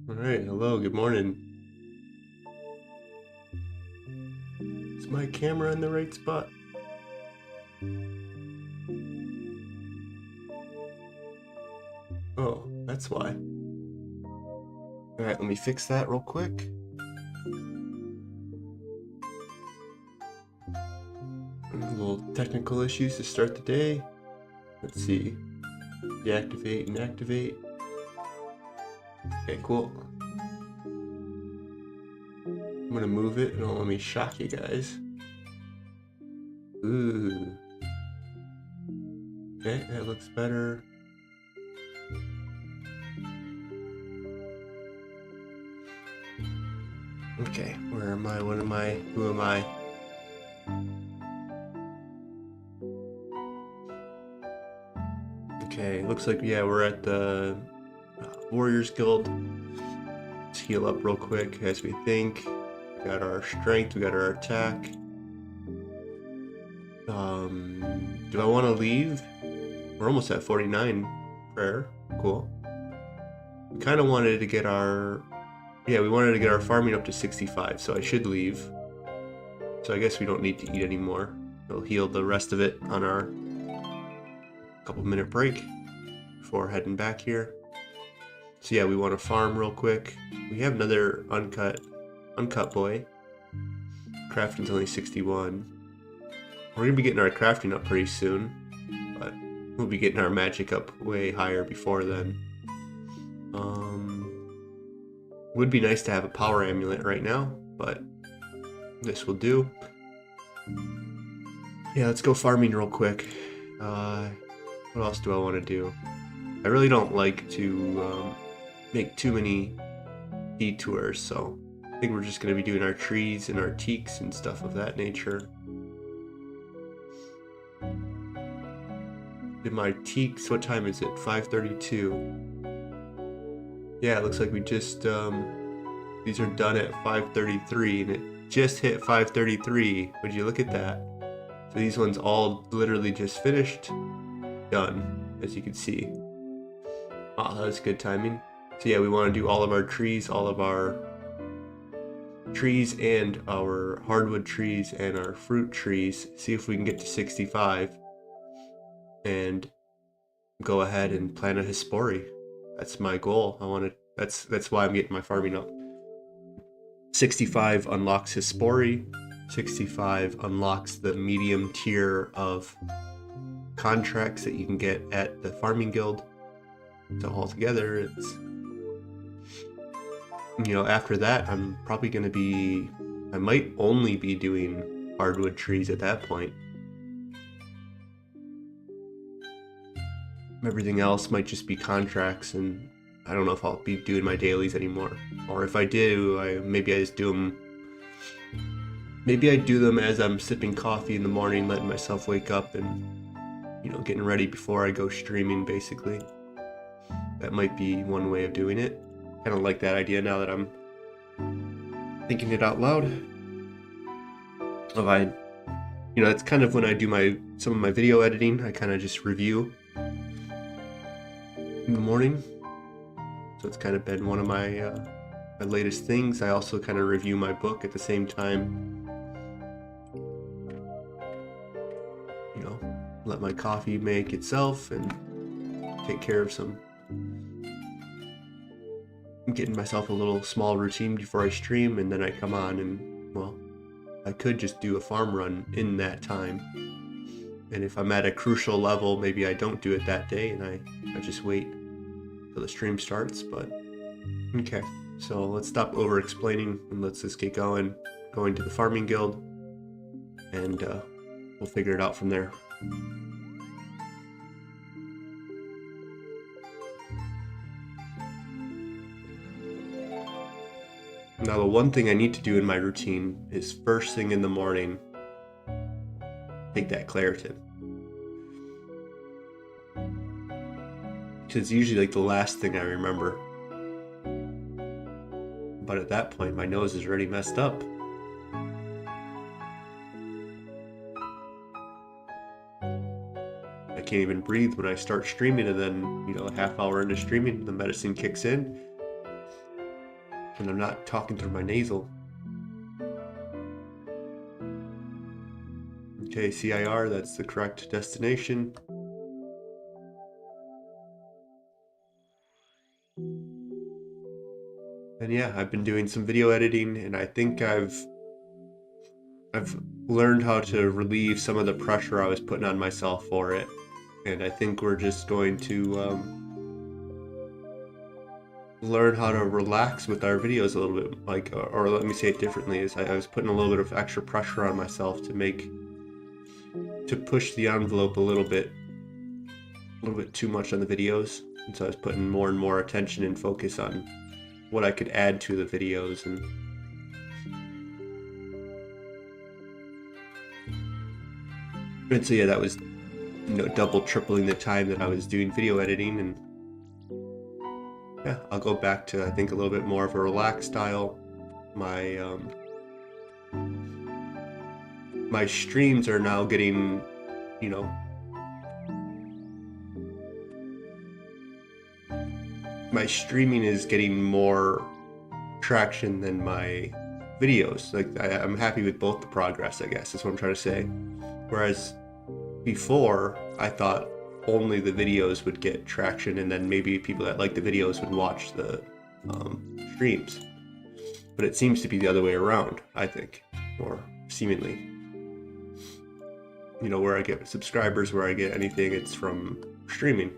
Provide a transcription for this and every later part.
All right, hello, good morning. Is my camera in the right spot? Oh, that's why. All right, let me fix that real quick. A little technical issues to start the day. Let's see. Deactivate and activate. Okay, cool. I'm gonna move it. Don't let me shock you guys. Ooh. Okay, that looks better. Okay, where am I? What am I? Who am I? Okay, looks like, yeah, we're at the Warriors Guild. Let's heal up real quick as we think. We got our strength, we got our attack. Do I want to leave? We're almost at 49 prayer. Cool. We kind of wanted to get our... Yeah, we wanted to get our farming up to 65, so I should leave. So I guess we don't need to eat anymore. We'll heal the rest of it on our couple-minute break before heading back here. So yeah, we want to farm real quick. We have another uncut boy. Crafting's only 61. We're going to be getting our crafting up pretty soon, but we'll be getting our magic up way higher before then. Would be nice to have a power amulet right now, but this will do. Yeah, let's go farming real quick. What else do I want to do? I really don't like to make too many detours, so I think we're just going to be doing our trees and our teaks and stuff of that nature. Did my teaks, what time is it? 5:32. Yeah, it looks like we just, these are done at 5:33, and it just hit 5:33. Would you look at that? So these ones all literally just finished, done, as you can see. Oh, that was good timing. So yeah, we want to do all of our trees and our hardwood trees and our fruit trees, see if we can get to 65, and go ahead and plant a Hespori. That's my goal. That's why I'm getting my farming up. 65 unlocks Hespori. 65 unlocks the medium tier of contracts that you can get at the farming guild. So altogether, it's, you know, after that, I'm probably going to be, I might only be doing hardwood trees at that point. Everything else might just be contracts, and I don't know if I'll be doing my dailies anymore. Or if I do, maybe I just do them. Maybe I do them as I'm sipping coffee in the morning, letting myself wake up and, you know, getting ready before I go streaming, basically. That might be one way of doing it. I don't like that idea now that I'm thinking it out loud. You know, that's kind of when I do some of my video editing. I kind of just review in the morning. So it's kind of been one of my latest things. I also kind of review my book at the same time. You know, let my coffee make itself and take care of some... I'm getting myself a little small routine before I stream, and then I come on and, well, I could just do a farm run in that time. And if I'm at a crucial level, maybe I don't do it that day and I just wait till the stream starts, but Okay, so let's stop over explaining and let's just get going to the farming guild, and we'll figure it out from there. Now, the one thing I need to do in my routine is first thing in the morning, take that Claritin. It's usually like the last thing I remember. But at that point, my nose is already messed up. I can't even breathe when I start streaming, and then, you know, a half hour into streaming, the medicine kicks in, and I'm not talking through my nasal. Okay, CIR, that's the correct destination. And yeah, I've been doing some video editing, and I think I've learned how to relieve some of the pressure I was putting on myself for it. And I think we're just going to learn how to relax with our videos a little bit, like, or let me say it differently, is I was putting a little bit of extra pressure on myself to push the envelope a little bit too much on the videos. And so I was putting more and more attention and focus on what I could add to the videos. And so yeah, that was, you know, double, tripling the time that I was doing video editing. And yeah, I'll go back to, I think, a little bit more of a relaxed style. My streams are now getting, you know, my streaming is getting more traction than my videos. Like, I'm happy with both the progress, I guess, is what I'm trying to say. Whereas before, I thought only the videos would get traction, and then maybe people that like the videos would watch the streams. But it seems to be the other way around, I think, or seemingly. You know, where I get subscribers, where I get anything, it's from streaming.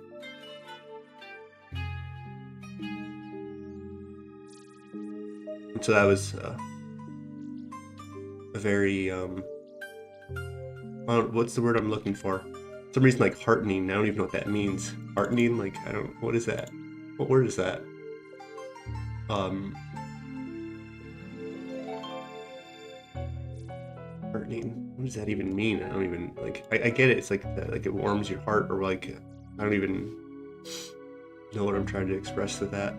And so that was a very, what's the word I'm looking for? For some reason, like, heartening. I don't even know what that means. Heartening? Like, I don't, what is that? What word is that? Heartening. What does that even mean? I don't even, like, I get it. It's like it warms your heart, or like, I don't even know what I'm trying to express with that.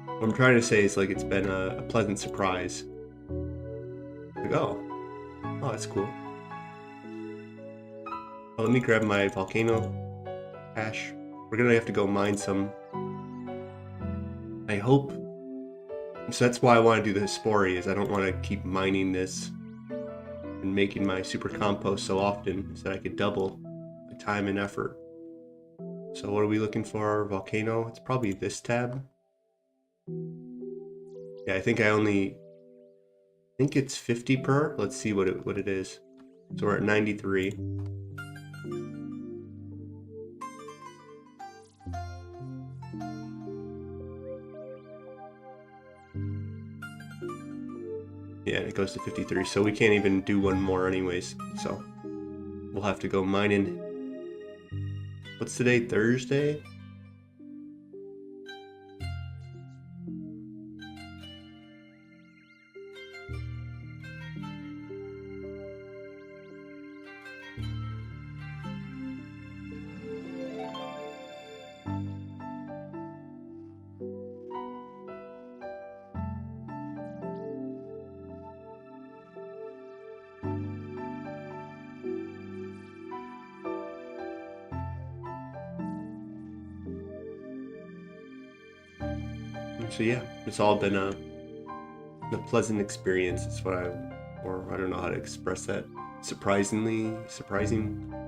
What I'm trying to say is, like, it's been a pleasant surprise. Like, oh, that's cool. Oh, let me grab my volcano hash. We're gonna have to go mine some. I hope. So that's why I want to do the Spori, is I don't want to keep mining this and making my super compost so often, so that I could double my time and effort. So what are we looking for? Volcano? It's probably this tab. Yeah, I think it's 50 per. Let's see what it is. So we're at 93. Yeah, and it goes to 53, so we can't even do one more anyways. So we'll have to go mining. What's today? Thursday? So yeah, it's all been a pleasant experience. It's what I don't know how to express that. Surprising,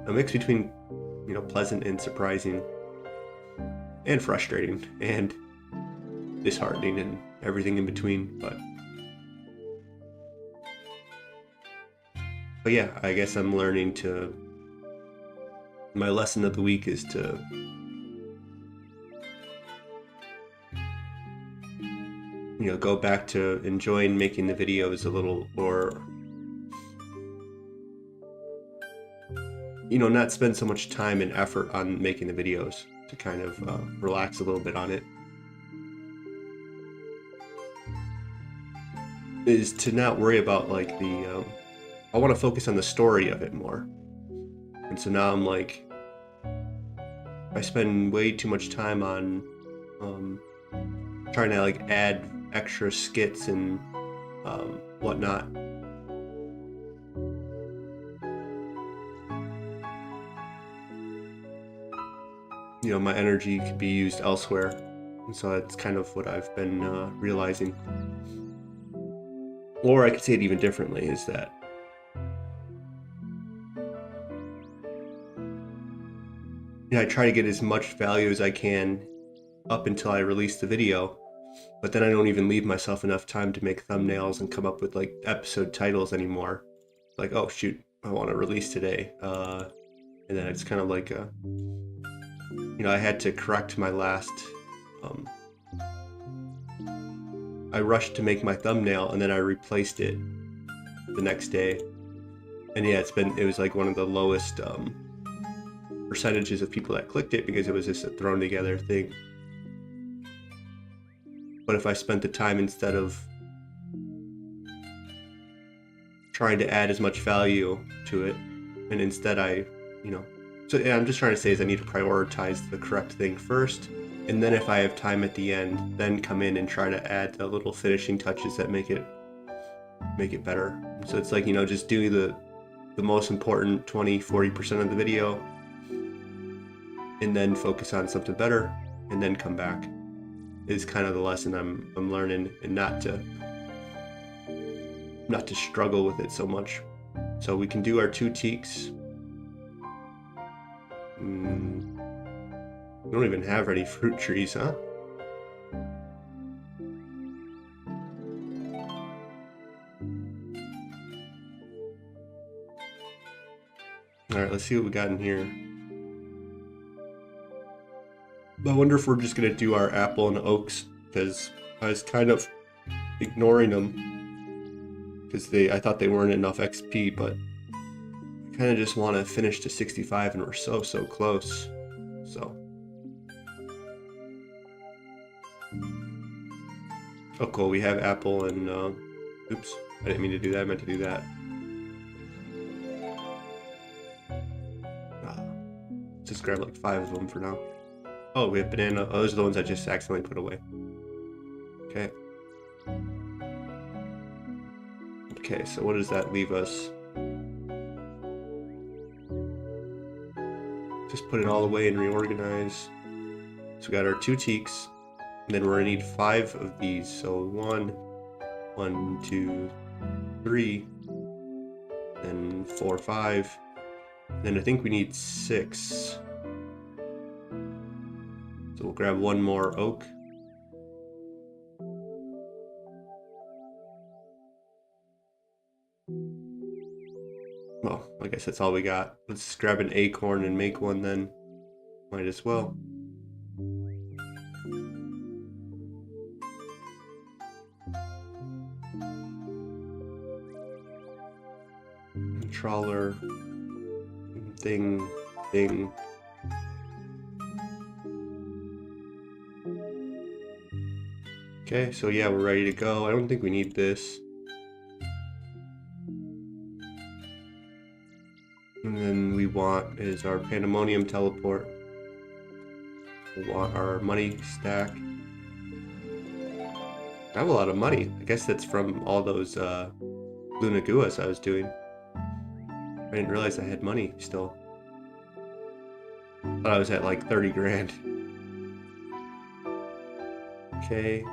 a mix between, you know, pleasant and surprising, and frustrating, and disheartening, and everything in between. But yeah, I guess I'm learning to. My lesson of the week is to go back to enjoying making the videos a little, or not spend so much time and effort on making the videos, to kind of relax a little bit on it, is to not worry about like I want to focus on the story of it more. And so now I'm like, I spend way too much time on trying to like add extra skits and whatnot. My energy could be used elsewhere. And so that's kind of what I've been realizing. Or I could say it even differently, is that I try to get as much value as I can up until I release the video, but then I don't even leave myself enough time to make thumbnails and come up with like episode titles anymore. Like, oh shoot, I want to release today. And then it's kind of like I had to correct my last I rushed to make my thumbnail and then I replaced it the next day. And yeah, it was like one of the lowest percentages of people that clicked it, because it was just a thrown together thing. But if I spent the time, instead of trying to add as much value to it, and instead so yeah, I'm just trying to say is I need to prioritize the correct thing first, and then if I have time at the end, then come in and try to add the little finishing touches that make it better. So it's like, just do the most important 20-40% of the video, and then focus on something better, and then come back. Is kind of the lesson I'm learning, and not to struggle with it so much. So we can do our 2 teaks. We don't even have any fruit trees, huh? Alright, let's see what we got in here. I wonder if we're just going to do our apple and oaks, because I was kind of ignoring them because I thought they weren't enough XP, but I kind of just want to finish to 65, and we're so close. So oh cool, we have apple and oops, I didn't mean to do that, I meant to do that. Just grab like 5 of them for now. Oh, we have banana. Oh, those are the ones I just accidentally put away. Okay. Okay, so what does that leave us? Just put it all away and reorganize. So we got our 2 teaks, and then we're gonna need 5 of these. So 1, 2, 3, then 4, 5. Then I think we need 6. So we'll grab 1 more oak. Well, I guess that's all we got. Let's grab an acorn and make one then. Might as well. Trawler. Thing. Okay, so yeah, we're ready to go. I don't think we need this. And then we want is our pandemonium teleport. We want our money stack. I have a lot of money. I guess that's from all those Lunaguas I was doing. I didn't realize I had money still. Thought I was at like 30 grand. Okay.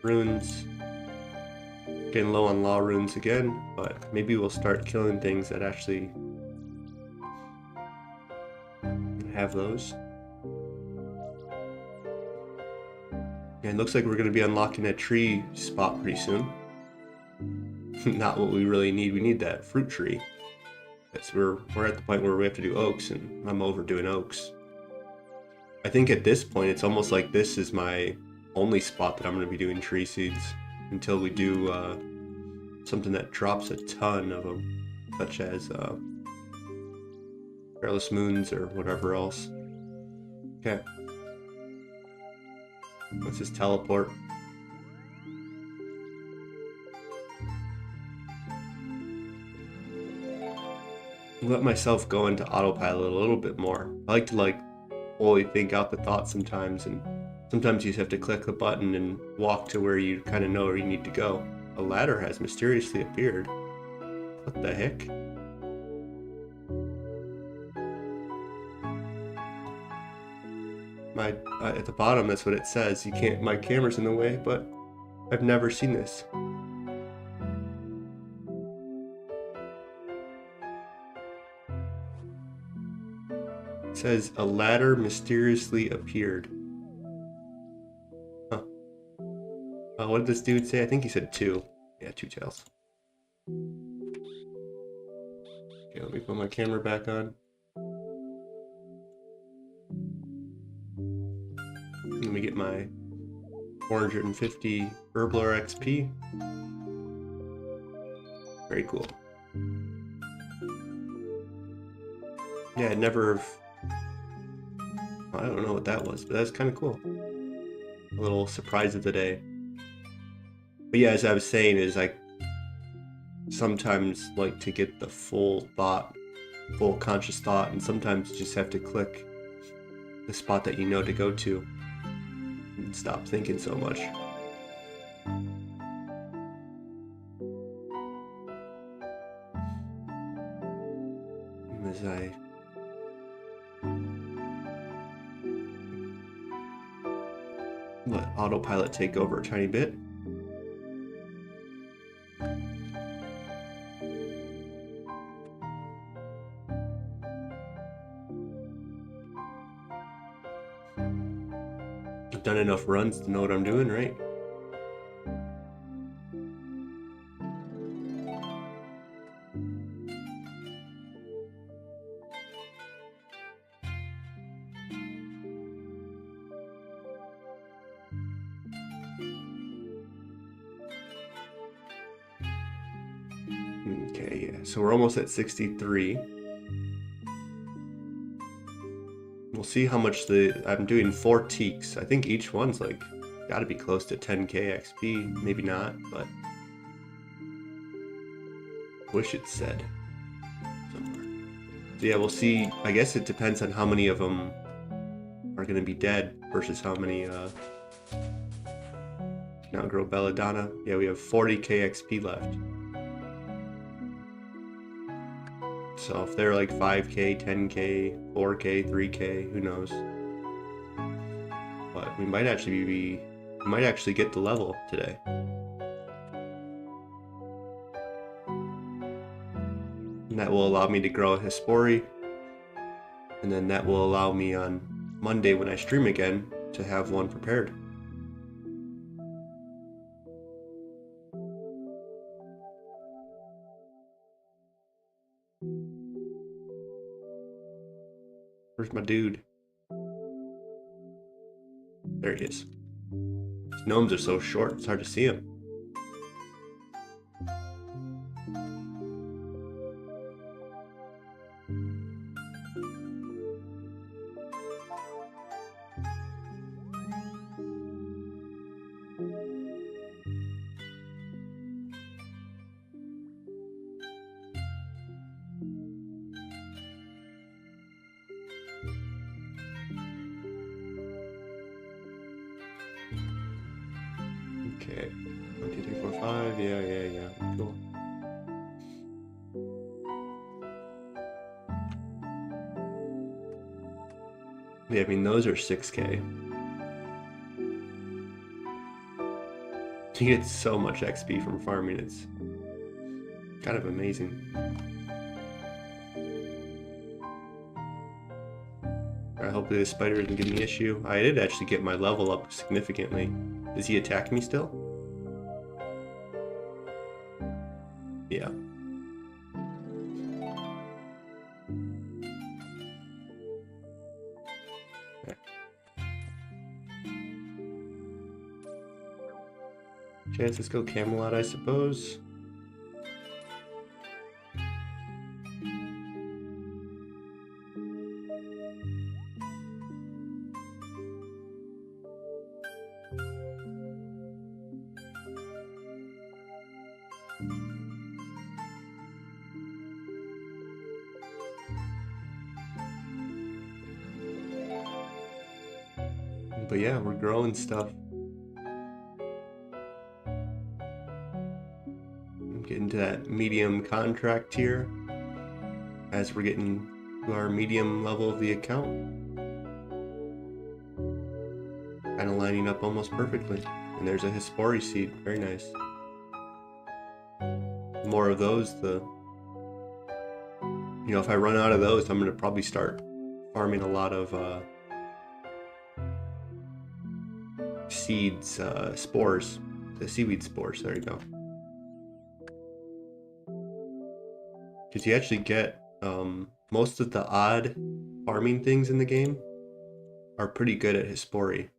Runes. Getting low on law runes again, but maybe we'll start killing things that actually have those. And it looks like we're going to be unlocking a tree spot pretty soon. Not what we really need. We need that fruit tree. We're at the point where we have to do oaks, and I'm overdoing oaks. I think at this point, it's almost like this is my only spot that I'm going to be doing tree seeds until we do something that drops a ton of them, such as Careless Moons or whatever else. Okay. Let's just teleport. Let myself go into autopilot a little bit more. I like to fully think out the thoughts sometimes, and sometimes you just have to click the button and walk to where you kind of know where you need to go. A ladder has mysteriously appeared. What the heck? At the bottom, that's what it says. You can't. My camera's in the way, but I've never seen this. It says a ladder mysteriously appeared. Huh. What did this dude say? I think he said 2. Yeah, 2 tails. Okay, let me put my camera back on. Let me get my 450 Herbler XP. Very cool. Yeah, I don't know what that was, but that's kind of cool. A little surprise of the day. But yeah, as I was saying, is I sometimes like to get the full conscious thought, and sometimes you just have to click the spot that you know to go to and stop thinking so much. As I let autopilot take over a tiny bit. I've done enough runs to know what I'm doing, right? Okay, yeah, so we're almost at 63. We'll see how much I'm doing 4 teaks. I think each one's gotta be close to 10k XP. Maybe not, but wish it said somewhere. So yeah, we'll see. I guess it depends on how many of them are gonna be dead versus how many now grow belladonna. Yeah, we have 40k XP left. So if they're like 5k, 10k, 4k, 3k, who knows? But we might actually get the level today. And that will allow me to grow a Hespori. And then that will allow me on Monday when I stream again to have one prepared. Where's my dude? There he is. These gnomes are so short, it's hard to see him. Okay, 1, 2, 3, 4, 5. Yeah. Cool. Yeah, I mean those are 6k. You get so much XP from farming. It's kind of amazing. Hopefully the spider doesn't give me an issue. I did actually get my level up significantly. Does he attack me still? Yeah. Okay. chance. Let's go Camelot, I suppose. But yeah, we're growing stuff. I'm getting to that medium contract tier as we're getting to our medium level of the account. Kind of lining up almost perfectly. And there's a Hespori seed, very nice. The more of those, if I run out of those, I'm gonna probably start farming a lot of seeds, spores, the seaweed spores. There you go. Because you actually get most of the odd farming things in the game are pretty good at Hespori.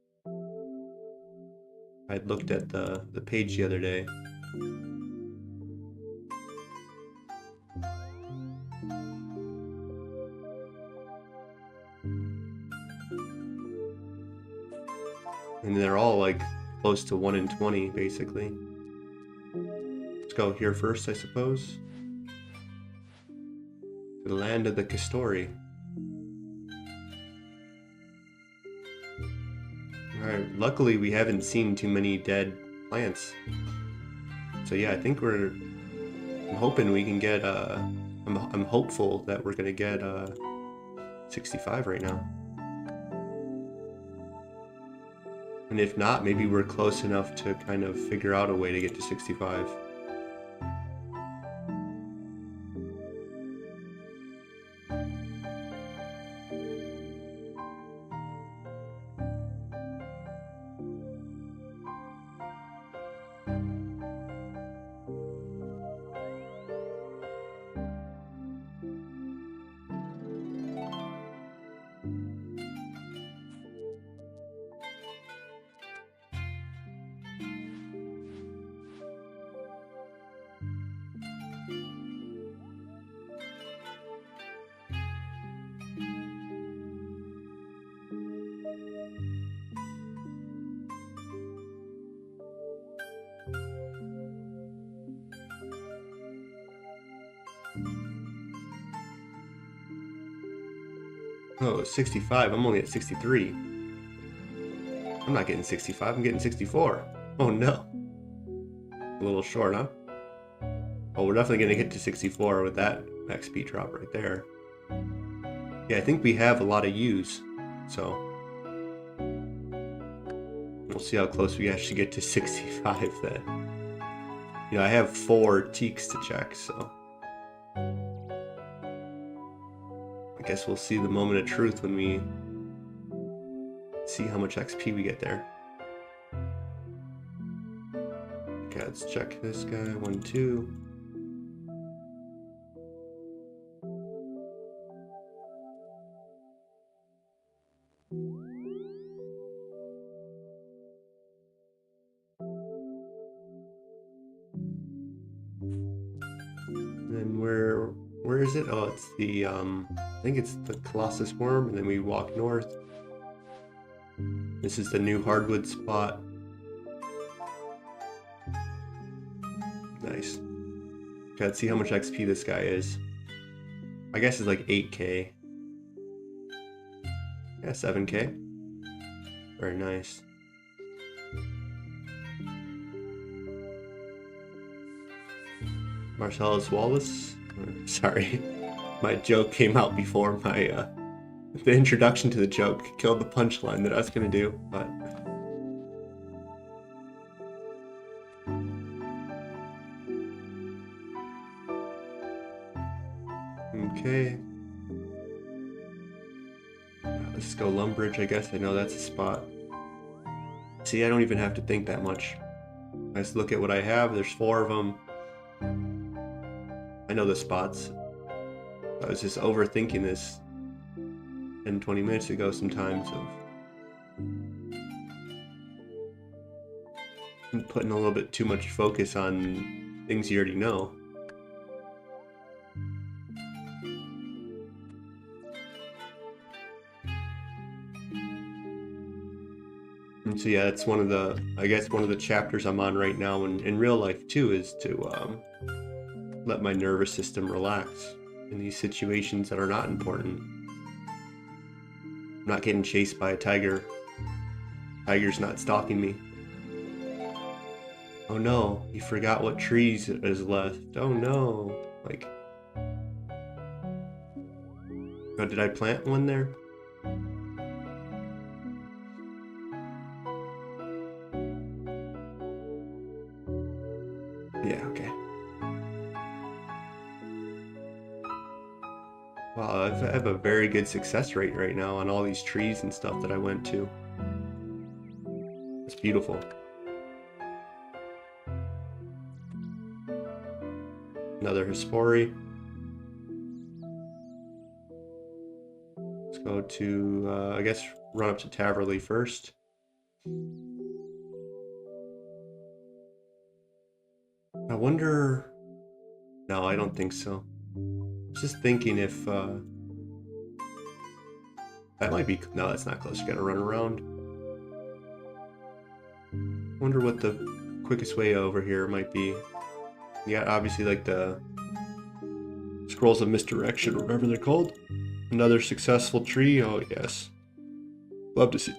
I looked at the page the other day. And they're all like close to 1 in 20, basically. Let's go here first, I suppose. To the land of the Castori. Alright, luckily we haven't seen too many dead plants. So yeah, I think I'm hoping we can get, I'm hopeful that we're gonna get 65 right now. And if not, maybe we're close enough to kind of figure out a way to get to 65. Oh, 65. I'm only at 63. I'm not getting 65. I'm getting 64. Oh no. A little short, huh? Oh, we're definitely going to get to 64 with that XP drop right there. Yeah, I think we have a lot of U's. So we'll see how close we actually get to 65 then. I have 4 teaks to check, so I guess we'll see the moment of truth when we see how much XP we get there. Okay, let's check this guy. 1, 2. And where is it? Oh, it's the I think it's the Colossus Worm, and then we walk north. This is the new hardwood spot. Nice. Okay, let's see how much XP this guy is. I guess it's like 8k. Yeah, 7k. Very nice. Marcellus Wallace. Sorry, my joke came out before my the introduction to the joke killed the punchline that I was gonna do, but okay. Let's go Lumbridge, I guess. I know that's a spot. See, I don't even have to think that much. I just look at what I have. There's 4 of them. I know the spots. I was just overthinking this 10-20 minutes ago sometimes. I'm putting a little bit too much focus on things you already know. And so yeah, that's one of the, I guess one of the chapters I'm on right now in real life too, is to let my nervous system relax in these situations that are not important. I'm not getting chased by a tiger. Tiger's not stalking me. Oh no, he forgot what trees is left. Oh no. Like, oh, did I plant one there? Yeah, okay. Wow, I have a very good success rate right now on all these trees and stuff that I went to. It's beautiful. Another Hespori. Let's go to, I guess, run up to Taverley first. I wonder... No, I don't think so. I was just thinking if... that might be... No, that's not close. You gotta run around. I wonder what the quickest way over here might be. You got obviously like the scrolls of misdirection or whatever they're called. Another successful tree. Oh yes, love to see.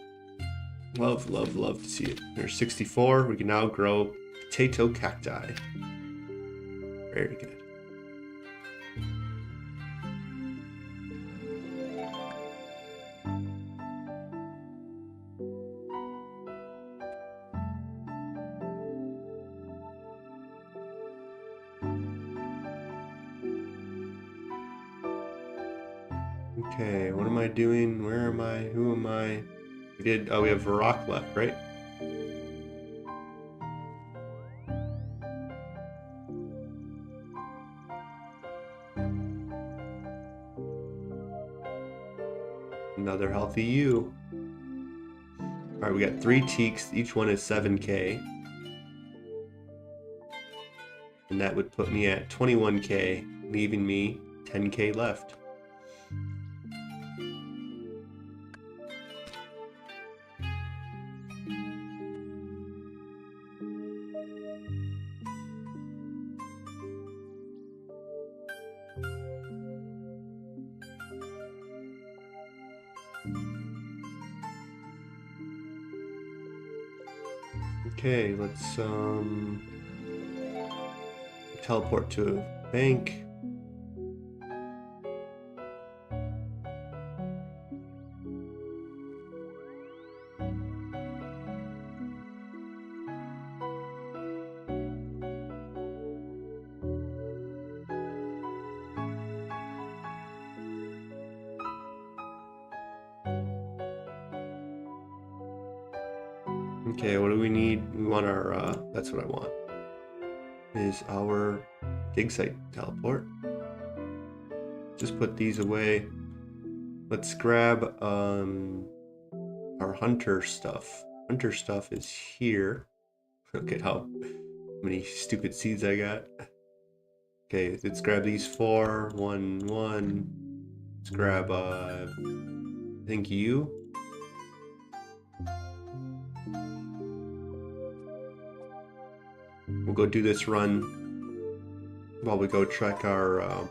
Love to see it. There's 64. We can now grow potato cacti. Very good. Okay, what am I doing? Where am I? Who am I? We did, oh, we have Varrock left, right? Another healthy you. Alright, we got 3 teaks, each one is 7k. And that would put me at 21k, leaving me 10k left. Okay, let's teleport to a bank. Okay, what do we need? We want our, that's what I want. Is our dig site teleport. Just put these away. Let's grab our hunter stuff. Hunter stuff is here. Look at how many stupid seeds I got. Okay, let's grab these 4. 1, 1. Let's grab, I think you. We'll go do this run while we go check our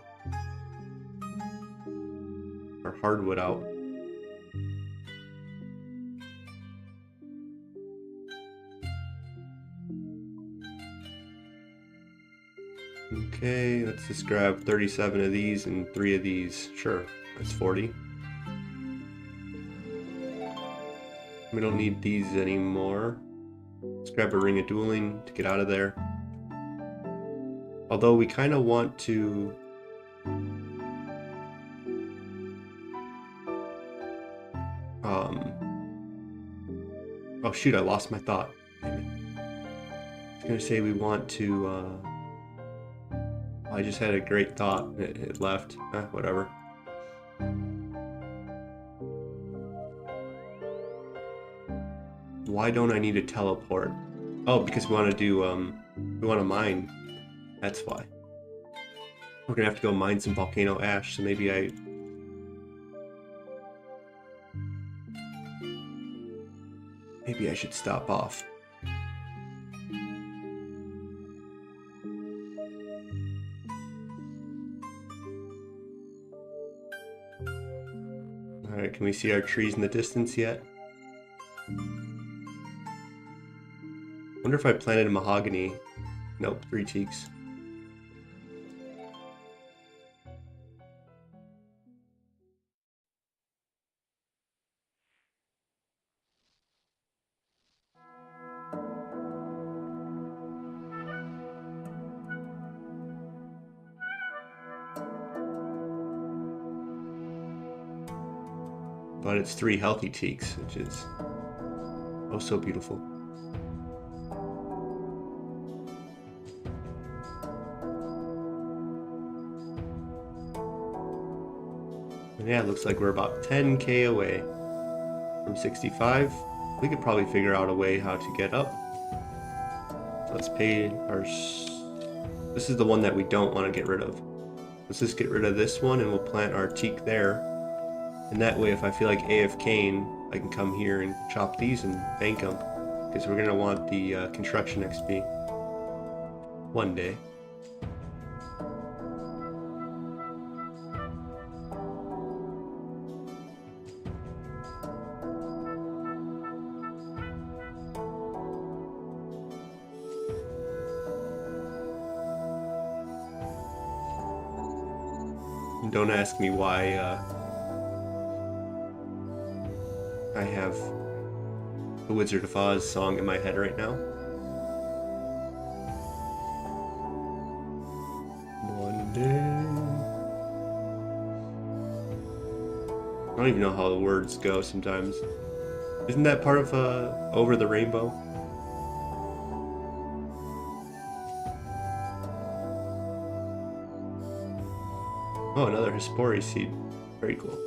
hardwood out. Okay, let's just grab 37 of these and 3 of these. Sure, that's 40. We don't need these anymore. Let's grab a ring of dueling to get out of there. Although we kind of want to... Oh shoot, I lost my thought. Damn it. I was going to say we want to... I just had a great thought. It left. Whatever. Why don't I need a teleport? Oh, because we want to do, we want to mine. That's why. We're gonna have to go mine some volcano ash, so maybe I should stop off. Alright, can we see our trees in the distance yet? Wonder if I planted a mahogany. Nope, 3 teaks. But it's 3 healthy teaks, which is oh so beautiful. And yeah, it looks like we're about 10k away from 65. We could probably figure out a way how to get up. So let's pay our... This is the one that we don't want to get rid of. Let's just get rid of this one and we'll plant our teak there. And that way, if I feel like AFKing, I can come here and chop these and bank them. Because we're going to want the construction XP one day. And don't ask me why I have the Wizard of Oz song in my head right now. One day. I don't even know how the words go sometimes. Isn't that part of Over the Rainbow? Oh, another Hespori seed. Very cool.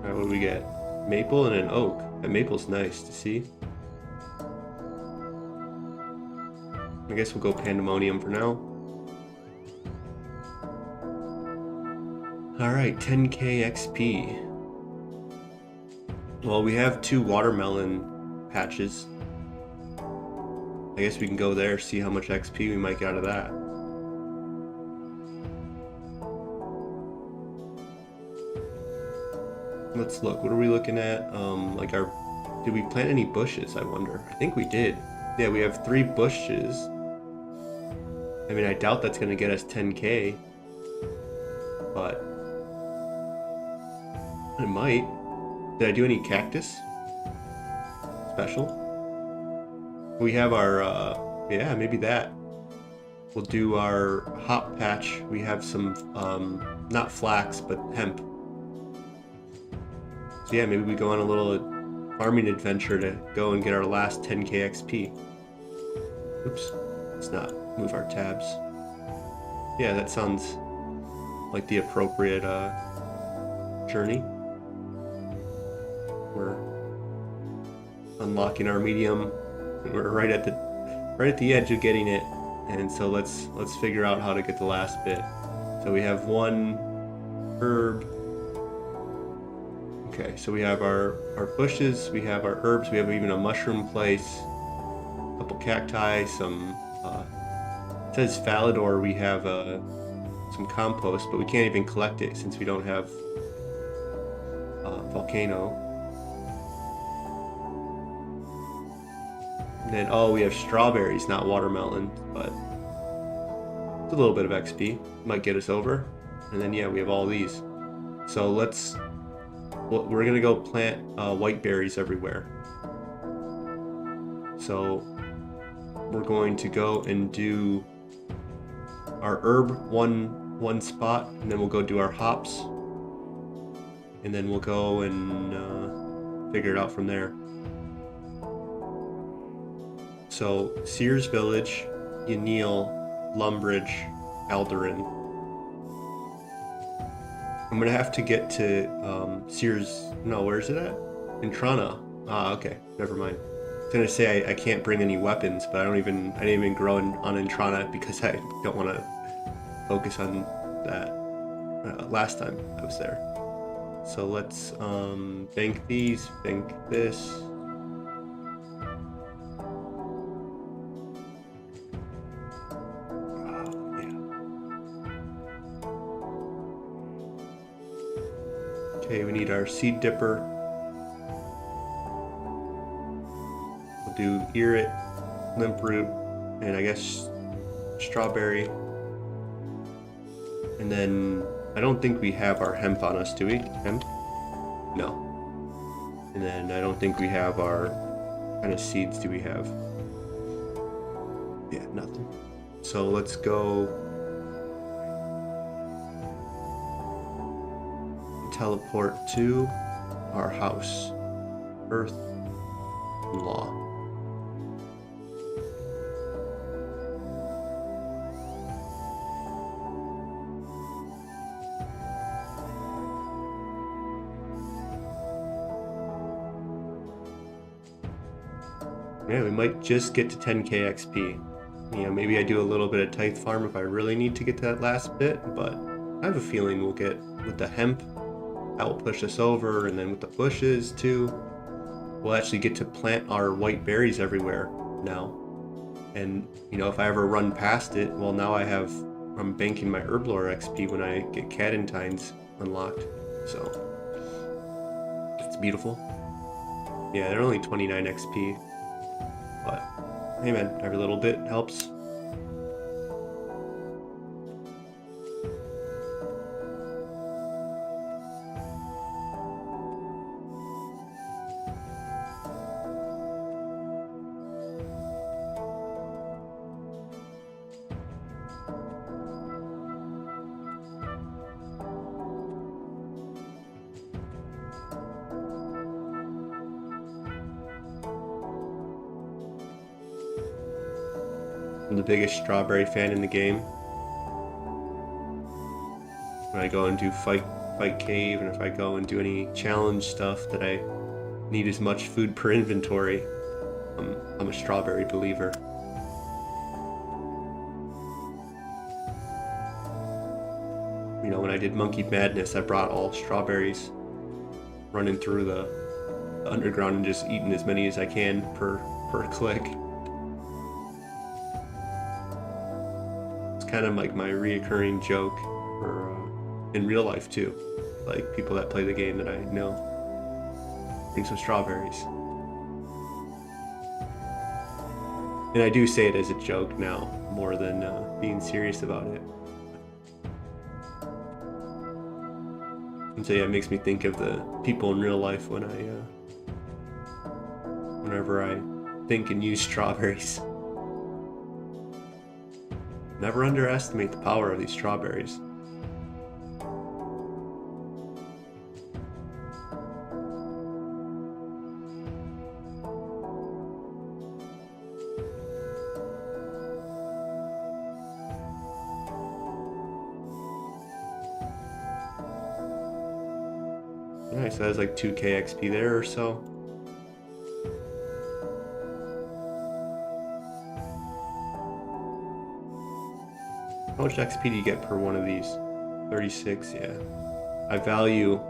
Alright, what do we get? Maple and an oak. That maple's nice to see. I guess we'll go pandemonium for now. Alright, 10k XP. Well, we have 2 watermelon patches. I guess we can go there, see how much XP we might get out of that. Let's look. What are we looking at? Did we plant any bushes, I wonder? I think we did. Yeah, we have 3 bushes. I mean, I doubt that's going to get us 10k. But it might. Did I do any cactus? Special? We have our, yeah, maybe that. We'll do our hop patch. We have some, not flax, but hemp. So yeah, maybe we go on a little farming adventure to go and get our last 10k XP. Oops, let's not move our tabs. Yeah, that sounds like the appropriate journey. We're unlocking our medium. We're right at the edge of getting it, and so let's figure out how to get the last bit. So we have 1 herb. Okay, so we have our bushes, we have our herbs, we have even a mushroom place, a couple cacti, some, it says Falador, we have some compost, but we can't even collect it since we don't have volcano. And then, oh, we have strawberries, not watermelon, but it's a little bit of XP, might get us over. And then, yeah, we have all these. So we're gonna go plant white berries everywhere. So we're going to go and do our herb one spot, and then we'll go do our hops, and then we'll go and figure it out from there. So Sears Village, Yaneel, Lumbridge, Alderin. I'm gonna have to get to Sears. No, where is it at? In Trana. Ah, okay. Never mind. I was gonna say I can't bring any weapons, but I didn't even grow on Intrana because I don't want to focus on that last time I was there. So let's bank these, bank this. Okay, we need our seed dipper. We'll do ear-it, limp root, and I guess strawberry. And then I don't think we have our hemp on us, do we? Hemp? No. And then I don't think we have our kind of seeds do we have? Yeah, nothing. So let's go teleport to our house, Earth and Law. Yeah, we might just get to 10k XP. You know, maybe I do a little bit of tithe farm if I really need to get to that last bit, but I have a feeling we'll get with the hemp. That will push us over, and then with the bushes too, we'll actually get to plant our white berries everywhere now. And you know, if I ever run past it, well, now I'm banking my herblore XP when I get Cadentines unlocked. So it's beautiful. Yeah, they're only 29 XP, but hey man, every little bit helps. I'm the biggest strawberry fan in the game. When I go and do fight cave, and if I go and do any challenge stuff that I need as much food per inventory, I'm a strawberry believer. You know, when I did Monkey Madness, I brought all strawberries, running through the underground and just eating as many as I can per click. It's kind of like my reoccurring joke for in real life too, like people that play the game that I know. Bring some strawberries. And I do say it as a joke now more than being serious about it. And so yeah, it makes me think of the people in real life when whenever I think and use strawberries. Never underestimate the power of these strawberries. Alright, so that's like 2k XP there or so. How much XP do you get per one of these? 36, yeah. I value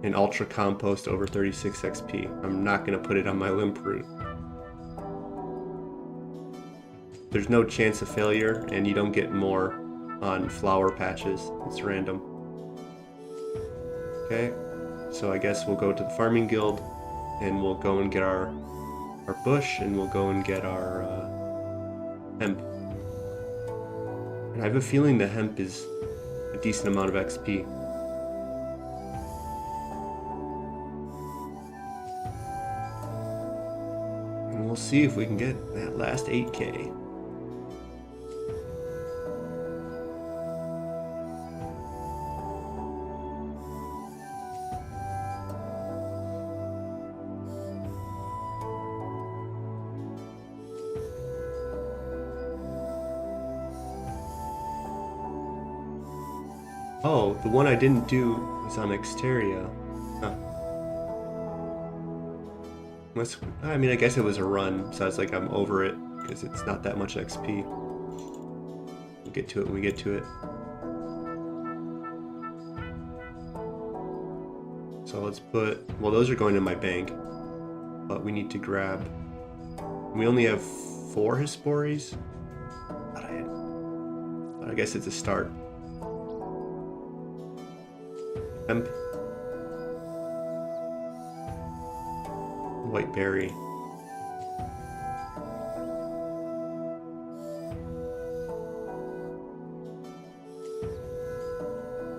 an ultra compost over 36 XP. I'm not going to put it on my limp root. There's no chance of failure, and you don't get more on flower patches. It's random. Okay, so I guess we'll go to the farming guild, and we'll go and get our bush, and we'll go and get our hemp. And I have a feeling the hemp is a decent amount of XP. And we'll see if we can get that last 8k. Oh, the one I didn't do was on Exteria. Huh. I mean, I guess it was a run, so I was like, I'm over it, because it's not that much XP. We'll get to it when we get to it. So let's put, well, those are going in my bank, but we need to grab, we only have 4 Hesperies, but I guess it's a start. Hemp. White berry.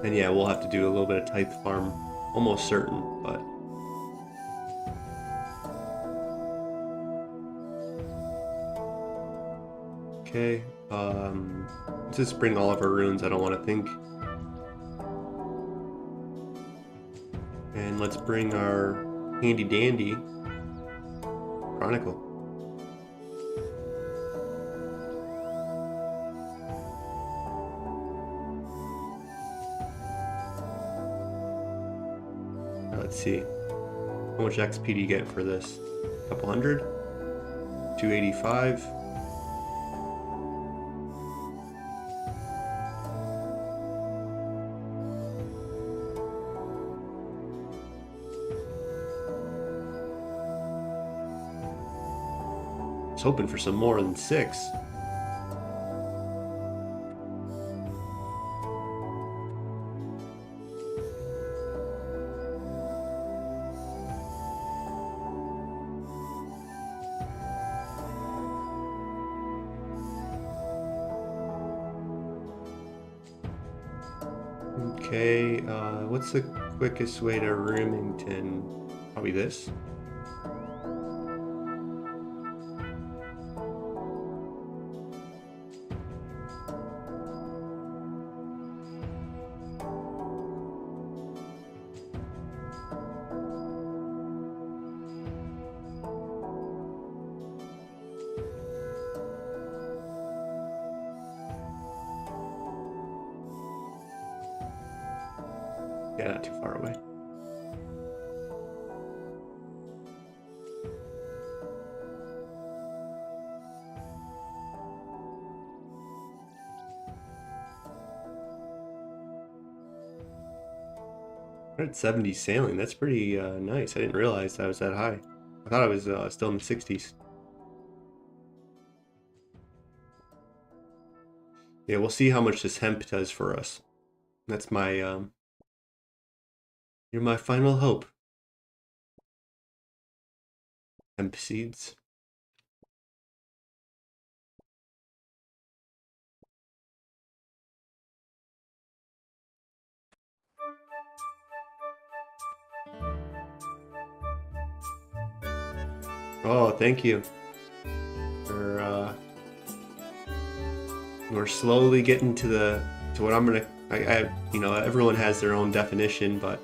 And yeah, we'll have to do a little bit of type farm, almost certain, but okay. Let's just bring all of our runes. I don't want to think. And let's bring our handy dandy Chronicle. Let's see. How much XP do you get for this? A couple hundred? 285. I was hoping for some more than 6. Okay, what's the quickest way to Remington? Probably this. Yeah, not too far away. We're at 70 sailing. That's pretty nice. I didn't realize I was that high. I thought I was still in the 60s. Yeah, we'll see how much this hemp does for us. That's my, you're my final hope. Hemp seeds. Oh, thank you. We're slowly getting to what I'm gonna. You know, everyone has their own definition, but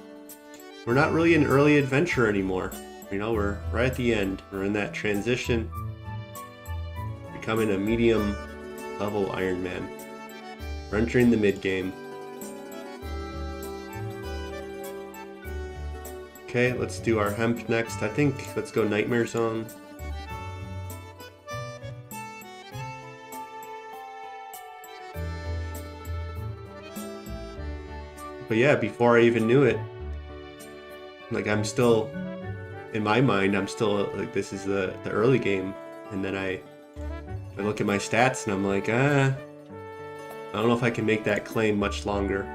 we're not really an early adventure anymore. You know, we're right at the end. We're in that transition, becoming a medium level Ironman. We're entering the mid game. Okay, let's do our hemp next. I think let's go Nightmare Zone. But yeah, before I even knew it, like I'm still, in my mind, I'm still like, this is the early game. And then I look at my stats and I'm like, I don't know if I can make that claim much longer.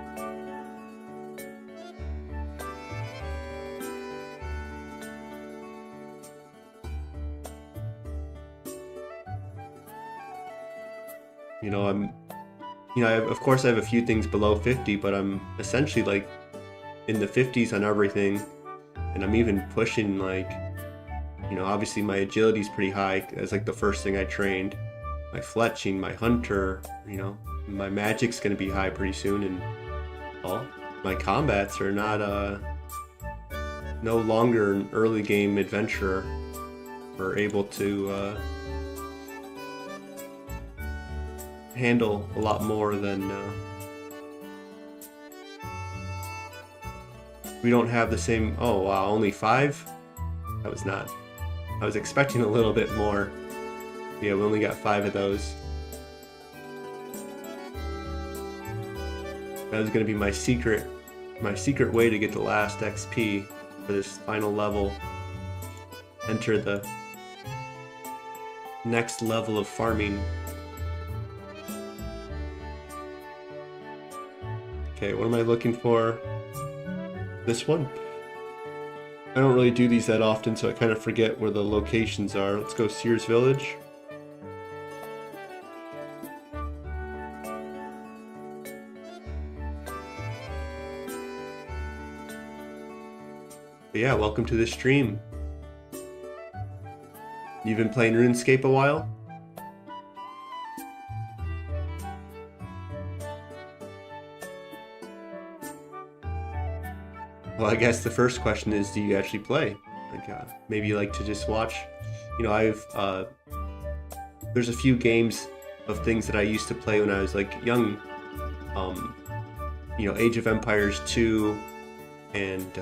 You know, of course I have a few things below 50, but I'm essentially like in the 50s on everything. And I'm even pushing like, you know, obviously my agility is pretty high. That's like the first thing I trained. My fletching, my hunter, you know, my magic's gonna be high pretty soon, and well, my combats are not no longer an early game adventurer. We're able to handle a lot more than We don't have the same... Oh, wow, only 5? That was not... I was expecting a little bit more. Yeah, we only got 5 of those. That was going to be my secret way to get the last XP for this final level. Enter the next level of farming. Okay, what am I looking for? This one? I don't really do these that often, so I kind of forget where the locations are. Let's go Sears Village. But yeah, welcome to the stream. You've been playing RuneScape a while? Well, I guess the first question is, do you actually play? Like, maybe you like to just watch. You know, there's a few games of things that I used to play when I was like young. You know, Age of Empires 2 and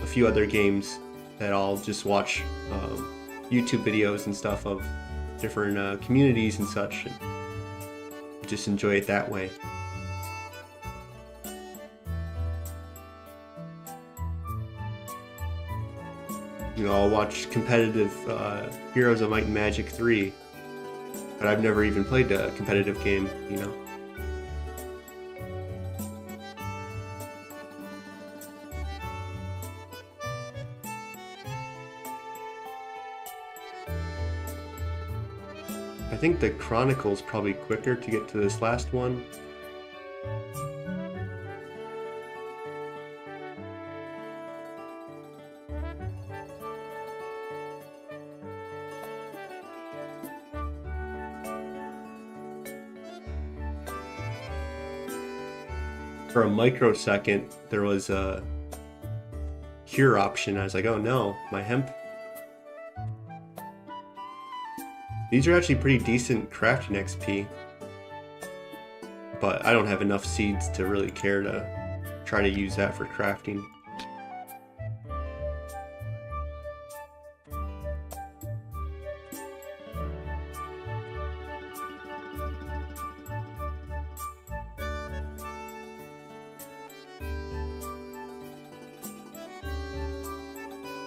a few other games that I'll just watch YouTube videos and stuff of different communities and such, and just enjoy it that way. You know, I'll watch competitive Heroes of Might and Magic 3, but I've never even played a competitive game, you know. I think the Chronicle's probably quicker to get to this last one. For a microsecond, there was a cure option. I was like, oh no, my hemp. These are actually pretty decent crafting XP, but I don't have enough seeds to really care to try to use that for crafting.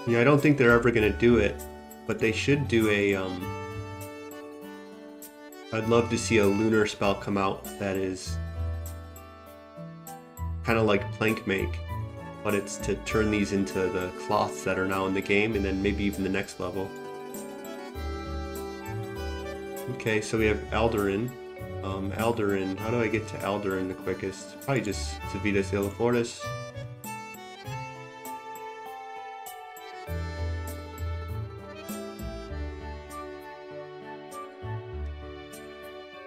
Yeah, I don't think they're ever gonna do it, but they should do a I'd love to see a lunar spell come out that is kind of like plank make, but it's to turn these into the cloths that are now in the game, and then maybe even the next level. Okay, so we have Alderin. Alderin, how do I get to Alderin the quickest? Probably just Civitas Illifortis.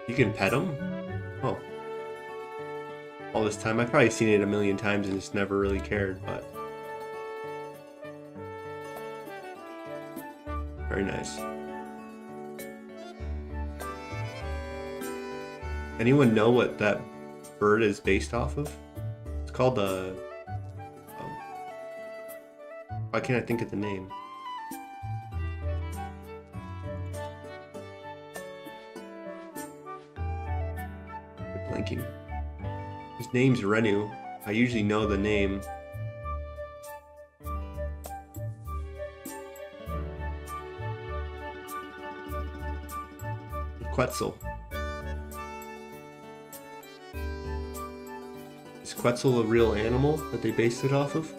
You can pet him? Oh. All this time. I've probably seen it a million times and just never really cared, but... Very nice. Anyone know what that bird is based off of? It's called the... why can't I think of the name? Blanking. His name's Renu. I usually know the name. Quetzal. Is Quetzal a real animal that they based it off of?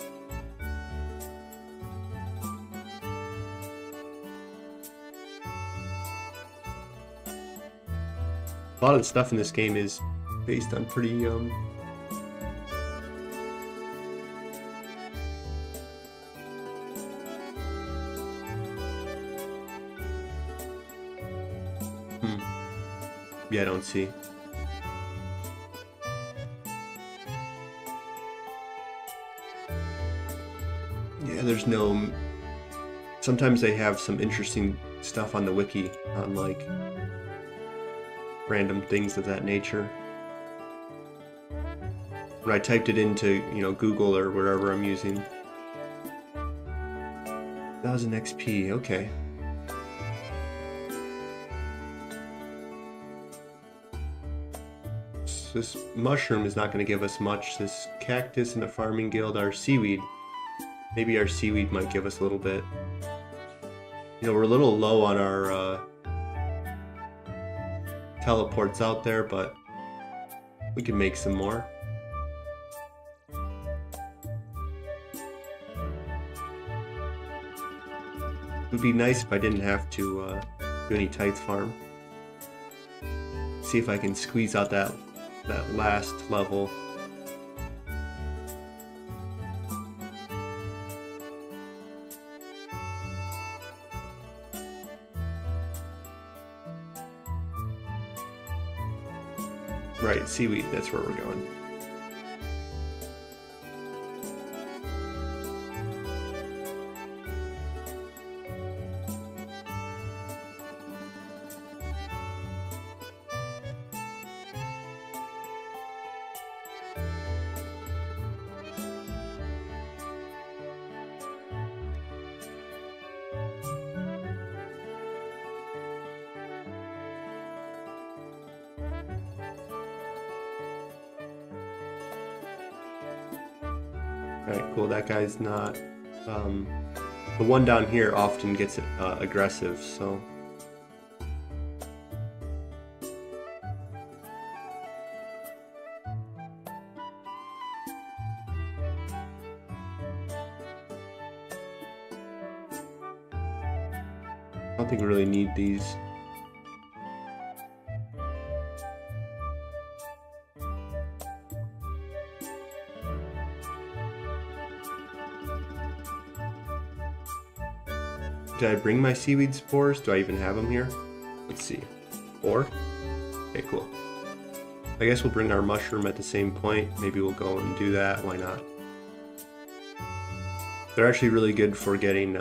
A lot of the stuff in this game is based on pretty yeah, I don't see. Yeah, there's no... Sometimes they have some interesting stuff on the wiki on like random things of that nature. When I typed it into, you know, Google or wherever I'm using, 1000 XP, okay. So this mushroom is not going to give us much. This cactus in the farming guild, our seaweed. Maybe our seaweed might give us a little bit. You know, we're a little low on our teleports out there, but we can make some more. It would be nice if I didn't have to do any tithe farm. See if I can squeeze out that last level. Right, seaweed, that's where we're going. Alright, cool, that guy's not... the one down here often gets aggressive, so... I don't think we really need these. Did I bring my seaweed spores? Do I even have them here? Let's see. 4? Okay, cool. I guess we'll bring our mushroom at the same point. Maybe we'll go and do that. Why not? They're actually really good for getting,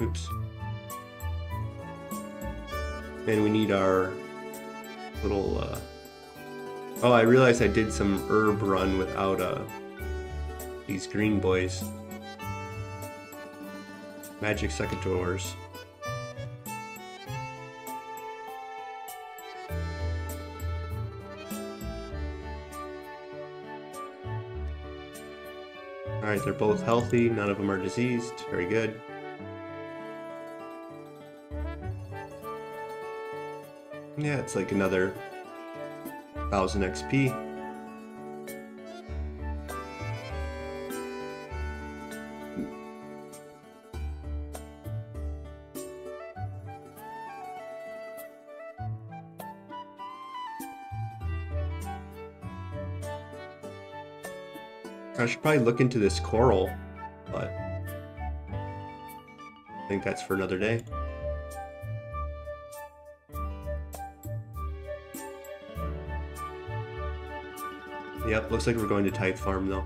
oops. And we need our little, oh, I realized I did some herb run without, these green boys. Magic secateurs. Alright, they're both healthy, none of them are diseased. Very good. Yeah, it's like another 1000 XP. I should probably look into this coral, but I think that's for another day. Yep, looks like we're going to tithe farm though.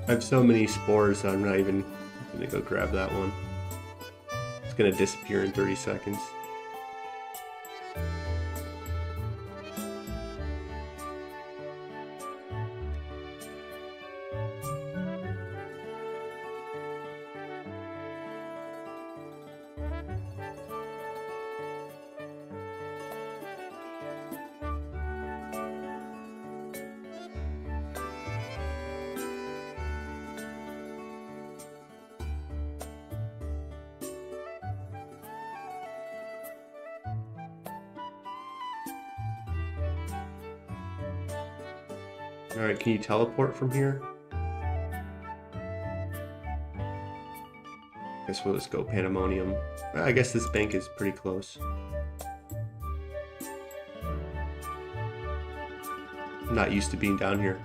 I have so many spores that I'm not even gonna go grab that one. It's gonna disappear in 30 seconds. Alright, can you teleport from here? Guess we'll just go Pandemonium. I guess this bank is pretty close. I'm not used to being down here.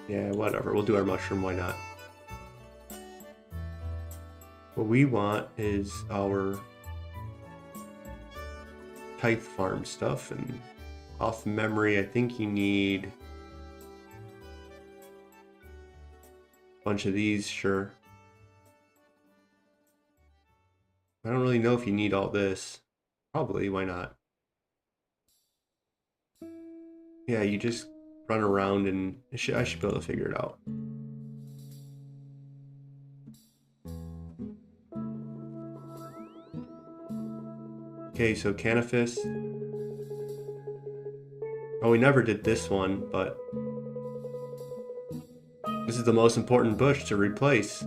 Yeah, whatever. We'll do our mushroom. Why not? What we want is our tithe farm stuff, and off memory, I think you need a bunch of these, sure. I don't really know if you need all this. Probably, why not? Yeah, you just run around and I should be able to figure it out. Okay, so Canifis. Oh, we never did this one, but this is the most important bush to replace.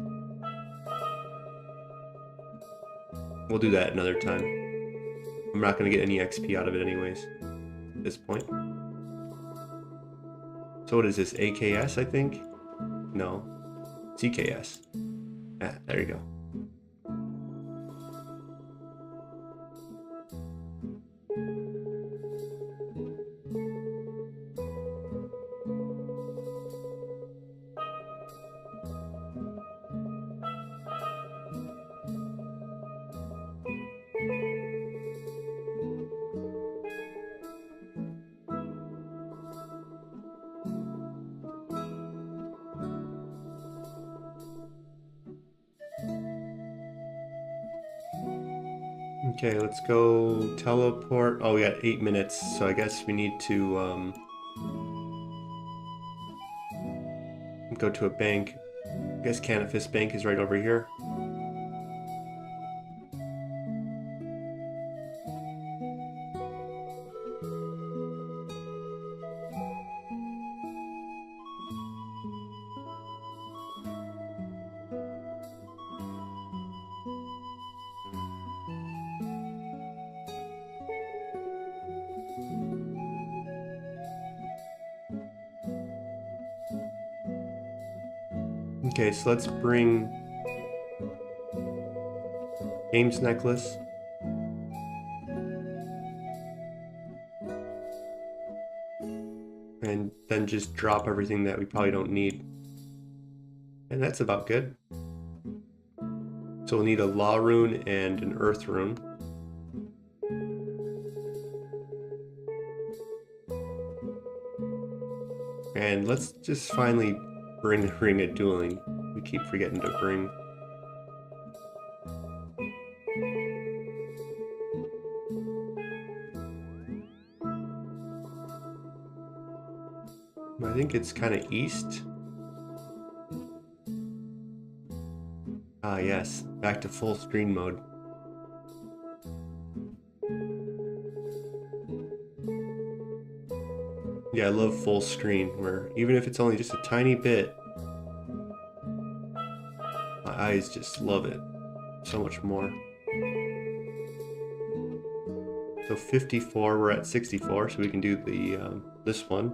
We'll do that another time. I'm not going to get any XP out of it anyways at this point. So what is this, AKS, I think? No, CKS. Ah, there you go. Okay, let's go teleport. Oh, we got 8 minutes, so I guess we need to go to a bank. I guess Canifis Bank is right over here. Okay, so let's bring Games Necklace. And then just drop everything that we probably don't need. And that's about good. So we'll need a Law Rune and an Earth Rune. And let's just finally bring a Ring of Dueling. We keep forgetting to bring. I think it's kind of east. Ah, yes. Back to full screen mode. Yeah, I love full screen, where even if it's only just a tiny bit, my eyes just love it so much more. So 54, we're at 64, so we can do the this one.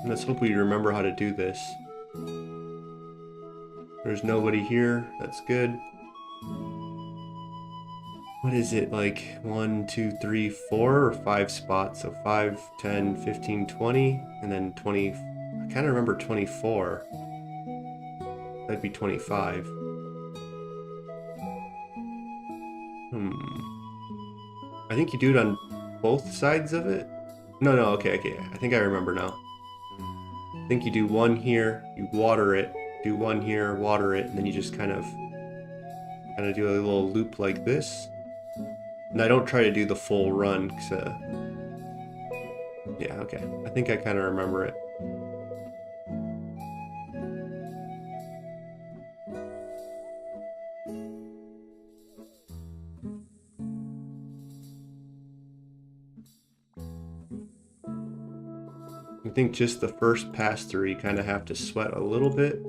And let's hope we remember how to do this. There's nobody here, that's good. What is it, like 1, 2, 3, 4 or 5 spots? So 5, 10, 15, 20, and then 20. I kind of remember 24. That'd be 25. I think you do it on both sides of it. No, okay. I think I remember now. I think you do one here, you water it, do one here, water it, and then you just kind of do a little loop like this. And I don't try to do the full run, because, yeah, okay. I think I kind of remember it. I think just the first pass through, you kind of have to sweat a little bit.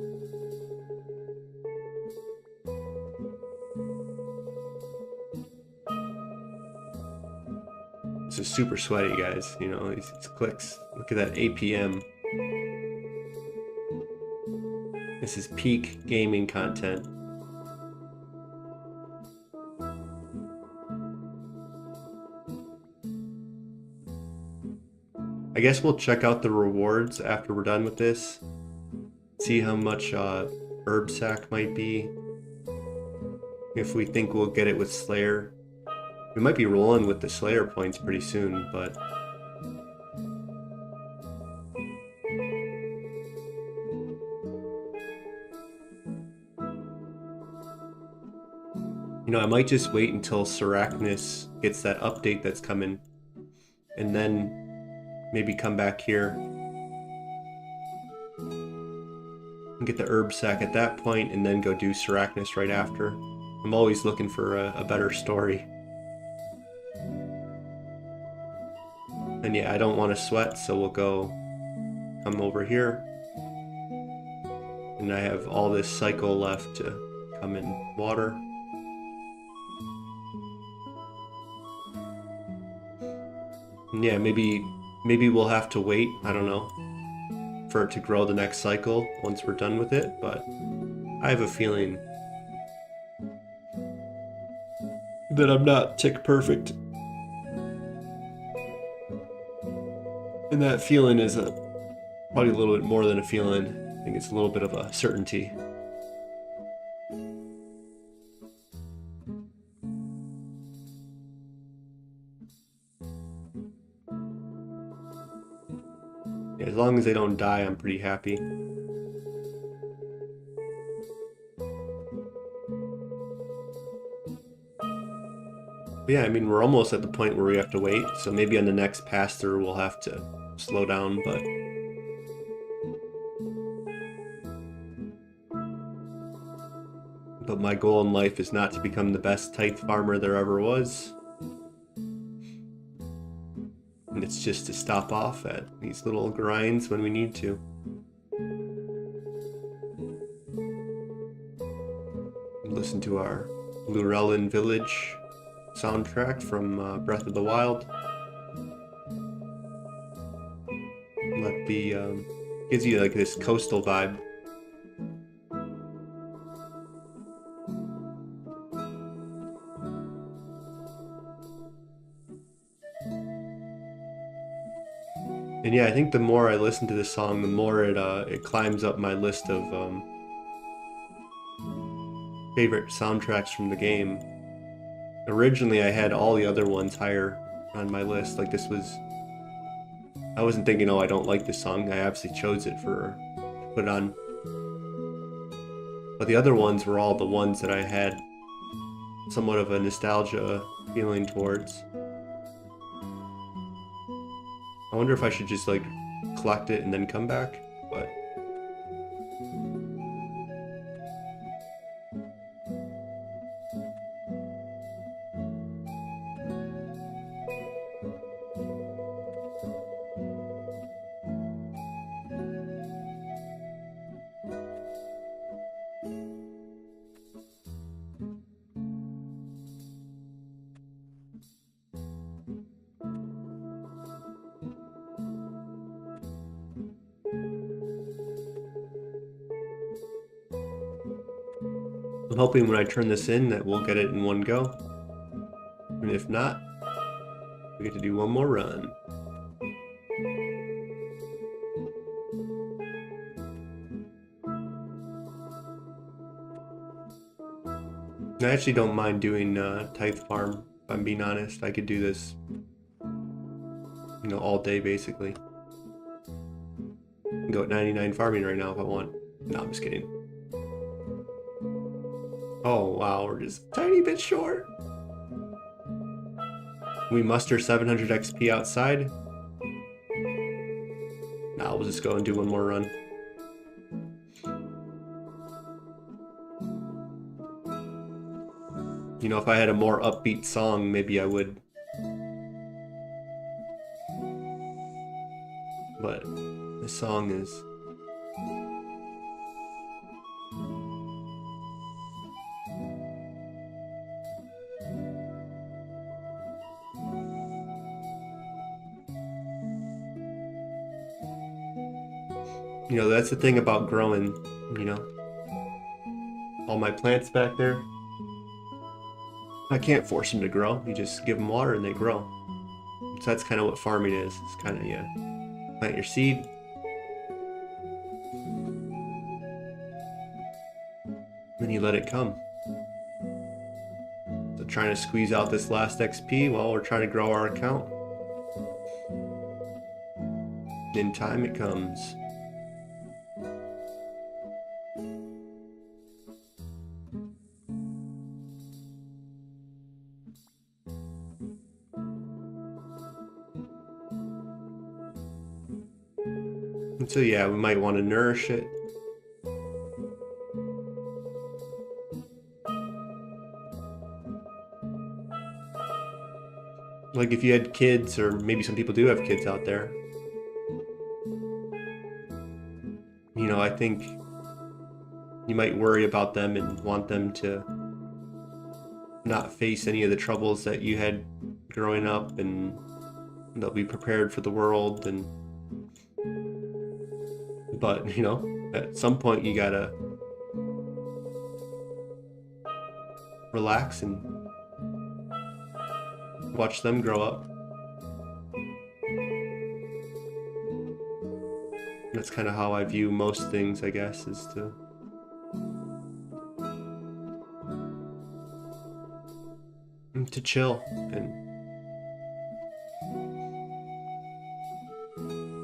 This is super sweaty, guys. You know, these clicks. Look at that APM. This is peak gaming content. I guess we'll check out the rewards after we're done with this. See how much herb sack might be. If we think we'll get it with Slayer. We might be rolling with the Slayer points pretty soon, but... You know, I might just wait until Sarachnis gets that update that's coming, and then maybe come back here and get the herb sack at that point, and then go do Sarachnis right after. I'm always looking for a better story. And yeah, I don't want to sweat, so we'll come over here. And I have all this cycle left to come in water. And yeah, maybe we'll have to wait, I don't know, for it to grow the next cycle once we're done with it, but I have a feeling that I'm not tick perfect. And that feeling is probably a little bit more than a feeling. I think it's a little bit of a certainty. Yeah, as long as they don't die, I'm pretty happy. But yeah, I mean, we're almost at the point where we have to wait, so maybe on the next pass-through we'll have to slow down, but my goal in life is not to become the best tithe farmer there ever was. And it's just to stop off at these little grinds when we need to. Listen to our Lurelin Village soundtrack from Breath of the Wild. Gives you like this coastal vibe. And yeah, I think the more I listen to this song, the more it climbs up my list of favorite soundtracks from the game. Originally, I had all the other ones higher on my list. Like this was, I wasn't thinking, oh, I don't like this song. I obviously chose it to put on. But the other ones were all the ones that I had somewhat of a nostalgia feeling towards. I wonder if I should just like collect it and then come back, but I'm hoping when I turn this in that we'll get it in one go. And if not, we get to do one more run. I actually don't mind doing Tithe Farm, if I'm being honest. I could do this, you know, all day basically. I can go at 99 farming right now if I want. No, I'm just kidding. Oh wow, we're just a tiny bit short. We muster 700 XP outside. Nah, we'll just go and do one more run. You know, if I had a more upbeat song, maybe I would. But this song is... You know, that's the thing about growing, you know. All my plants back there. I can't force them to grow. You just give them water and they grow. So that's kind of what farming is. It's kind of, yeah, plant your seed, then you let it come. So trying to squeeze out this last XP while we're trying to grow our account. In time it comes. And so yeah, we might want to nourish it. Like if you had kids, or maybe some people do have kids out there, you know, I think you might worry about them and want them to not face any of the troubles that you had growing up, and they'll be prepared for the world. And but you know, at some point you gotta relax and watch them grow up. That's kind of how I view most things, I guess, is to chill and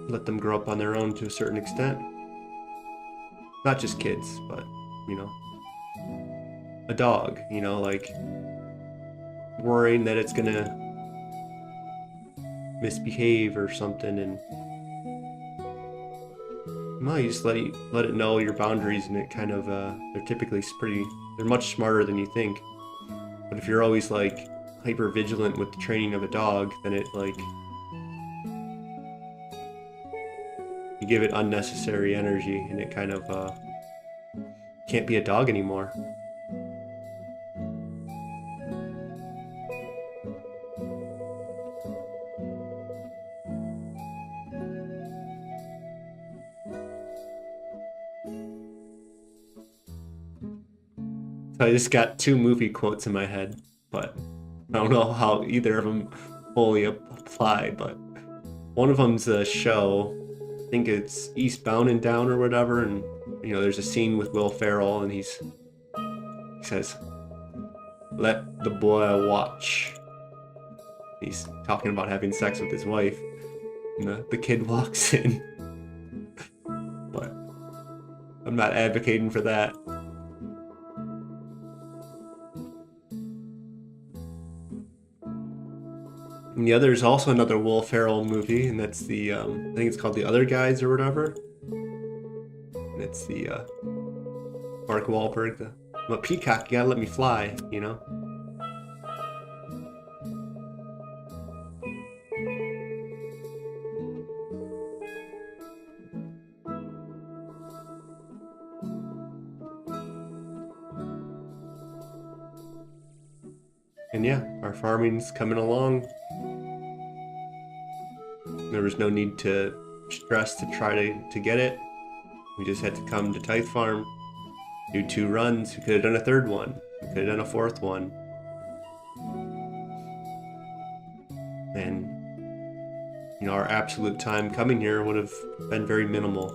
let them grow up on their own to a certain extent. Not just kids, but, you know, a dog, you know, like worrying that it's gonna misbehave or something, and well, you just let it know your boundaries, and it kind of they're typically they're much smarter than you think. But if you're always like hyper vigilant with the training of a dog, then it like you give it unnecessary energy, and it kind of can't be a dog anymore. I just got two movie quotes in my head, but I don't know how either of them fully apply. But one of them's a show, I think it's Eastbound and Down or whatever, and you know, there's a scene with Will Ferrell, and he says, "Let the boy watch." He's talking about having sex with his wife, and the kid walks in. But I'm not advocating for that. And the other is also another Will Ferrell movie, and that's the, I think it's called The Other Guys or whatever. And it's the Mark Wahlberg, I'm a peacock, you gotta let me fly, you know? And yeah, our farming's coming along. There was no need to stress to try to get it. We just had to come to Tithe Farm, do 2 runs. We could have done a 3rd one. We could have done a 4th one. And, you know, our absolute time coming here would have been very minimal.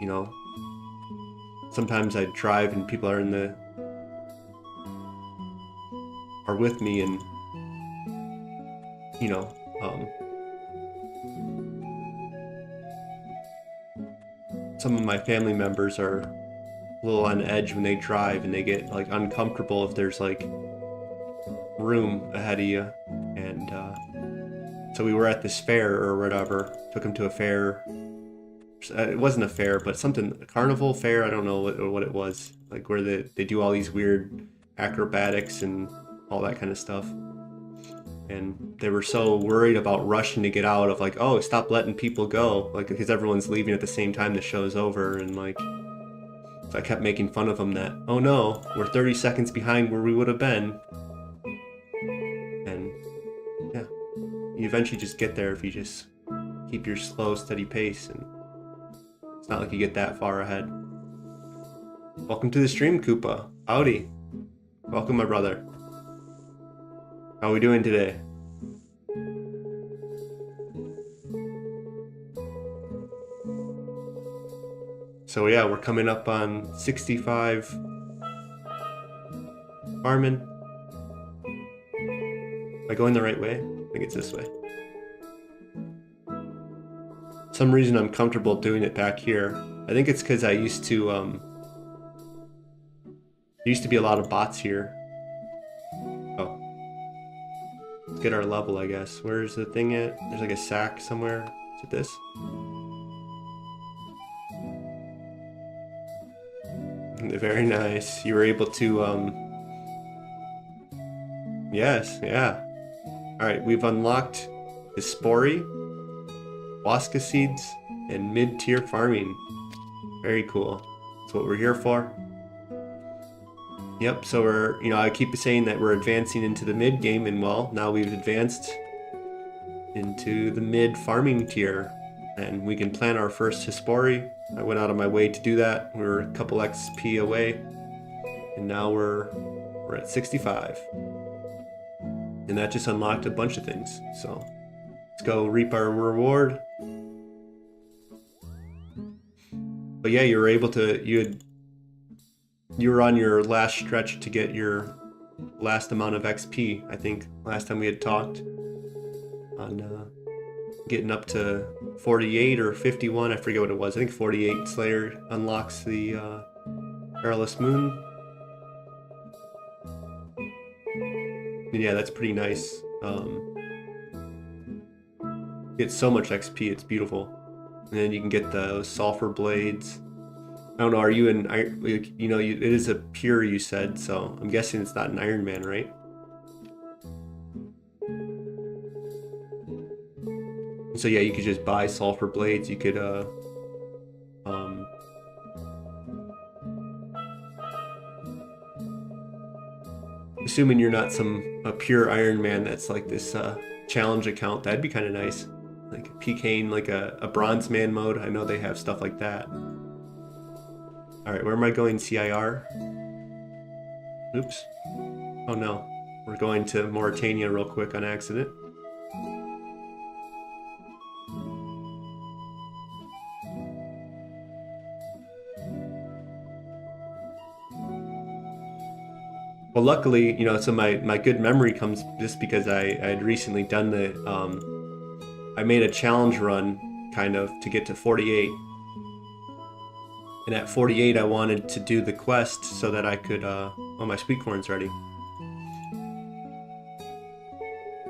You know, sometimes I drive and people are with me, and you know, some of my family members are a little on edge when they drive, and they get like uncomfortable if there's like room ahead of you. And so we were at this fair or whatever, took them to a fair. It wasn't a fair, but a carnival fair, I don't know what it was, like where they do all these weird acrobatics and all that kind of stuff. And they were so worried about rushing to get out, of like, oh, stop letting people go, like, because everyone's leaving at the same time the show's over. And like, so I kept making fun of them that, oh no, we're 30 seconds behind where we would have been. And yeah, you eventually just get there if you just keep your slow, steady pace, and it's not like you get that far ahead. Welcome to the stream, Koopa. Howdy. Welcome, my brother. How are we doing today? So yeah, we're coming up on 65 farming. Am I going the right way? I think it's this way. For some reason I'm comfortable doing it back here. I think it's because I used to there used to be a lot of bots here. Oh. Let's get our level, I guess. Where's the thing at? There's like a sack somewhere. Is it this? Very nice. You were able to yes, yeah. Alright, we've unlocked Hispori, Waska seeds, and mid-tier farming. Very cool. That's what we're here for. Yep, so we're, I keep saying that we're advancing into the mid game, and well, now we've advanced into the mid farming tier, and we can plan our first Hispori. I went out of my way to do that. We were a couple XP away, and now we're at 65. And that just unlocked a bunch of things. So let's go reap our reward. But yeah, you were able to, you were on your last stretch to get your last amount of XP. I think last time we had talked on getting up to 48 or 51. I forget what it was. I think 48 Slayer unlocks the Perilous Moon. And yeah, that's pretty nice. Get so much XP, it's beautiful. And then you can get those sulfur blades. I don't know, are you in, it is a pure, you said, so I'm guessing it's not an Ironman, right? So yeah, you could just buy sulfur blades, you could, assuming you're not a pure Ironman that's like this challenge account, that'd be kind of nice. Like PKing, like a bronze man mode, I know they have stuff like that. Alright, where am I going? CIR? Oops. Oh no. We're going to Mauritania real quick on accident. Well, luckily, so my good memory comes just because I had recently done I made a challenge run, kind of, to get to 48. And at 48, I wanted to do the quest so that I could, oh, my sweet corn's ready.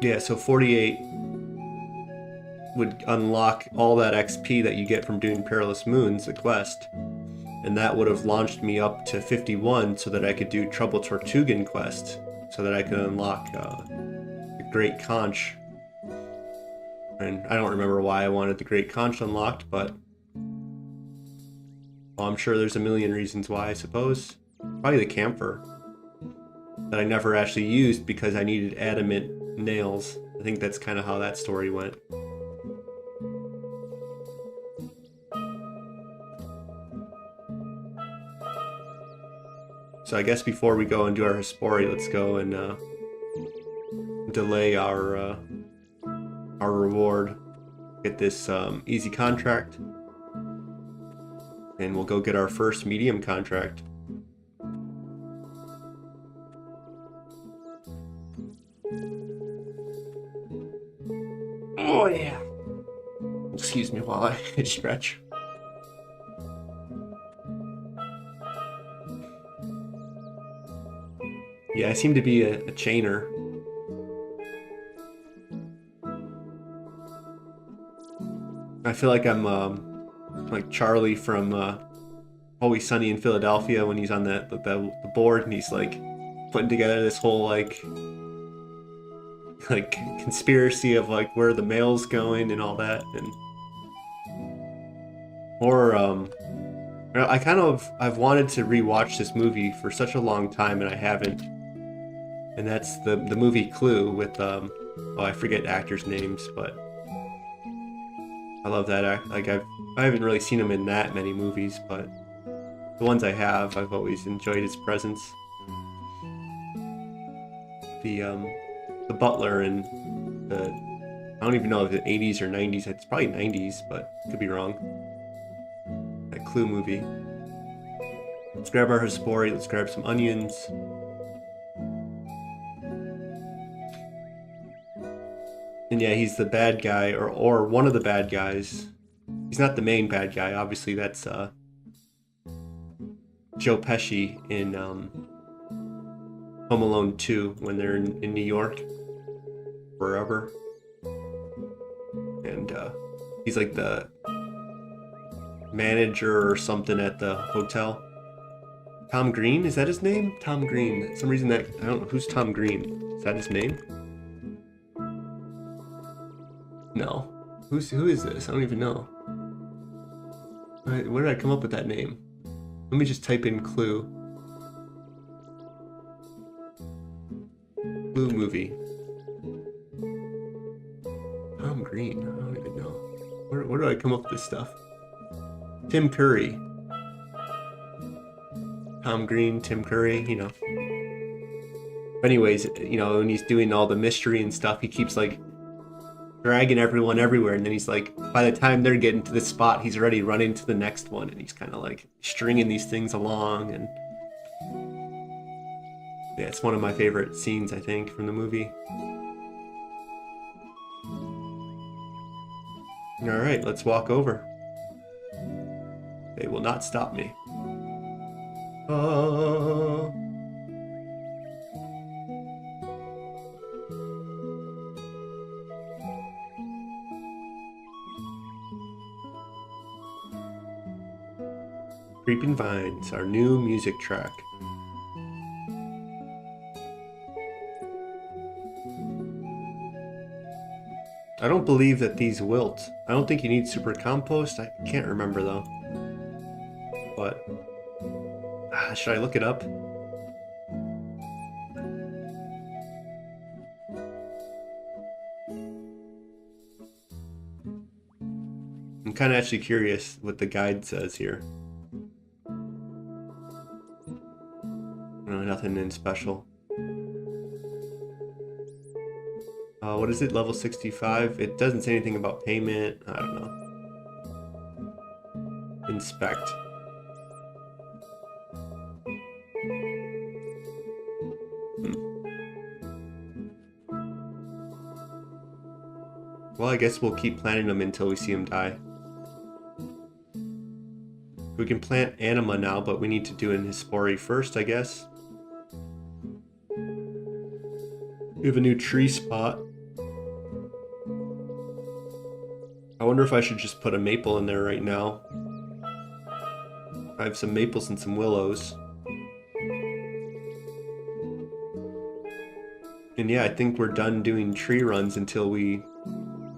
Yeah, so 48 would unlock all that XP that you get from doing Perilous Moons, the quest. And that would have launched me up to 51 so that I could do Trouble Tortugan quest, so that I could unlock the Great Conch. And I don't remember why I wanted the Great Conch unlocked, but well, I'm sure there's a million reasons why, I suppose. Probably the camphor that I never actually used because I needed adamant nails. I think that's kind of how that story went. So I guess before we go and do our Hispori, let's go and delay our reward. Get this easy contract. And we'll go get our first medium contract. Oh yeah. Excuse me while I stretch. Yeah, I seem to be a chainer. I feel like I'm like Charlie from Always Sunny in Philadelphia when he's on the board and he's like putting together this whole like conspiracy of like where the mail's going and all that. And or I've wanted to rewatch this movie for such a long time and I haven't. And that's the movie Clue with oh, I forget actors' names, but I love that act. Like I haven't really seen him in that many movies, but the ones I have, I've always enjoyed his presence. The the butler in the, I don't even know if it's 80s or 90s. It's probably 90s, but could be wrong. That Clue movie. Let's grab our Hespori. Let's grab some onions. And yeah, he's the bad guy, or one of the bad guys. He's not the main bad guy. Obviously, that's Joe Pesci in Home Alone 2 when they're in New York forever. And he's like the manager or something at the hotel. Tom Green, is that his name? Tom Green. For some reason that I don't know who's Tom Green. Is that his name? No. Who is this? I don't even know. Where did I come up with that name? Let me just type in Clue. Clue movie. Tom Green. I don't even know. Where do I come up with this stuff? Tim Curry. Tom Green, Tim Curry, you know. Anyways, you know, when he's doing all the mystery and stuff, he keeps like dragging everyone everywhere, and then he's like, by the time they're getting to this spot, he's already running to the next one, and he's kind of like stringing these things along. And yeah, it's one of my favorite scenes, I think, from the movie. All right, let's walk over. They will not stop me. Oh. Creeping Vines, our new music track. I don't believe that these wilt. I don't think you need super compost. I can't remember though. But should I look it up? I'm kind of actually curious what the guide says here. No, nothing in special. What is it? Level 65? It doesn't say anything about payment. I don't know. Inspect. Well, I guess we'll keep planting them until we see them die. We can plant anima now, but we need to do an Hespori first, I guess. We have a new tree spot. I wonder if I should just put a maple in there right now. I have some maples and some willows. And yeah, I think we're done doing tree runs until we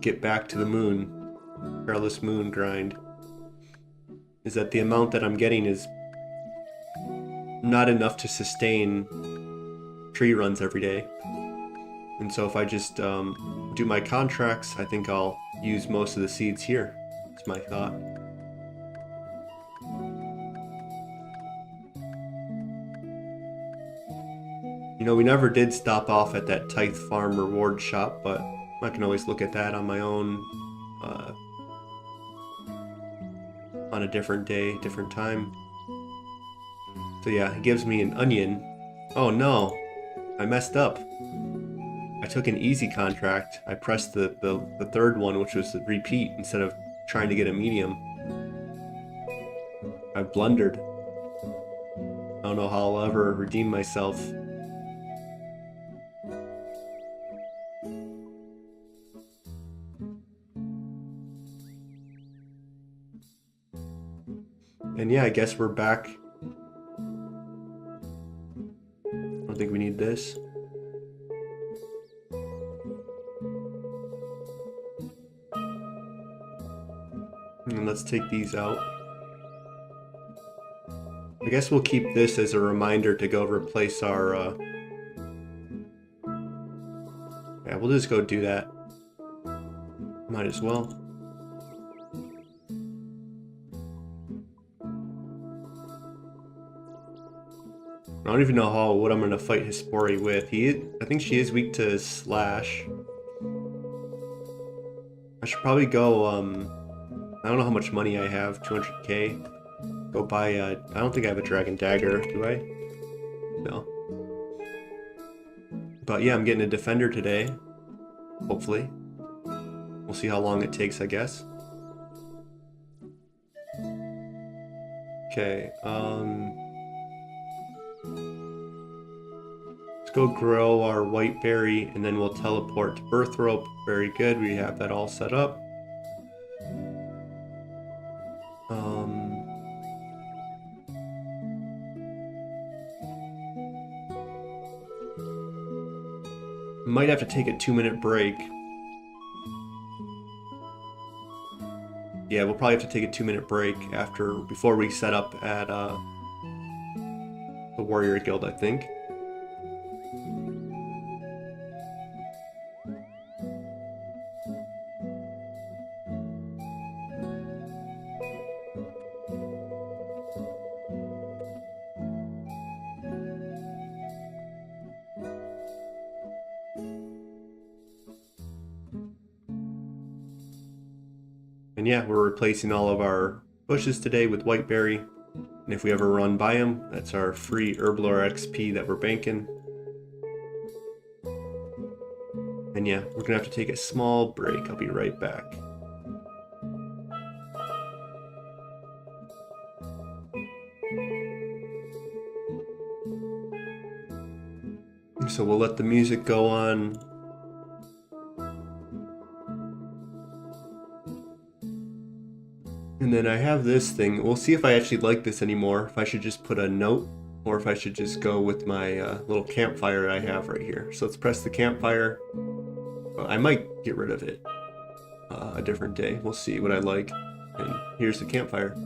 get back to the moon. Perilous moon grind. Is that the amount that I'm getting is not enough to sustain tree runs every day. And so if I just do my contracts, I think I'll use most of the seeds here. That's my thought. You know, we never did stop off at that Tithe Farm reward shop, but I can always look at that on my own on a different day, different time. So yeah, it gives me an onion. Oh no, I messed up. I took an easy contract. I pressed the third one, which was the repeat, instead of trying to get a medium. I blundered. I don't know how I'll ever redeem myself. And yeah, I guess we're back. I don't think we need this. And let's take these out. I guess we'll keep this as a reminder to go replace our... Yeah, we'll just go do that. Might as well. I don't even know what I'm gonna fight Hespori with. I think she is weak to Slash. I should probably go, I don't know how much money I have, 200k. Go buy, I don't think I have a Dragon Dagger, do I? No. But yeah, I'm getting a Defender today, hopefully. We'll see how long it takes, I guess. Okay, let's go grow our White Berry, and then we'll teleport to Birth Rope. Very good, we have that all set up. Might have to take a 2-minute break. Yeah, we'll probably have to take a 2-minute break before we set up at the Warrior Guild, I think. And yeah, we're replacing all of our bushes today with Whiteberry. And if we ever run by them, that's our free Herblore XP that we're banking. And yeah, we're gonna have to take a small break. I'll be right back. So we'll let the music go on. And then I have this thing. We'll see if I actually like this anymore. If I should just put a note, or if I should just go with my little campfire I have right here. So let's press the campfire. I might get rid of it a different day. We'll see what I like. And here's the campfire.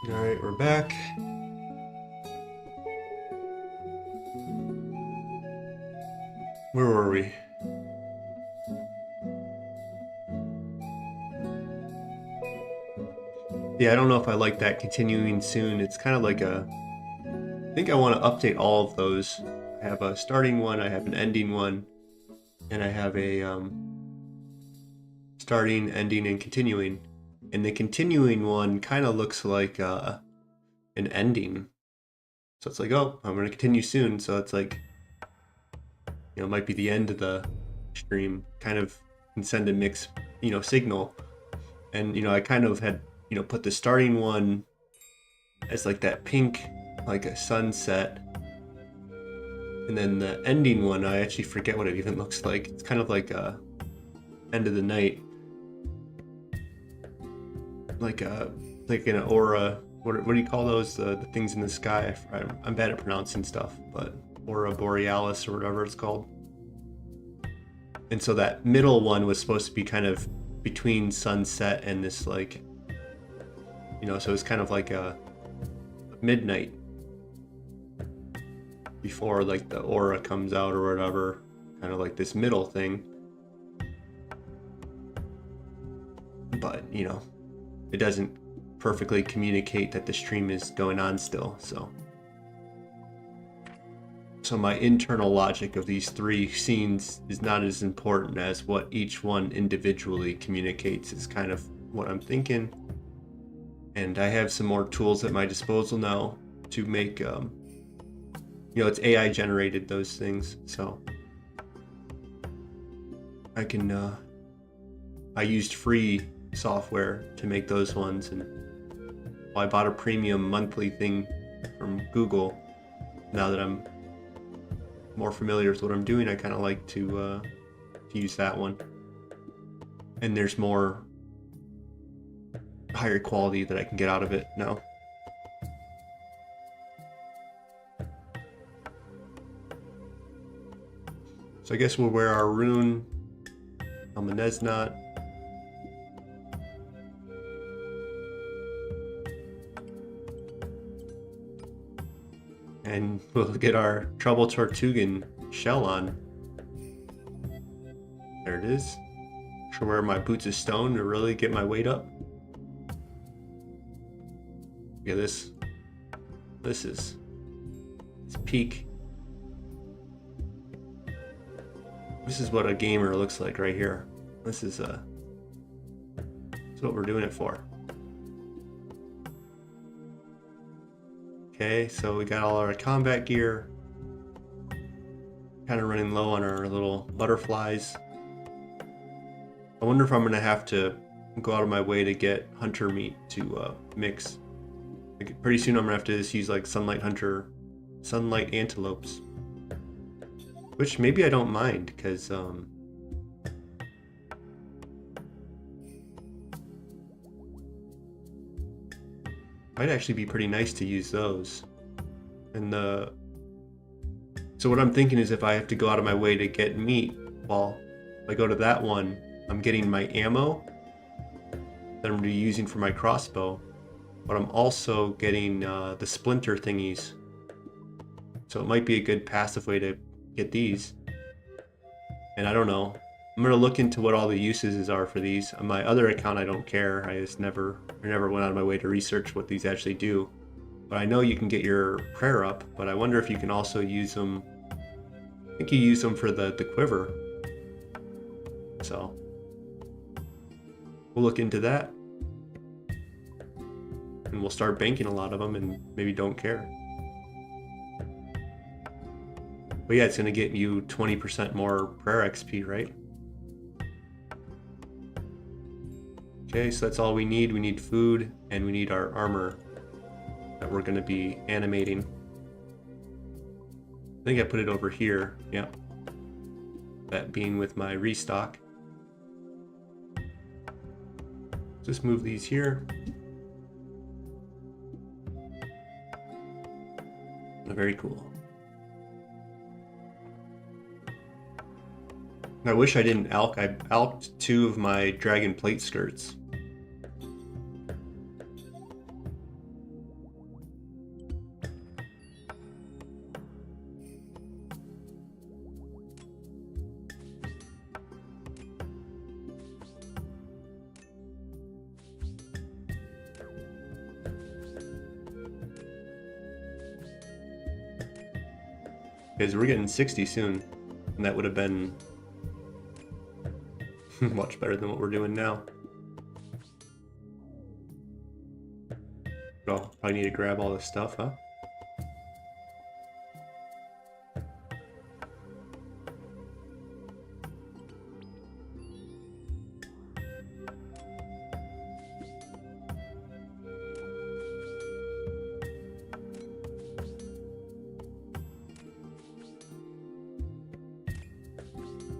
Alright, we're back. Where were we? Yeah, I don't know if I like that continuing soon. It's kind of like I think I want to update all of those. I have a starting one, I have an ending one, and I have a starting, ending, and continuing. And the continuing one kind of looks like an ending. So it's like, oh, I'm going to continue soon. So it's like, it might be the end of the stream. Kind of can send a mixed, signal. And, I kind of had, put the starting one as like that pink, like a sunset. And then the ending one, I actually forget what it even looks like. It's kind of like a end of the night. Like an aura. What do you call those? The things in the sky? I'm bad at pronouncing stuff, but aura borealis or whatever it's called. And so that middle one was supposed to be kind of between sunset and this like, so it's kind of like a midnight before like the aura comes out or whatever, kind of like this middle thing. But, it doesn't perfectly communicate that the stream is going on still, so my internal logic of these three scenes is not as important as what each one individually communicates, is kind of what I'm thinking. And I have some more tools at my disposal now to make, it's AI generated, those things, so I can, I used free software to make those ones, and I bought a premium monthly thing from Google. Now that I'm more familiar with what I'm doing, I kind of like to use that one. And there's more higher quality that I can get out of it now. So I guess we'll wear our rune, Almaneznot. And we'll get our Trouble Tortugan shell on. There it is. Should wear my boots of stone to really get my weight up. Look at this. This is peak. This is what a gamer looks like right here. This is that's what we're doing it for. Okay, so we got all our combat gear. Kind of running low on our little butterflies. I wonder if I'm gonna have to go out of my way to get hunter meat to mix. Like, pretty soon I'm gonna have to just use like sunlight antelopes. Which maybe I don't mind, because might actually be pretty nice to use those. And so what I'm thinking is, if I have to go out of my way to get meat, well, if I go to that one, I'm getting my ammo that I'm going to be using for my crossbow, but I'm also getting the splinter thingies. So it might be a good passive way to get these. And I don't know. I'm going to look into what all the uses are for these. On my other account, I don't care. I never went out of my way to research what these actually do. But I know you can get your prayer up, but I wonder if you can also use them. I think you use them for the quiver. So we'll look into that. And we'll start banking a lot of them and maybe don't care. But yeah, it's going to get you 20% more prayer XP, right? Okay, so that's all we need. We need food, and we need our armor that we're going to be animating. I think I put it over here. Yeah. That being with my restock. Just move these here. Very cool. I wish I didn't alch. I alched 2 of my dragon plate skirts. Because we're getting 60 soon, and that would have been much better than what we're doing now. Oh, probably need to grab all this stuff, huh?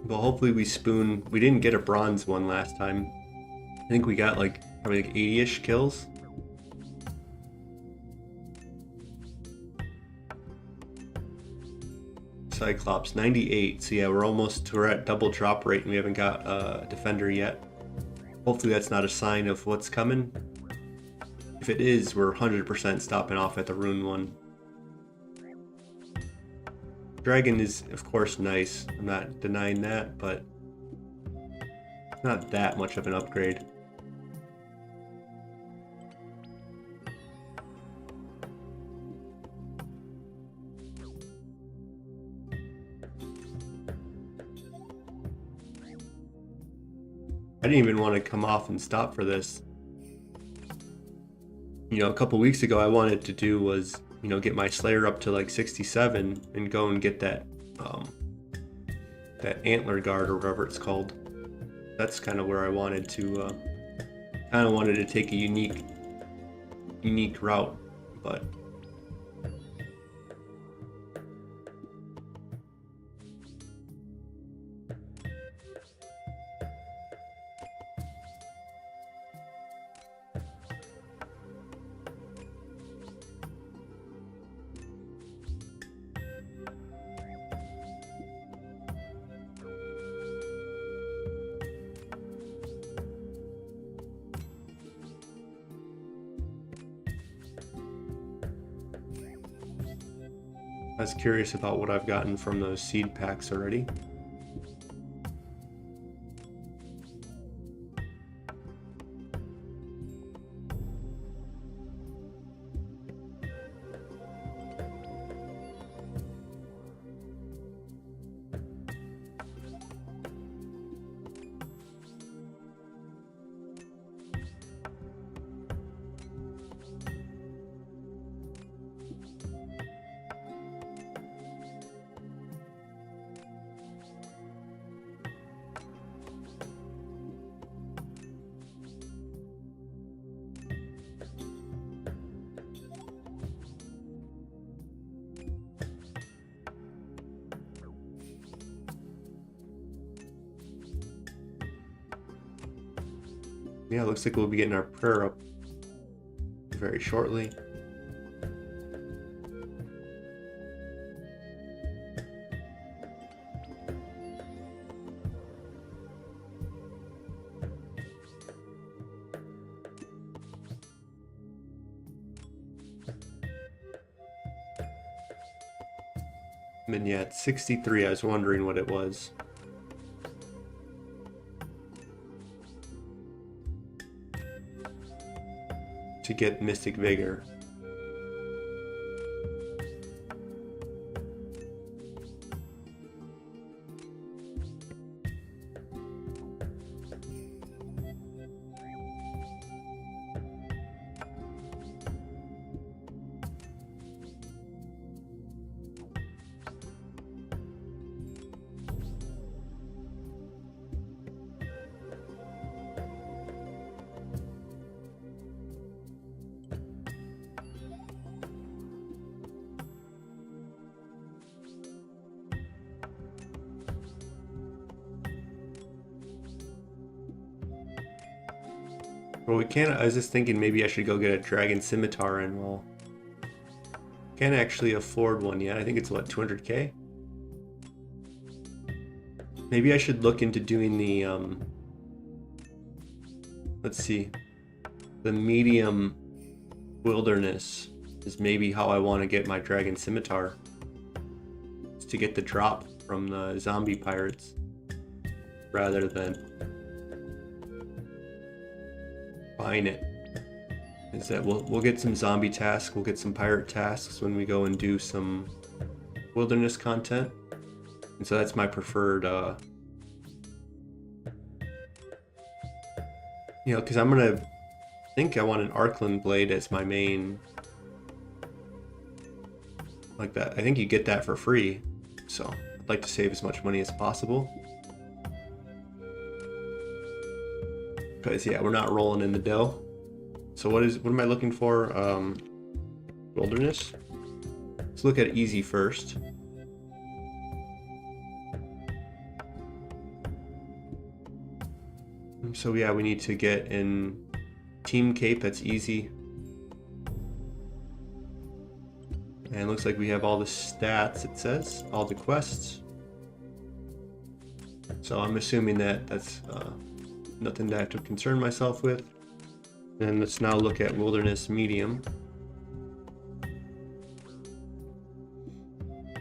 Well, hopefully we spoon. We didn't get a bronze one last time. I think we got like probably like 80-ish kills. Cyclops 98. So yeah, we're at double drop rate, and we haven't got a defender yet. Hopefully that's not a sign of what's coming. If it is, we're 100% stopping off at the rune one. Dragon is, of course, nice. I'm not denying that, but it's not that much of an upgrade. I didn't even want to come off and stop for this. You know, a couple weeks ago, I wanted to do was, you know, get my Slayer up to like 67 and go and get that that antler guard or whatever it's called. That's kind of where I wanted to take a unique route, but I was curious about what I've gotten from those seed packs already. Yeah, it looks like we'll be getting our prayer up very shortly. And yeah, it's 63. I was wondering what it was. To get Mystic Vigor. Well, we can't. I was just thinking maybe I should go get a Dragon Scimitar, and well, can't actually afford one yet. I think it's what, 200k? Maybe I should look into doing the let's see, the medium wilderness is maybe how I want to get my Dragon Scimitar. It's to get the drop from the zombie pirates rather than buying it. Is that we'll get some zombie tasks, we'll get some pirate tasks when we go and do some wilderness content. And so that's my preferred, you know, because I'm gonna think I want an Arkland blade as my main, like that. I think you get that for free, so I'd like to save as much money as possible. Because yeah, we're not rolling in the dough. So what am I looking for? Wilderness. Let's look at easy first. So yeah, we need to get in Team Cape, that's easy. And it looks like we have all the stats, it says, all the quests. So I'm assuming that that's nothing that I have to concern myself with. And let's now look at Wilderness Medium.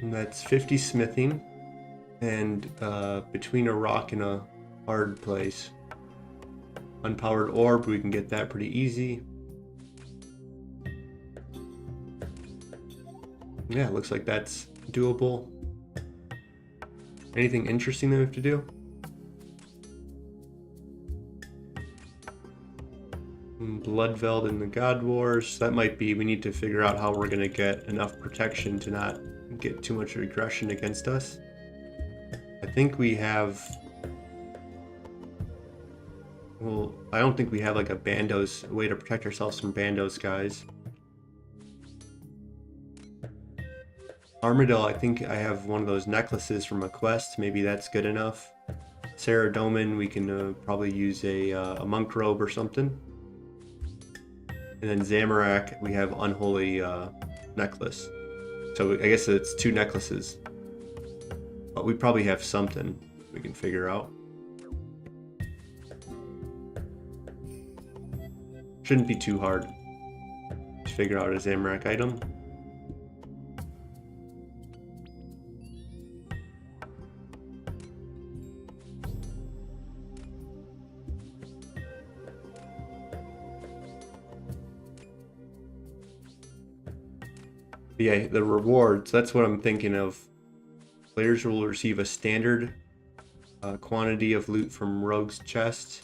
And that's 50 smithing and between a rock and a hard place. Unpowered orb, we can get that pretty easy. Yeah, it looks like that's doable. Anything interesting that we have to do? Bloodveld in the God Wars. That might be, we need to figure out how we're going to get enough protection to not get too much aggression against us. I think we have... Well, I don't think we have like a Bandos, a way to protect ourselves from Bandos guys. Armadillo, I think I have one of those necklaces from a quest. Maybe that's good enough. Sarah Doman, we can probably use a monk robe or something. And then Zamorak, we have Unholy necklace. So I guess it's 2 necklaces. But we probably have something we can figure out. Shouldn't be too hard to figure out a Zamorak item. Yeah, the rewards, that's what I'm thinking of. Players will receive a standard quantity of loot from Rogue's chest,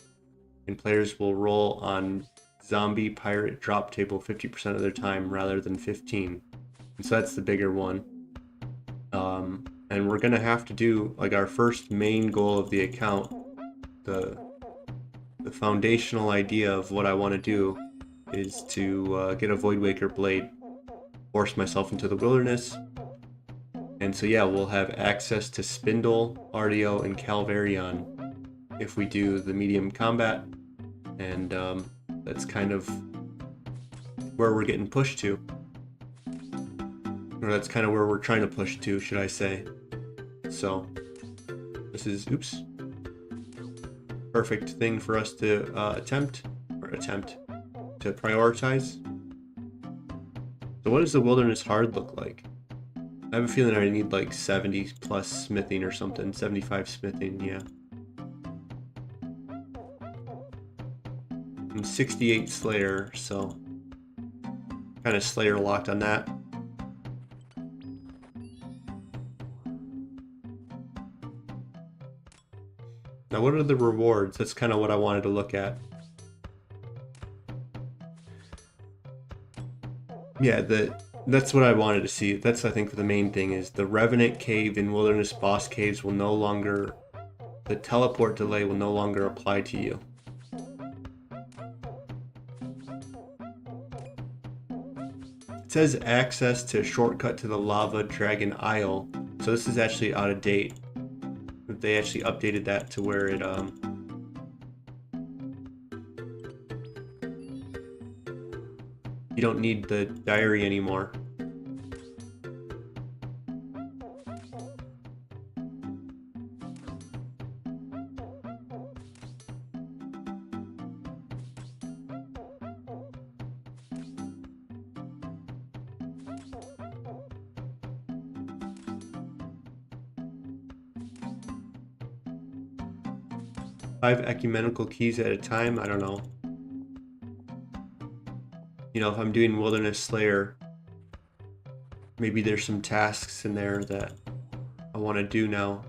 and players will roll on Zombie Pirate drop table 50% of their time rather than 15. And so that's the bigger one. And we're gonna have to do, like, our first main goal of the account, the foundational idea of what I want to do is to get a Voidwaker blade, force myself into the wilderness. And so yeah, we'll have access to Spindle, Artio, and Calvarion if we do the medium combat. And that's kind of where we're getting pushed to. Or that's kind of where we're trying to push to, should I say. So, this is, oops, perfect thing for us to attempt to prioritize. So what does the Wilderness Hard look like? I have a feeling I need like 70 plus smithing or something, 75 smithing, yeah. I'm 68 Slayer, so kind of Slayer locked on that. Now what are the rewards? That's kind of what I wanted to look at. Yeah, that's what I wanted to see. That's, I think, the main thing is the Revenant Cave and Wilderness Boss Caves will no longer... The teleport delay will no longer apply to you. It says access to shortcut to the Lava Dragon Isle. So this is actually out of date. They actually updated that to where it you don't need the diary anymore. Five ecumenical keys at a time, I don't know. You know, if I'm doing Wilderness Slayer, maybe there's some tasks in there that I want to do now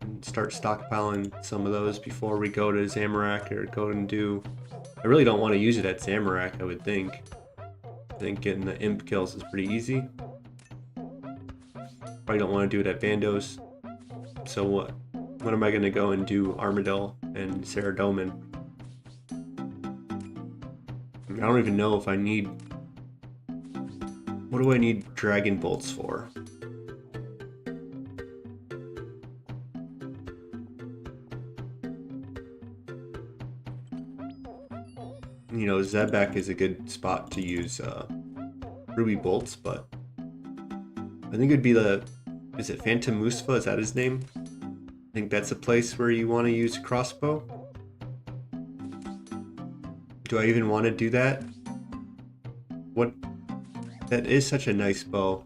and start stockpiling some of those before we go to Zamorak or go and do. I really don't want to use it at Zamorak, I would think. I think getting the imp kills is pretty easy. Probably don't want to do it at Vandos. So what? When am I going to go and do Armadillo and Saradomin? I don't even know if I need... What do I need Dragon Bolts for? You know, Zebek is a good spot to use Ruby Bolts, but I think it'd be the... Is it Phantom Musfa? Is that his name? I think that's a place where you want to use crossbow. Do I even want to do that? What? That is such a nice bow.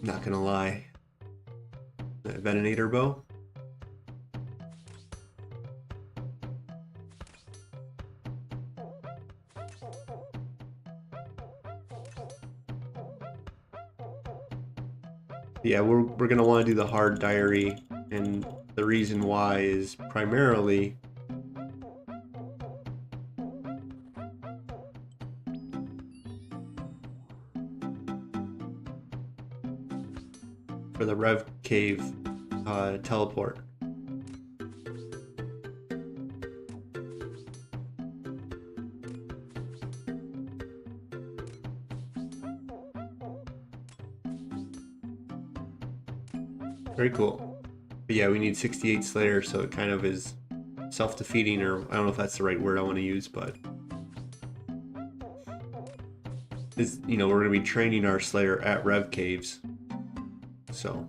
Not gonna lie. The Venenator bow? Yeah, we're gonna want to do the hard diary, and the reason why is primarily for the Rev Cave teleport. Very cool. But yeah, we need 68 Slayer, so it kind of is self-defeating, or I don't know if that's the right word I want to use, but it's, you know, we're going to be training our Slayer at Rev Caves, so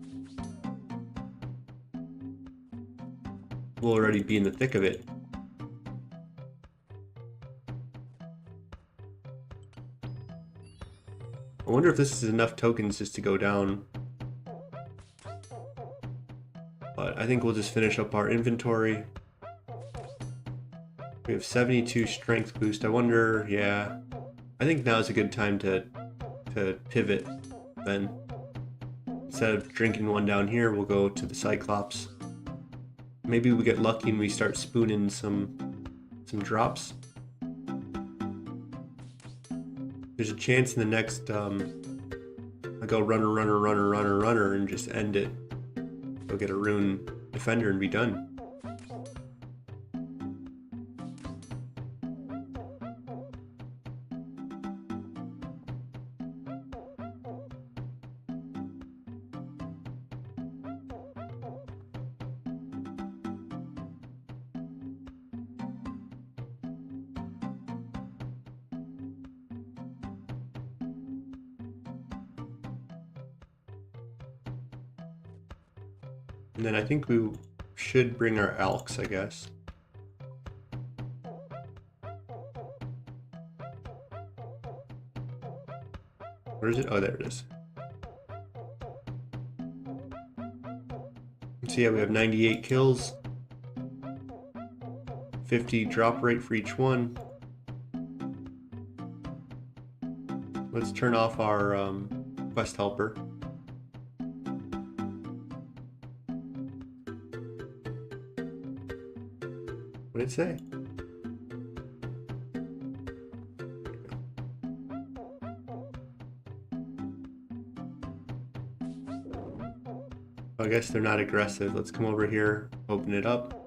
we'll already be in the thick of it. I wonder if this is enough tokens just to go down. But I think we'll just finish up our inventory. We have 72 strength boost. I wonder, yeah. I think now is a good time to pivot then. Instead of drinking one down here, we'll go to the Cyclops. Maybe we get lucky and we start spooning some drops. There's a chance in the next I go runner and just end it. Go get a rune defender and be done. And then I think we should bring our Elks, I guess. Where is it? Oh, there it is. So yeah, we have 98 kills. 50 drop rate for each one. Let's turn off our quest helper. What did it say? I guess they're not aggressive. Let's come over here, open it up.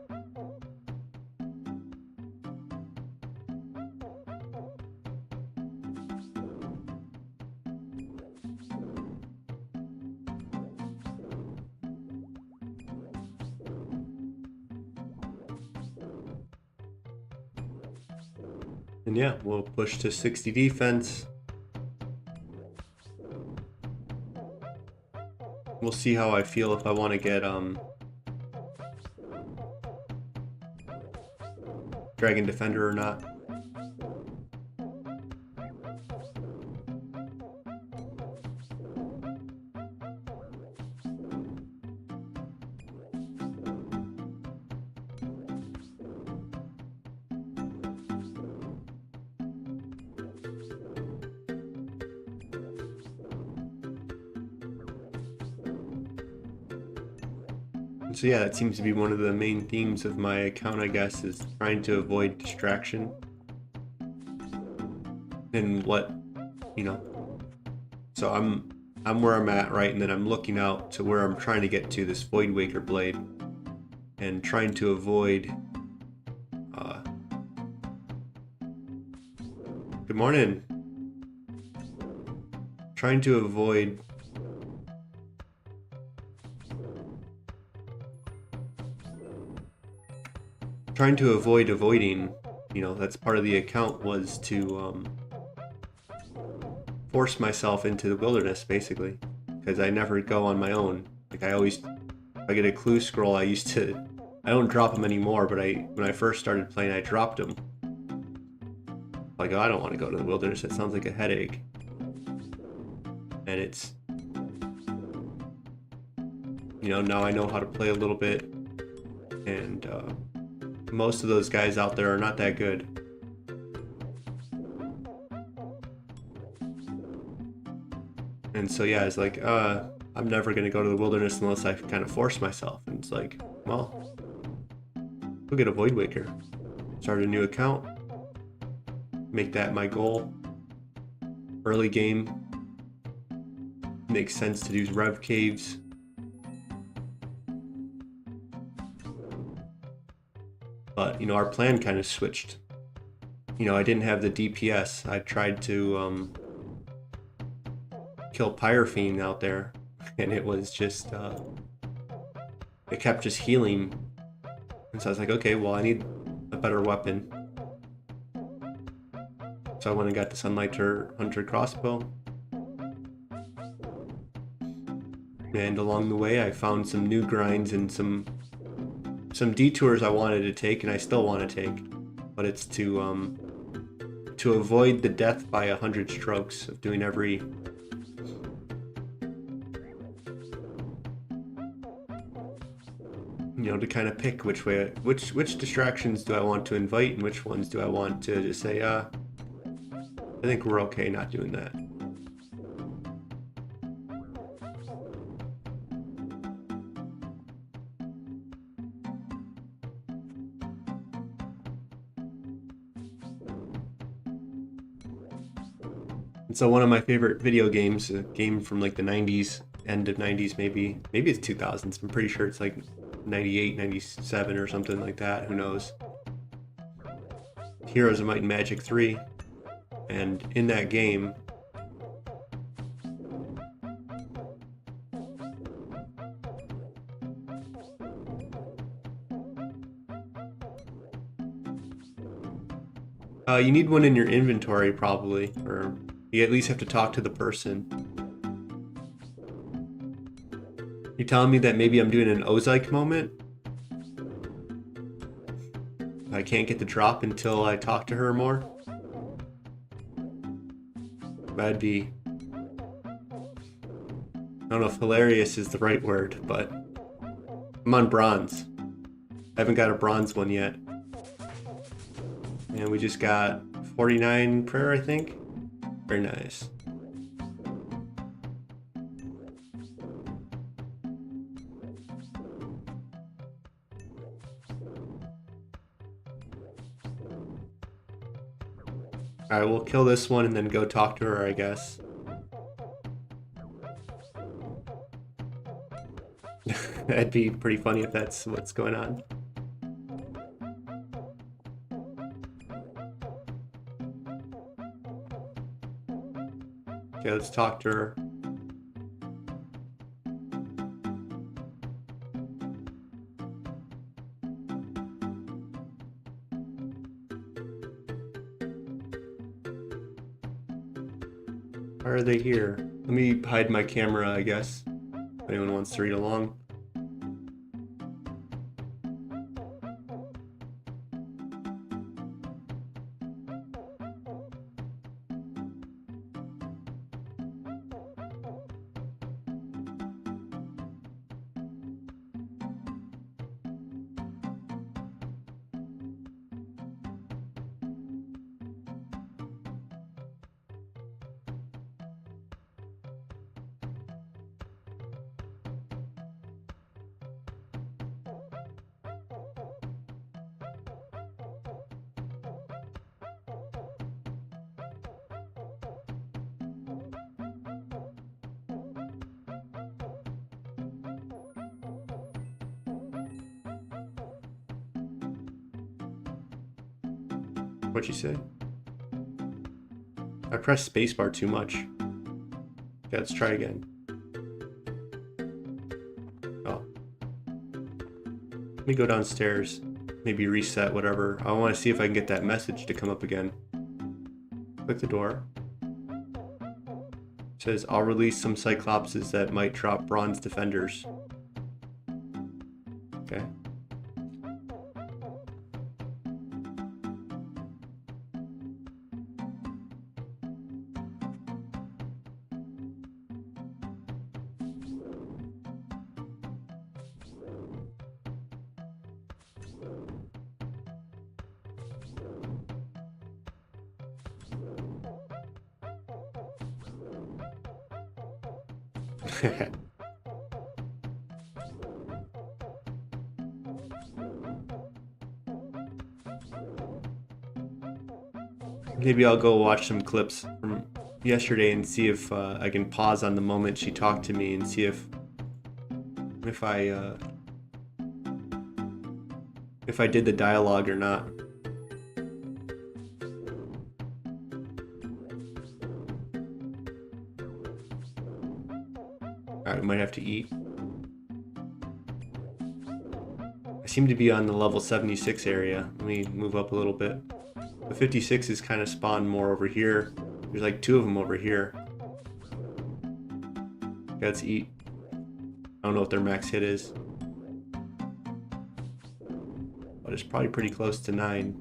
And yeah, we'll push to 60 defense. We'll see how I feel if I want to get Dragon Defender or not. So yeah, that seems to be one of the main themes of my account, I guess, is trying to avoid distraction. And what, you know, so I'm where I'm at, right? And then I'm looking out to where I'm trying to get to, this Void Waker blade, and trying to avoid good morning. Trying to avoid avoiding, you know, that's part of the account, was to force myself into the wilderness, basically, because I never go on my own. Like, I always, if I get a clue scroll, I don't drop them anymore, but when I first started playing, I dropped them. Like, oh, I don't want to go to the wilderness, that sounds like a headache. And it's, you know, now I know how to play a little bit, and most of those guys out there are not that good. And so yeah, it's like, I'm never gonna go to the wilderness unless I kind of force myself. And it's like, well, go get a Void Waker, start a new account, make that my goal. Early game, makes sense to do rev caves. But, you know, our plan kind of switched. You know, I didn't have the DPS. I tried to kill Pyrophene out there, and it was just, it kept just healing. And so I was like, okay, well, I need a better weapon. So I went and got the Sunlight Hunter crossbow. And along the way, I found some new grinds and some detours I wanted to take, and I still want to take. But it's to avoid the death by 100 strokes of doing every... You know, to kind of pick which distractions do I want to invite and which ones do I want to just say, I think we're okay not doing that. And so one of my favorite video games, a game from like the 90s, end of 90s maybe it's 2000s, I'm pretty sure it's like 98, 97 or something like that, who knows. Heroes of Might and Magic 3, and in that game, you need one in your inventory probably, or you at least have to talk to the person. You're telling me that maybe I'm doing an Ozike moment? I can't get the drop until I talk to her more? That'd be... I don't know if hilarious is the right word, but... I'm on bronze. I haven't got a bronze one yet. And we just got 49 prayer, I think. Very nice. Alright, we'll kill this one and then go talk to her, I guess. That'd be pretty funny if that's what's going on. Okay, let's talk to her. Why are they here? Let me hide my camera, I guess, if anyone wants to read along. What'd you say? I pressed spacebar too much. Okay, let's try again. Oh. Let me go downstairs. Maybe reset whatever. I want to see if I can get that message to come up again. Click the door. It says, I'll release some Cyclopses that might drop bronze defenders. Okay. Maybe I'll go watch some clips from yesterday and see if I can pause on the moment she talked to me and see if I did the dialogue or not. Alright, we might have to eat. I seem to be on the level 76 area. Let me move up a little bit. The 56 is kind of spawned more over here. There's like 2 of them over here. Okay, let's eat. I don't know what their max hit is. But it's probably pretty close to 9.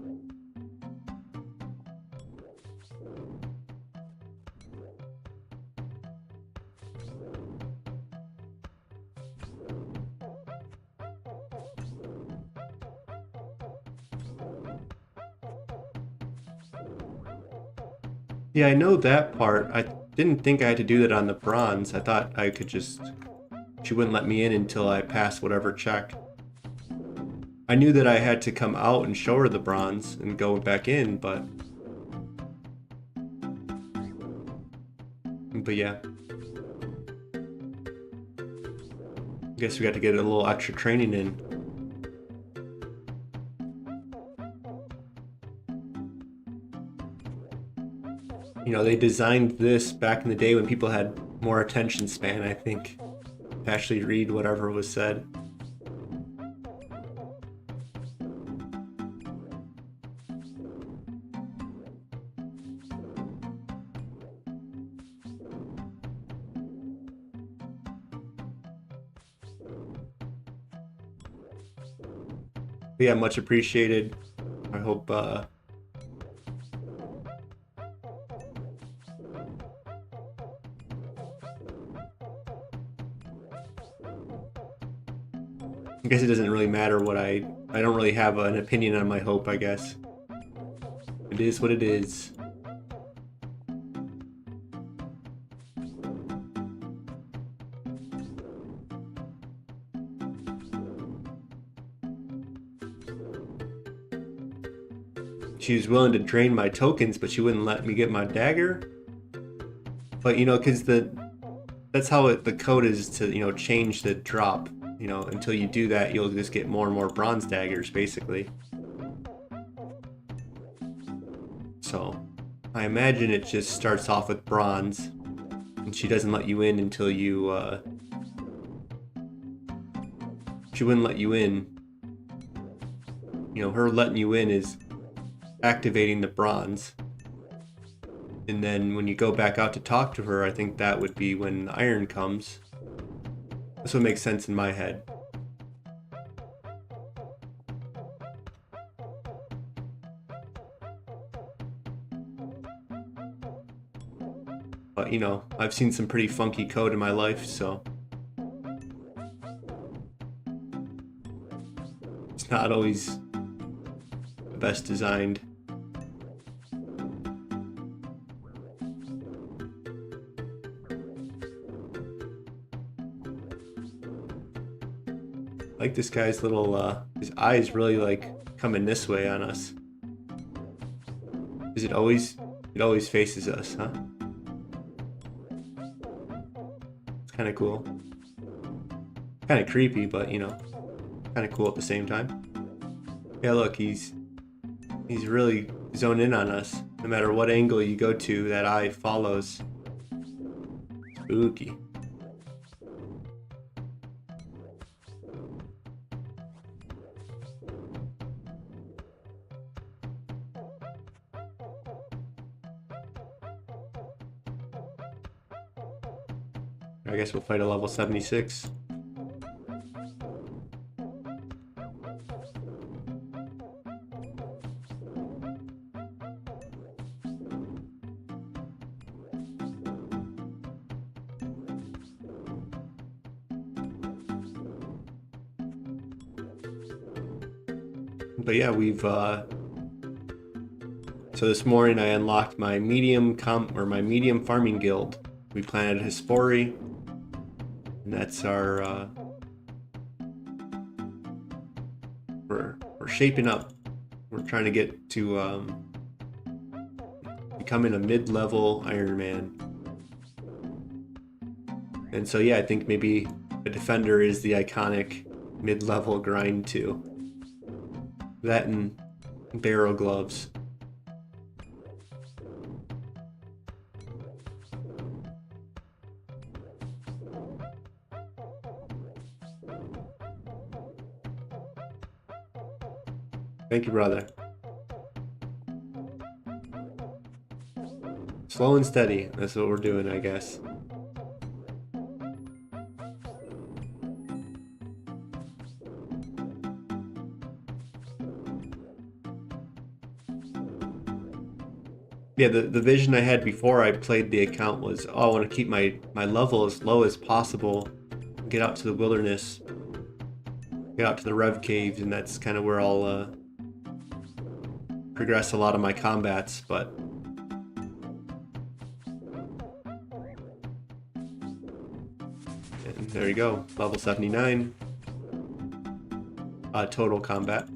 Yeah, I know that part. I didn't think I had to do that on the bronze. I thought I could just... She wouldn't let me in until I passed whatever check. I knew that I had to come out and show her the bronze and go back in, but... yeah. I guess we got to get a little extra training in. You know, they designed this back in the day when people had more attention span, I think, to actually read whatever was said. But yeah, much appreciated. I hope I guess it doesn't really matter what I don't really have an opinion on my hope, I guess. It is what it is. She was willing to drain my tokens, but she wouldn't let me get my dagger. But you know, because that's how the code is to, you know, change the drop. You know, until you do that, you'll just get more and more bronze daggers, basically. So, I imagine it just starts off with bronze, and she doesn't let you in until you, she wouldn't let you in. You know, her letting you in is activating the bronze. And then when you go back out to talk to her, I think that would be when the iron comes. This would make sense in my head. But, you know, I've seen some pretty funky code in my life, so... it's not always the best designed. I like this guy's little, his eyes really like coming this way on us. Is it always faces us, huh? It's kind of cool. Kind of creepy, but you know, kind of cool at the same time. Yeah, look, he's really zone in on us. No matter what angle you go to, that eye follows. Spooky. I guess we'll fight a level 76. But yeah, we've so this morning I unlocked my medium farming guild. We planted Hispori, and that's our we're shaping up. We're trying to get to becoming a mid-level Ironman. And so yeah, I think maybe a defender is the iconic mid-level grind too. That and barrel gloves. Thank you, brother. Slow and steady. That's what we're doing, I guess. Yeah, the vision I had before I played the account was, oh, I want to keep my level as low as possible, get out to the wilderness, get out to the Rev Caves, and that's kind of where I'll progress a lot of my combats, but and there you go, level 79 total combat.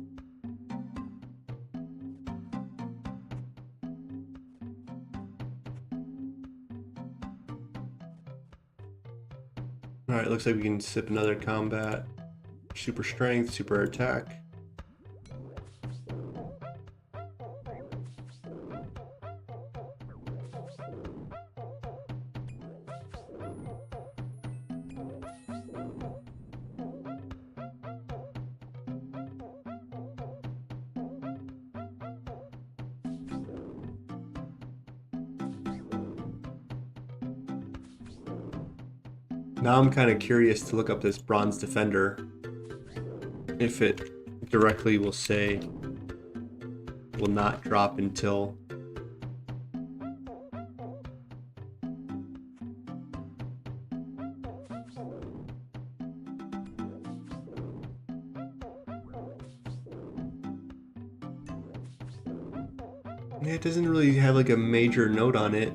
Alright, looks like we can sip another combat. Super strength, super attack. Now I'm kind of curious to look up this bronze defender, if it directly will say will not drop until it doesn't really have like a major note on it.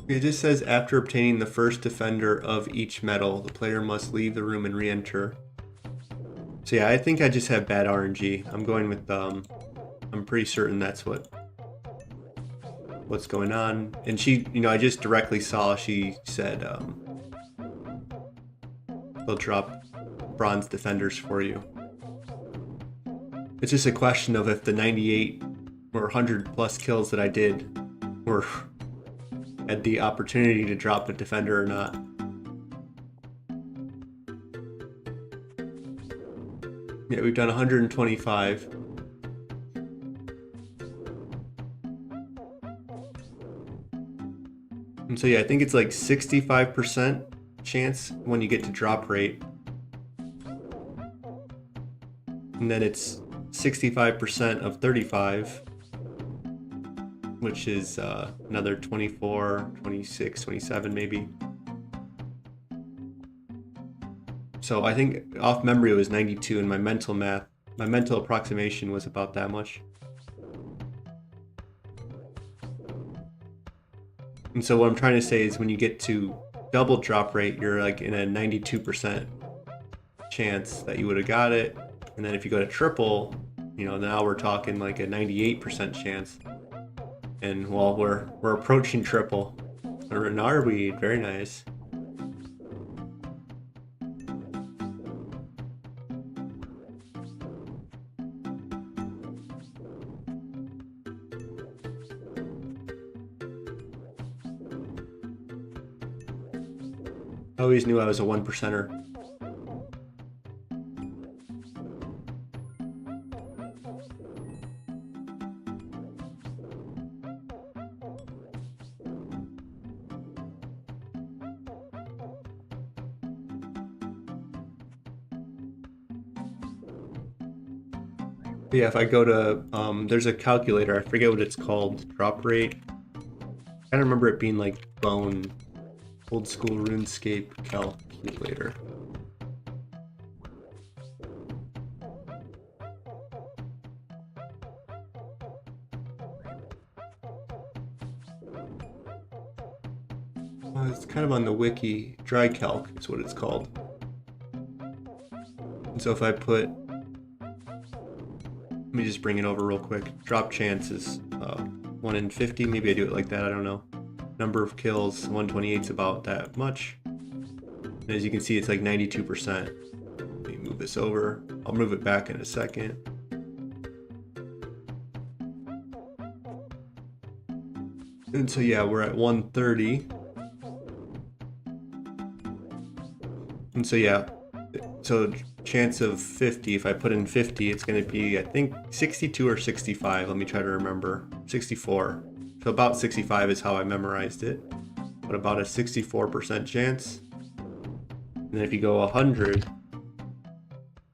It just says after obtaining the first defender of each medal, the player must leave the room and re-enter. So yeah, I think I just have bad RNG. I'm going with I'm pretty certain that's what's going on. And she, I just directly saw she said they'll drop bronze defenders for you. It's just a question of if the 98 or 100 plus kills that I did had the opportunity to drop a defender or not. Yeah, we've done 125. And so yeah, I think it's like 65% chance when you get to drop rate. And then it's 65% of 35. Which is another 24, 26, 27 maybe. So I think off memory it was 92, and my mental approximation was about that much. And so what I'm trying to say is when you get to double drop rate, you're like in a 92% chance that you would have got it. And then if you go to triple, now we're talking like a 98% chance. And well, we're approaching triple. A Renard weed, very nice. I always knew I was a 1%er. But yeah, if I go to, there's a calculator, I forget what it's called, drop rate. I kind of remember it being like Bone, old school RuneScape calculator. It's kind of on the wiki, dry calc is what it's called. And so if I put, let me just bring it over real quick. Drop chance is 1 in 50, maybe I do it like that, I don't know. Number of kills, 128 is about that much. And as you can see, it's like 92%. Let me move this over. I'll move it back in a second. And so yeah, we're at 130. And so yeah, so chance of 50, if I put in 50, it's going to be, I think, 62 or 65. Let me try to remember. 64. So about 65 is how I memorized it. But about a 64% chance. And then if you go 100,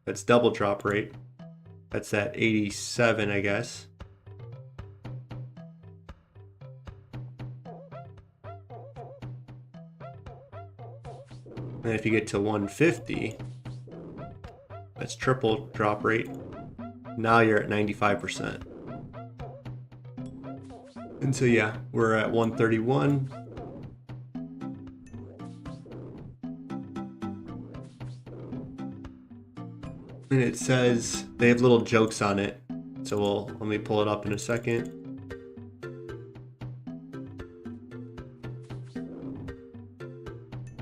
that's double drop rate. That's at 87, I guess. And if you get to 150, that's triple drop rate. Now you're at 95%. And so yeah, we're at 131. And it says, they have little jokes on it. So let me pull it up in a second.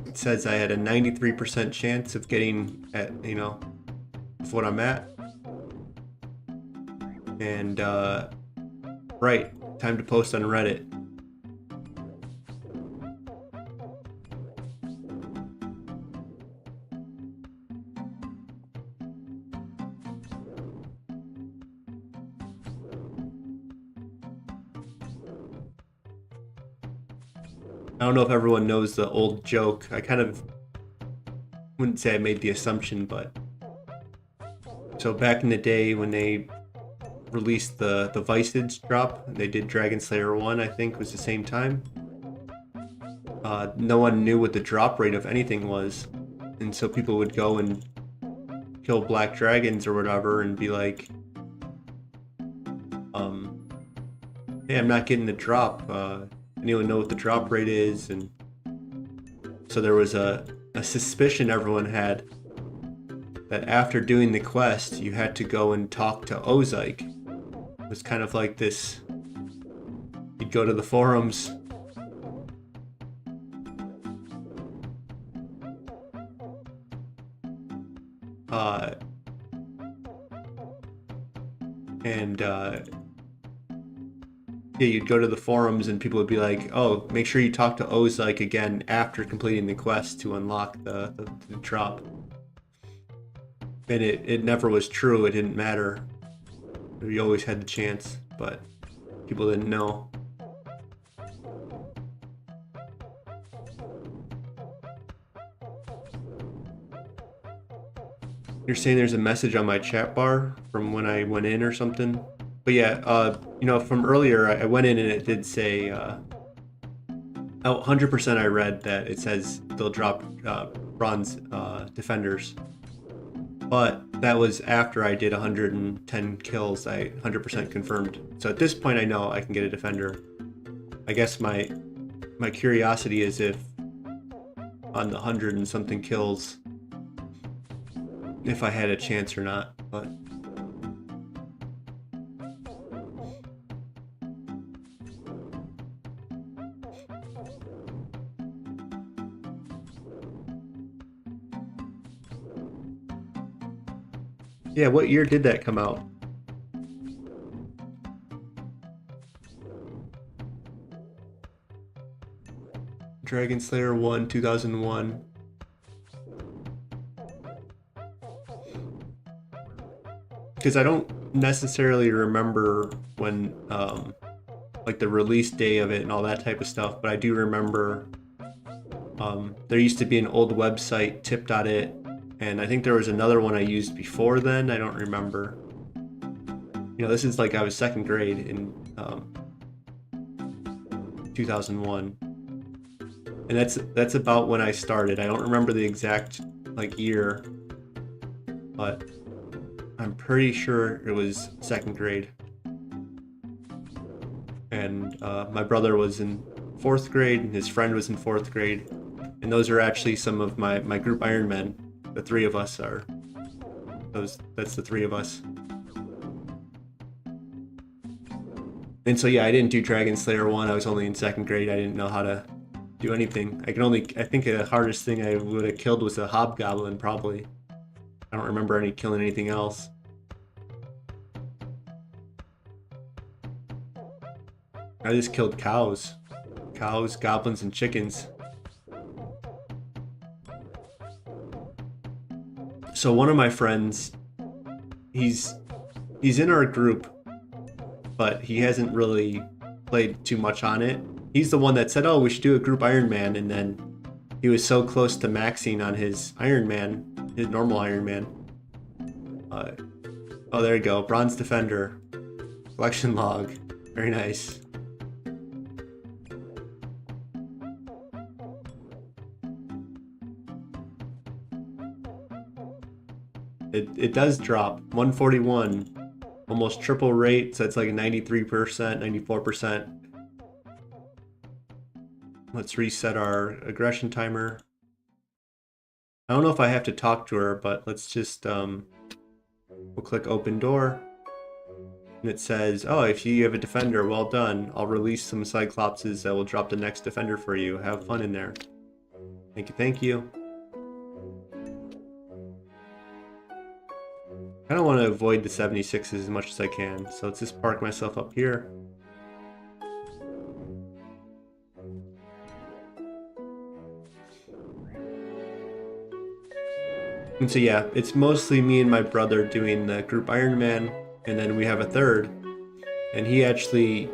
It says I had a 93% chance of getting at, you know, of what I'm at. And, right, time to post on Reddit. I don't know if everyone knows the old joke. I kind of wouldn't say I made the assumption, but so back in the day when they released the Visage drop, they did Dragon Slayer 1, I think was the same time. No one knew what the drop rate of anything was, and so people would go and kill black dragons or whatever and be like, hey, I'm not getting the drop. Anyone know what the drop rate is? And so there was a suspicion everyone had that after doing the quest, you had to go and talk to Ozike. It was kind of like this, you'd go to the forums, yeah, you'd go to the forums and people would be like, oh, make sure you talk to Ozike again after completing the quest to unlock the drop. And it never was true, it didn't matter. You always had the chance, but people didn't know. You're saying there's a message on my chat bar from when I went in or something? But yeah, you know, from earlier, I went in and it did say, 100% I read that it says they'll drop bronze defenders. But that was after I did 110 kills, I 100% confirmed. So at this point I know I can get a defender. I guess my curiosity is if on the 100 and something kills, if I had a chance or not, but... Yeah, what year did that come out? Dragon Slayer 1, 2001. because I don't necessarily remember when like the release day of it and all that type of stuff, but I do remember there used to be an old website, tip.it, and I think there was another one I used before then. I don't remember. You know, this is like I was second grade in 2001, and that's about when I started. I don't remember the exact like year, but I'm pretty sure it was second grade. And my brother was in 4th grade, and his friend was in 4th grade, and those are actually some of my group Ironmen. The 3 of us are those. That's the 3 of us. And so yeah, I didn't do Dragon Slayer 1. I was only in 2nd grade. I didn't know how to do anything. I think the hardest thing I would have killed was a hobgoblin, probably. I don't remember killing anything else. I just killed cows, goblins, and chickens. So one of my friends, he's in our group, but he hasn't really played too much on it. He's the one that said, "Oh, we should do a group Ironman," and then he was so close to maxing on his Ironman, his normal Ironman. Oh, there you go, Bronze Defender, collection log, very nice. It does drop 141, almost triple rate, so it's like 93%, 94%. Let's reset our aggression timer. I don't know if I have to talk to her, but let's just we'll click open door, and it says, "Oh, if you have a defender, well done. I'll release some Cyclopses that will drop the next defender for you. Have fun in there." Thank you, thank you. I don't want to avoid the 76s as much as I can, so let's just park myself up here. And so yeah, it's mostly me and my brother doing the group Ironman, and then we have a third, and he actually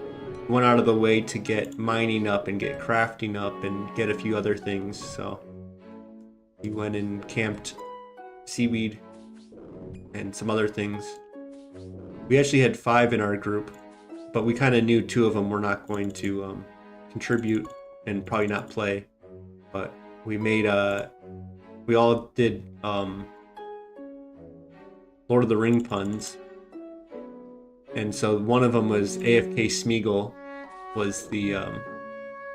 went out of the way to get mining up and get crafting up and get a few other things. So he went and camped seaweed and some other things. We actually had 5 in our group, but we kind of knew 2 of them were not going to contribute and probably not play. But we made we all did Lord of the Ring puns, and so one of them was AFK Smeagol was the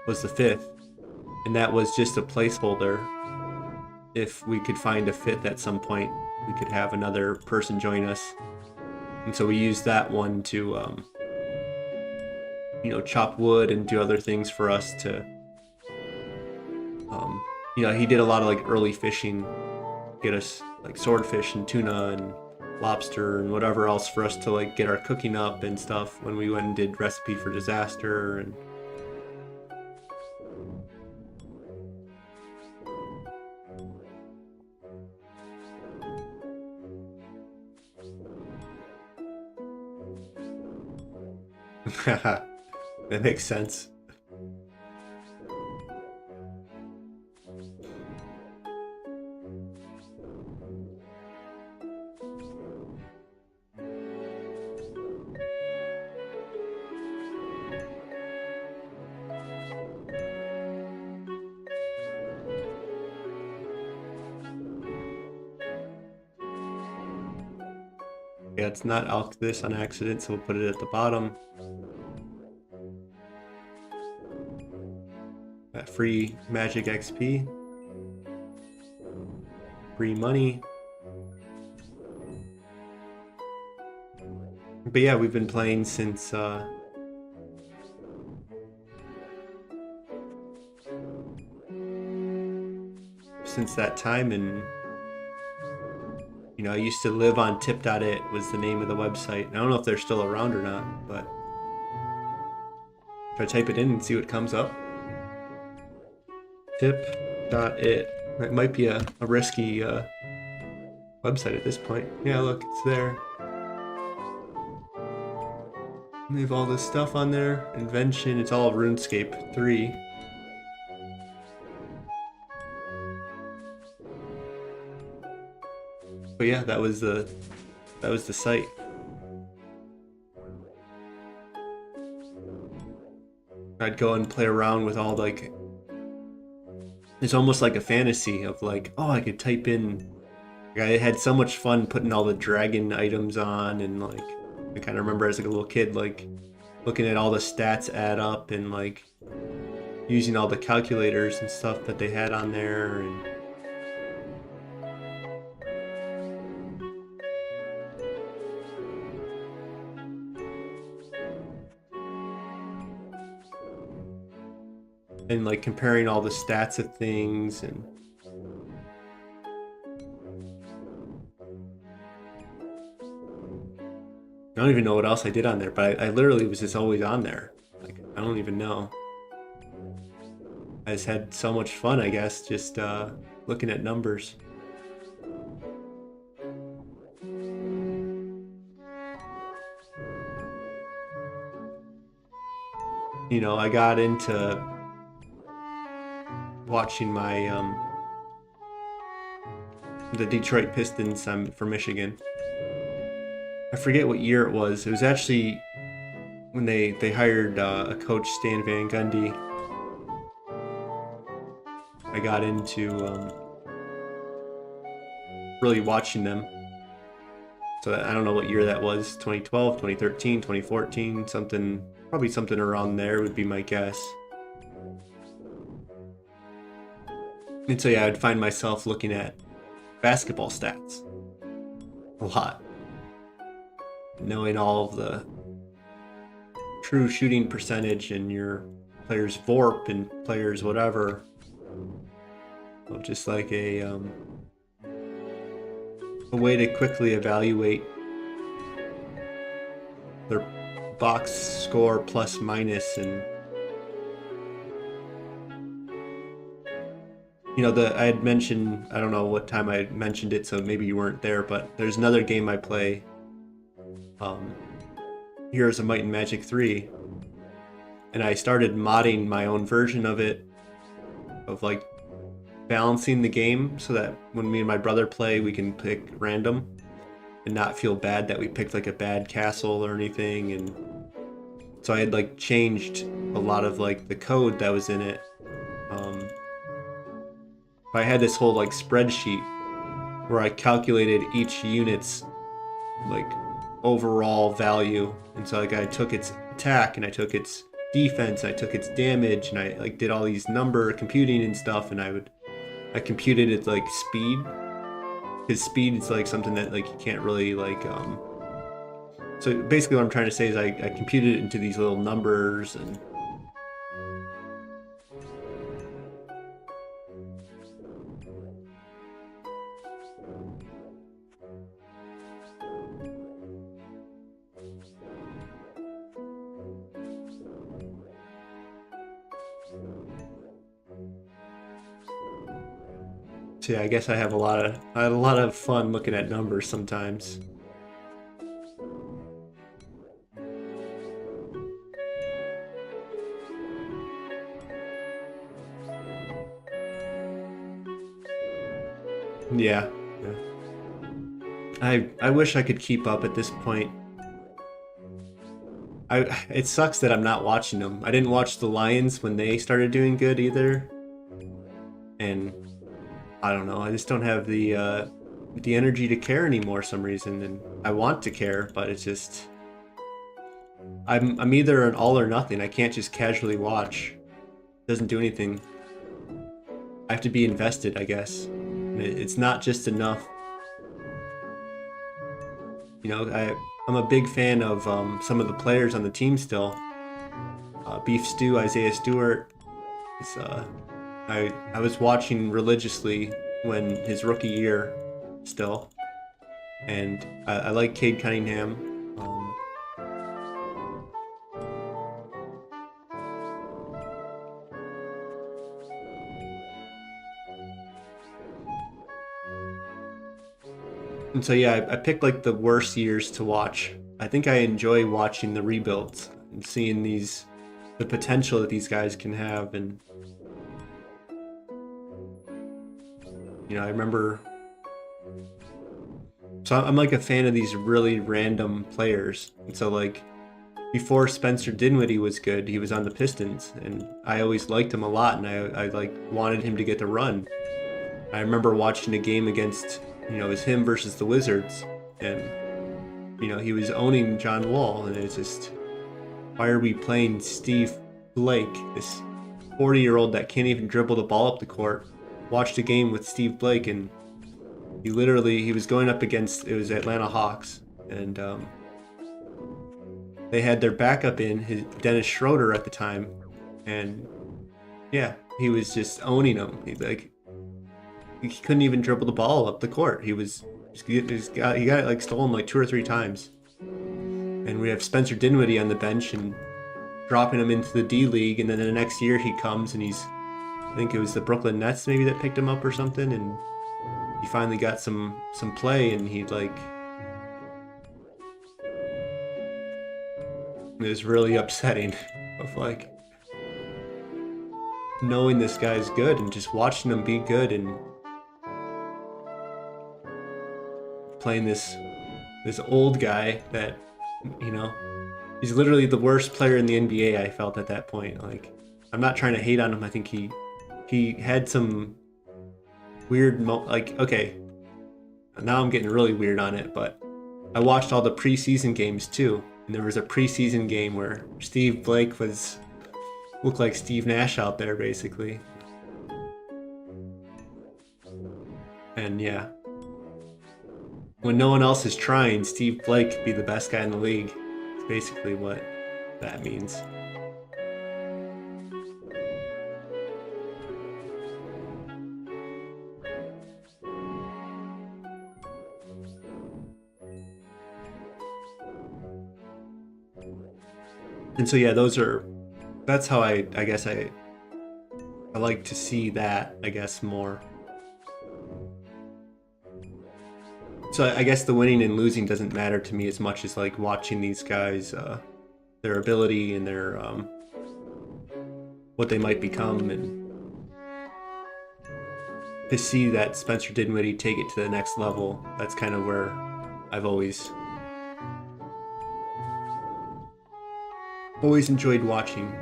5th, and that was just a placeholder. If we could find a 5th at some point, we could have another person join us. And so we used that one to, you know, chop wood and do other things for us to, you know, he did a lot of like early fishing, get us like swordfish and tuna and lobster and whatever else for us to like get our cooking up and stuff when we went and did Recipe for Disaster. And that makes sense. Yeah, it's not alked this on accident, so we'll put it at the bottom. Got free magic XP. Free money. But yeah, we've been playing since that time, and you know, I used to live on tip.it was the name of the website. I don't know if they're still around or not, but if I type it in and see what comes up. Tip.it. It might be a risky website at this point. Yeah, look, it's there. They have all this stuff on there. Invention, it's all RuneScape 3. But yeah, that was the site. I'd go and play around with all like, it's almost like a fantasy of like, oh, I could type in. I had so much fun putting all the dragon items on, and like I kind of remember as like a little kid like looking at all the stats add up and like using all the calculators and stuff that they had on there. And like comparing all the stats of things. And I don't even know what else I did on there, but I literally was just always on there. Like, I don't even know. I just had so much fun, I guess, just looking at numbers. You know, I got into watching my the Detroit Pistons. I'm from Michigan. I forget what year it was. It was actually when they hired a coach, Stan Van Gundy. I got into really watching them. So I don't know what year that was. 2012, 2013, 2014, something, probably something around there would be my guess. And so yeah, I'd find myself looking at basketball stats a lot. Knowing all of the true shooting percentage and your players' VORP and players' whatever. So just like a way to quickly evaluate their box score plus minus. And you know, I had mentioned, I don't know what time I mentioned it, so maybe you weren't there, but there's another game I play, Heroes of Might and Magic 3, and I started modding my own version of it, of like balancing the game so that when me and my brother play, we can pick random and not feel bad that we picked like a bad castle or anything. And so I had like changed a lot of like the code that was in it. I had this whole like spreadsheet where I calculated each unit's like overall value. And so like I took its attack and I took its defense and I took its damage and I like did all these number computing and stuff, and I computed its like speed, because speed is like something that like you can't really like so basically what I'm trying to say is I computed it into these little numbers. And so yeah, I guess I had a lot of fun looking at numbers sometimes. Yeah. I wish I could keep up at this point. It sucks that I'm not watching them. I didn't watch the Lions when they started doing good either. And I don't know, I just don't have the energy to care anymore for some reason. And I want to care, but it's just I'm either an all or nothing. I can't just casually watch. It doesn't do anything. I have to be invested, I guess. It's not just enough. You know, I'm a big fan of some of the players on the team still. Beef Stew, Isaiah Stewart. I was watching religiously when his rookie year still. And I like Cade Cunningham. And so yeah, I picked like the worst years to watch I think I enjoy watching the rebuilds and seeing the potential that these guys can have. And I remember, so I'm like a fan of these really random players. And so like before Spencer Dinwiddie was good, he was on the Pistons, and I always liked him a lot, and I like wanted him to get the run. I remember watching a game against, it was him versus the Wizards, and he was owning John Wall, and it's just, why are we playing Steve Blake, this 40-year-old that can't even dribble the ball up the court? Watched a game with Steve Blake, and he was going up against, it was Atlanta Hawks, and they had their backup in, Dennis Schroeder at the time, and yeah, he was just owning him. He couldn't even dribble the ball up the court. He got it like stolen like 2 or 3 times. And we have Spencer Dinwiddie on the bench and dropping him into the D League, and then the next year he comes and I think it was the Brooklyn Nets maybe that picked him up or something, and he finally got some play, and it was really upsetting of like knowing this guy's good and just watching him be good and playing this old guy that, he's literally the worst player in the NBA, I felt at that point. Like, I'm not trying to hate on him. I think he had some weird okay, now I'm getting really weird on it, but I watched all the preseason games too, and there was a preseason game where Steve Blake looked like Steve Nash out there basically. And yeah, when no one else is trying, Steve Blake could be the best guy in the league. It's basically what that means. And so yeah, that's how I guess I like to see that, I guess, more. So I guess the winning and losing doesn't matter to me as much as like watching these guys, their ability and their what they might become, and to see that Spencer Dinwiddie take it to the next level. That's kind of where I've always enjoyed watching.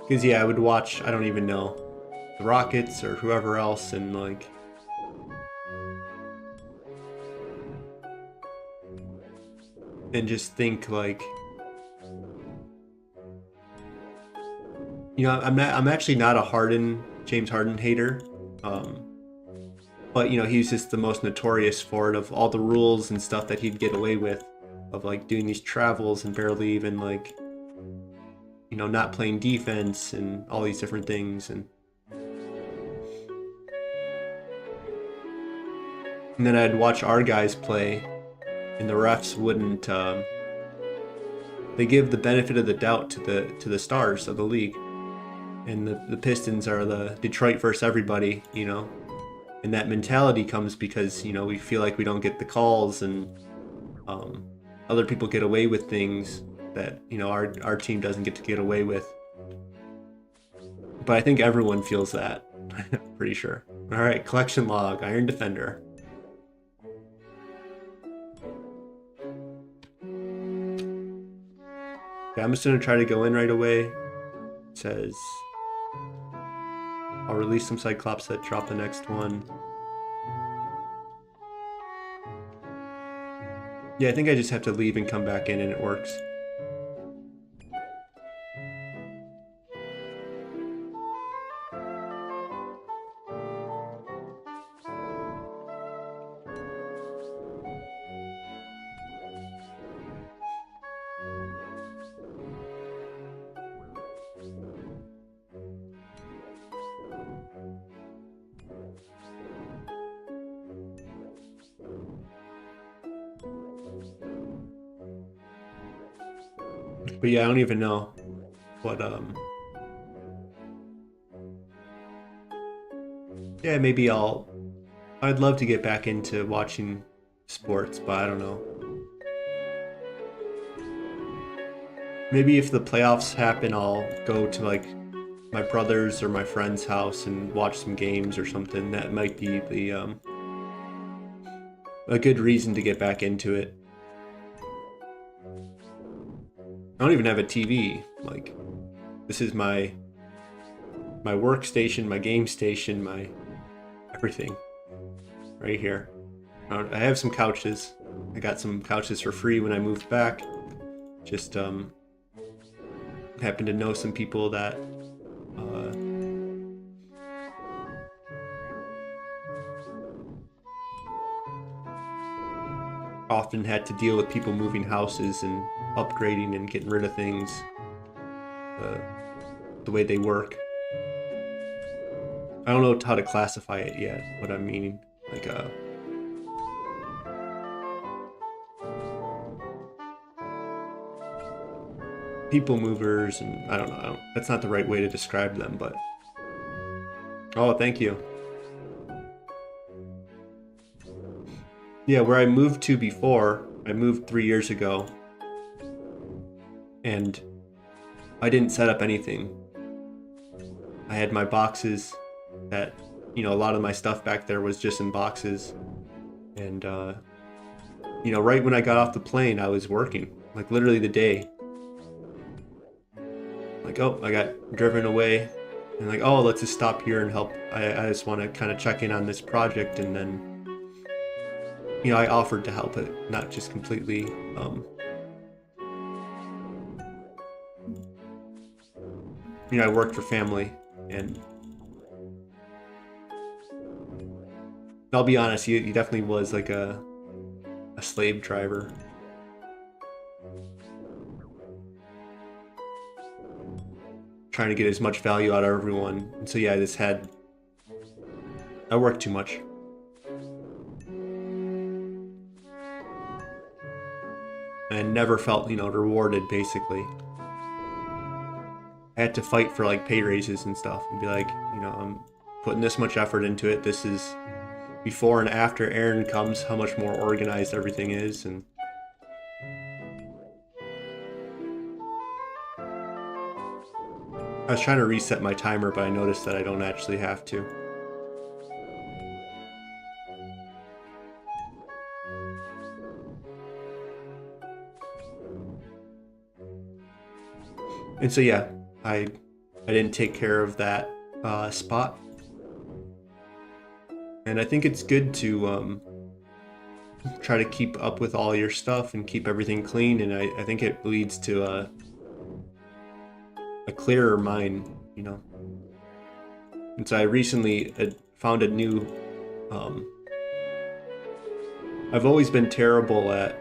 Because yeah, I would watch, I don't even know, the Rockets or whoever else, and like and just think like, I'm actually not a James Harden hater, but he's just the most notorious for it, of all the rules and stuff that he'd get away with, of like doing these travels and barely even like not playing defense and all these different things, and then I'd watch our guys play, and the refs wouldn't. They give the benefit of the doubt to the stars of the league, and the Pistons are the Detroit versus everybody, and that mentality comes because we feel like we don't get the calls, and other people get away with things that our team doesn't get to get away with. But I think everyone feels that. Pretty sure. All right, collection log, Iron Defender. Okay, I'm just gonna try to go in right away. It says I'll release some Cyclops that drop the next one. Yeah, I think I just have to leave and come back in and it works. But yeah, I don't even know. But yeah, maybe I'd love to get back into watching sports, but I don't know. Maybe if the playoffs happen, I'll go to like my brother's or my friend's house and watch some games or something. That might be the a good reason to get back into it. I don't even have a TV. Like, this is my workstation, my game station, my everything right here. I have some couches. I got some couches for free when I moved back. Just happened to know some people that often had to deal with people moving houses and upgrading and getting rid of things the way they work. I don't know how to classify it yet, what I'm meaning. Like people movers, and I don't know. That's not the right way to describe them, but oh, thank you. Yeah, where I moved to before, I moved 3 years ago, and I didn't set up anything. I had my boxes that, you know, a lot of my stuff back there was just in boxes, and you know, right when I got off the plane, I was working, like literally the day. Like, oh, I got driven away, and like, oh, let's just stop here and help. I just want to kind of check in on this project, and then, you know, I offered to help it, not just completely, you know, I worked for family, and I'll be honest, he definitely was like a slave driver. Trying to get as much value out of everyone. And so yeah, I worked too much. And never felt, you know, rewarded, basically. I had to fight for like pay raises and stuff and be like, you know, I'm putting this much effort into it. This is before and after Aaron comes, how much more organized everything is. And I was trying to reset my timer, but I noticed that I don't actually have to. And so yeah, I didn't take care of that spot. And I think it's good to try to keep up with all your stuff and keep everything clean, and I think it leads to a clearer mind, you know. And so I recently found a new I've always been terrible at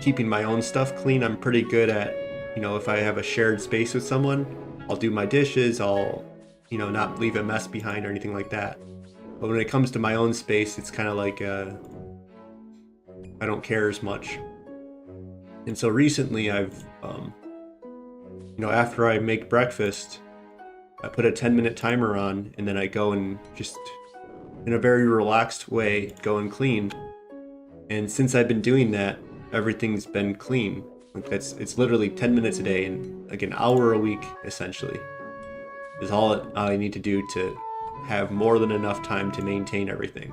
keeping my own stuff clean. I'm pretty good at, you know, if I have a shared space with someone, I'll do my dishes, I'll, you know, not leave a mess behind or anything like that. But when it comes to my own space, it's kind of like I don't care as much. And so recently I've you know, after I make breakfast, I put a 10-minute timer on, and then I go and just, in a very relaxed way, go and clean. And since I've been doing that, everything's been clean. Like it's literally 10 minutes a day, and like an hour a week, essentially, is all I need to do to have more than enough time to maintain everything.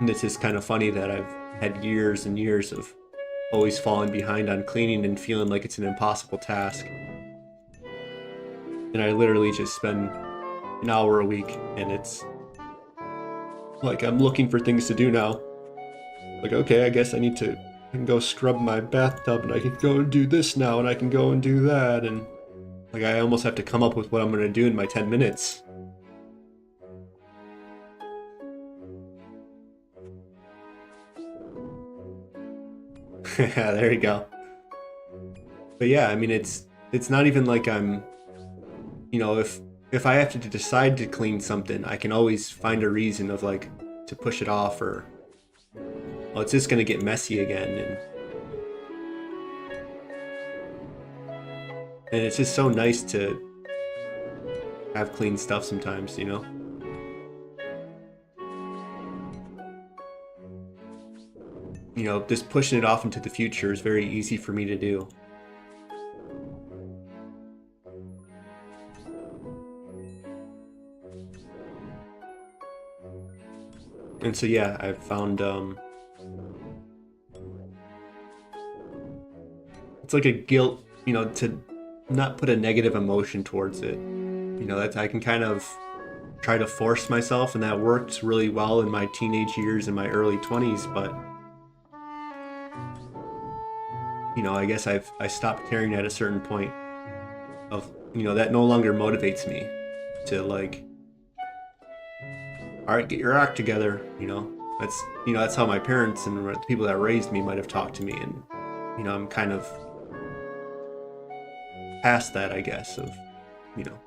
And it's just kind of funny that I've had years and years of always falling behind on cleaning and feeling like it's an impossible task. And I literally just spend an hour a week, and it's like I'm looking for things to do now. Like, okay, I guess I can go scrub my bathtub, and I can go and do this now, and I can go and do that, and like I almost have to come up with what I'm gonna do in my 10 minutes. Yeah, there you go. But yeah, I mean, it's not even like I'm, you know, if I have to decide to clean something, I can always find a reason of like to push it off, or well, it's just gonna get messy again. And And it's just so nice to have clean stuff sometimes, you know? You know, just pushing it off into the future is very easy for me to do. And so yeah, I've found it's like a guilt, you know, to not put a negative emotion towards it. You know, that I can kind of try to force myself, and that worked really well in my teenage years and my early 20s, but you know, I guess I stopped caring at a certain point of, you know, that no longer motivates me to like, all right, get your act together, you know. That's, you know, that's how my parents and the people that raised me might have talked to me, and you know, I'm kind of past that, I guess, of, you know,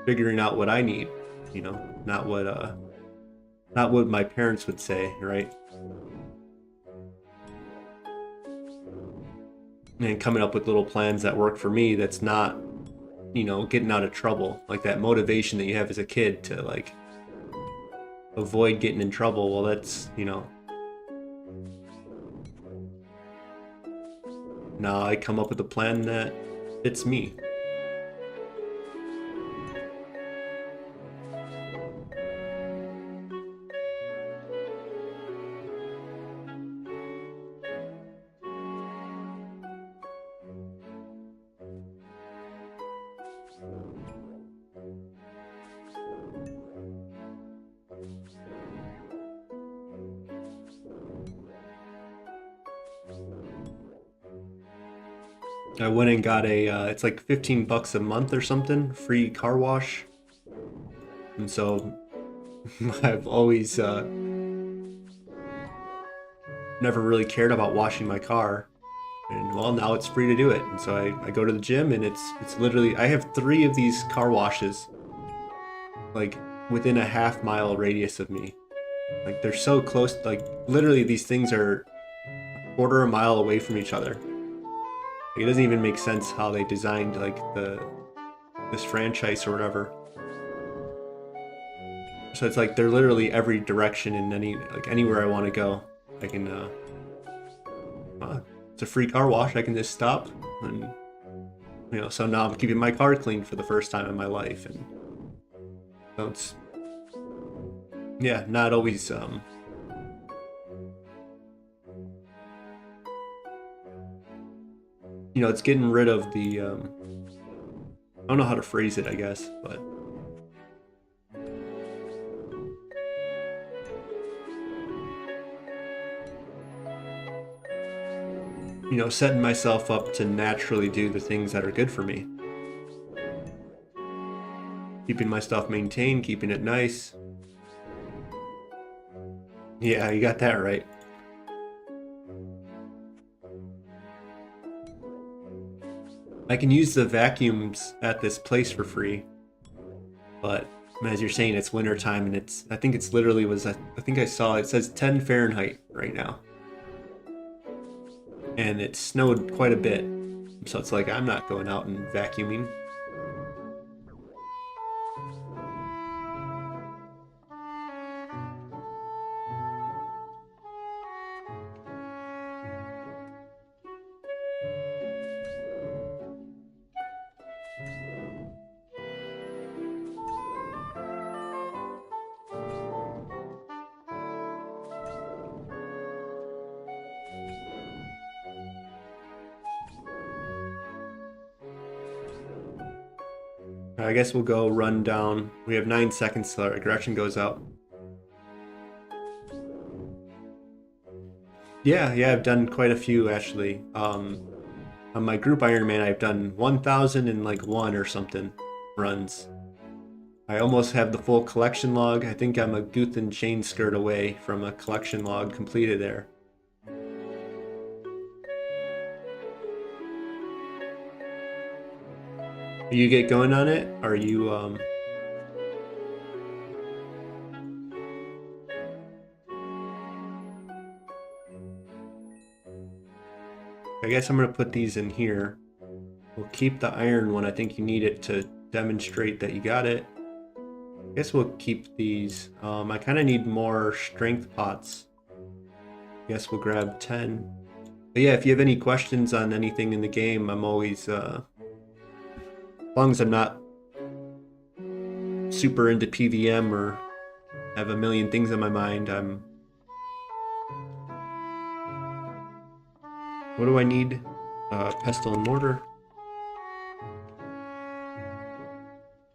figuring out what I need, you know, not what my parents would say, right? And coming up with little plans that work for me, that's not, you know, getting out of trouble, like that motivation that you have as a kid to like avoid getting in trouble. Well, that's, you know, now I come up with a plan that fits me. I went and got a, it's like 15 bucks a month or something, free car wash. And so I've always never really cared about washing my car. And well, now it's free to do it. And so I go to the gym, and it's literally, I have 3 of these car washes like within a half-mile radius of me. Like they're so close, like literally these things are a quarter a mile away from each other. Like, it doesn't even make sense how they designed like this franchise or whatever. So it's like they're literally every direction in anywhere I want to go. I can it's a free car wash. I can just stop, and you know, so now I'm keeping my car clean for the first time in my life, and so it's, yeah, not always you know, it's getting rid of the I don't know how to phrase it, I guess, but you know, setting myself up to naturally do the things that are good for me. Keeping my stuff maintained, keeping it nice. Yeah, you got that right. I can use the vacuums at this place for free, but as you're saying, it's winter time, and it's, I think it's literally was, I think I saw, it says 10 Fahrenheit right now. And it snowed quite a bit. So it's like, I'm not going out and vacuuming. I guess we'll go run down. We have 9 seconds till our aggression goes out. Yeah, I've done quite a few actually. On my group Ironman, I've done 1,001 or something runs. I almost have the full collection log. I think I'm a Gooth and chain skirt away from a collection log completed there. You get going on it? Are you I guess I'm gonna put these in here. We'll keep the iron one. I think you need it to demonstrate that you got it. I guess we'll keep these. I kind of need more strength pots. I guess we'll grab 10. But yeah, if you have any questions on anything in the game, I'm always, as long as I'm not super into PVM or have a million things on my mind, what do I need? Pestle and mortar.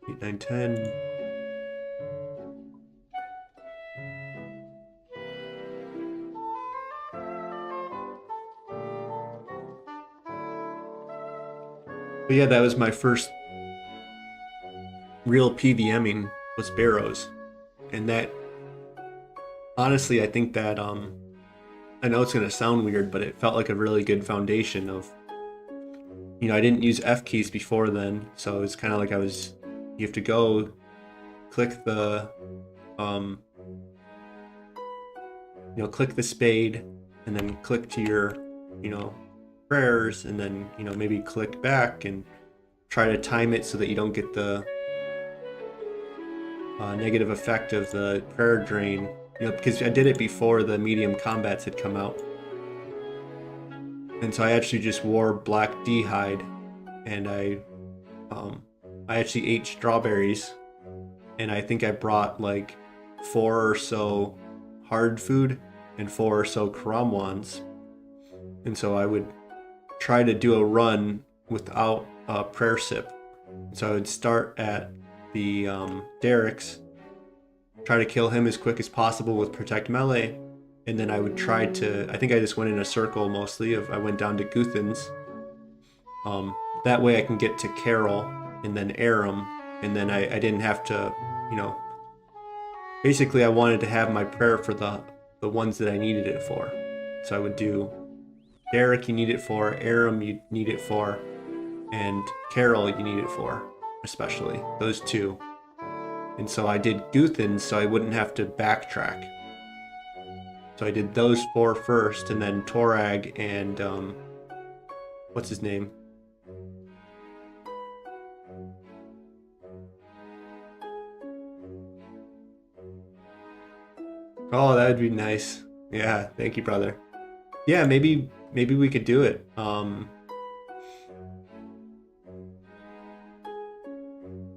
8, 9, 10. But yeah, that was my first real PVMing, was barrows. And that, honestly, I think that, I know it's going to sound weird, but it felt like a really good foundation of, you know, I didn't use F keys before then, so it's kind of like you have to go click the, click the spade, and then click to your, prayers, and then, maybe click back and try to time it so that you don't get the negative effect of the prayer drain. Because I did it before the medium combats had come out. And so I actually just wore black D-hide, and I actually ate strawberries, and I think I brought like 4 or so hard food and 4 or so Karamwans. And so I would try to do a run without a prayer sip. So I would start at the Derek's, try to kill him as quick as possible with protect melee, and then I would try to, I think I just went in a circle mostly, I went down to Guthan's. That way I can get to Carol and then Aram, and then I didn't have to, basically I wanted to have my prayer for the ones that I needed it for. So I would do Derek you need it for, Aram you need it for, and Carol you need it for, especially those 2. And so I did Guthan's so I wouldn't have to backtrack. So I did those 4 first, and then Torag and what's his name? Oh, that would be nice. Yeah, thank you, brother. Yeah, maybe we could do it.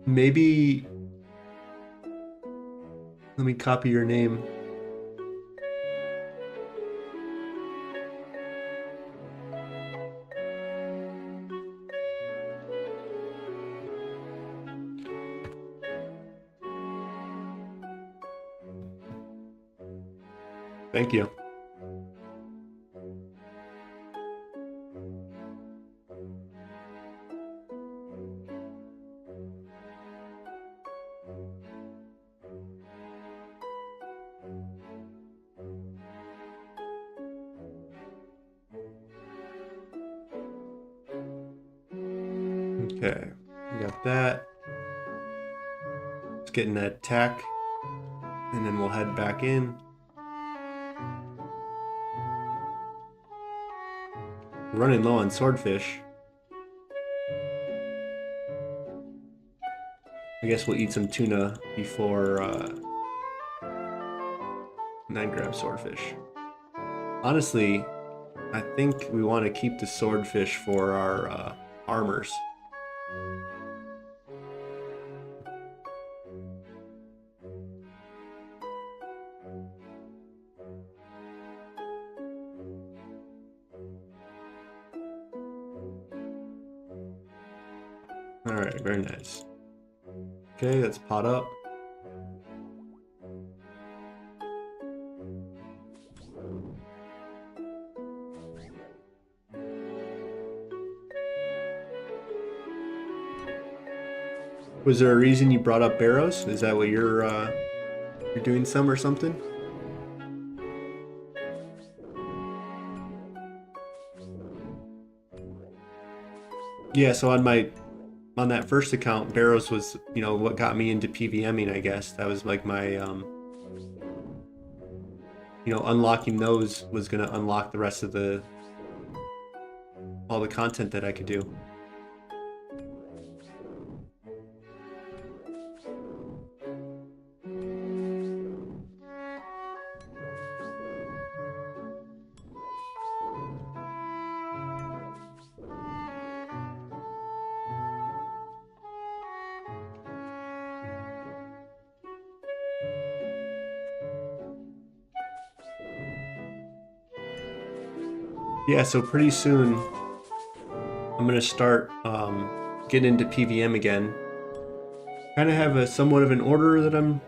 Maybe let me copy your name. Thank you. Okay, we got that. Let's get in that attack, and then we'll head back in. We're running low on swordfish. I guess we'll eat some tuna before 9-gram swordfish. Honestly, I think we want to keep the swordfish for our armors. Alright, very nice. Okay, let's pot up. Was there a reason you brought up barrows? Is that what you're doing some or something? Yeah, so on that first account, barrows was, what got me into PVMing, I guess. That was like my, unlocking those was going to unlock the rest of all the content that I could do. Yeah, so pretty soon I'm gonna start getting into PVM again. Kind of have a somewhat of an order that I'm.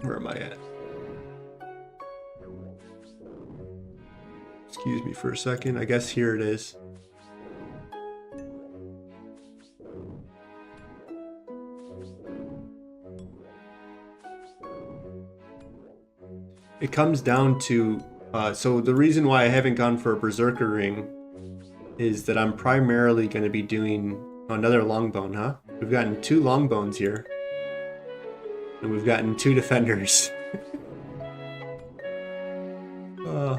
Where am I at? Excuse me for a second. I guess here it is. It comes down to, so the reason why I haven't gone for a Berserker ring is that I'm primarily going to be doing another longbone, huh? We've gotten 2 longbones here. And we've gotten 2 defenders. uh,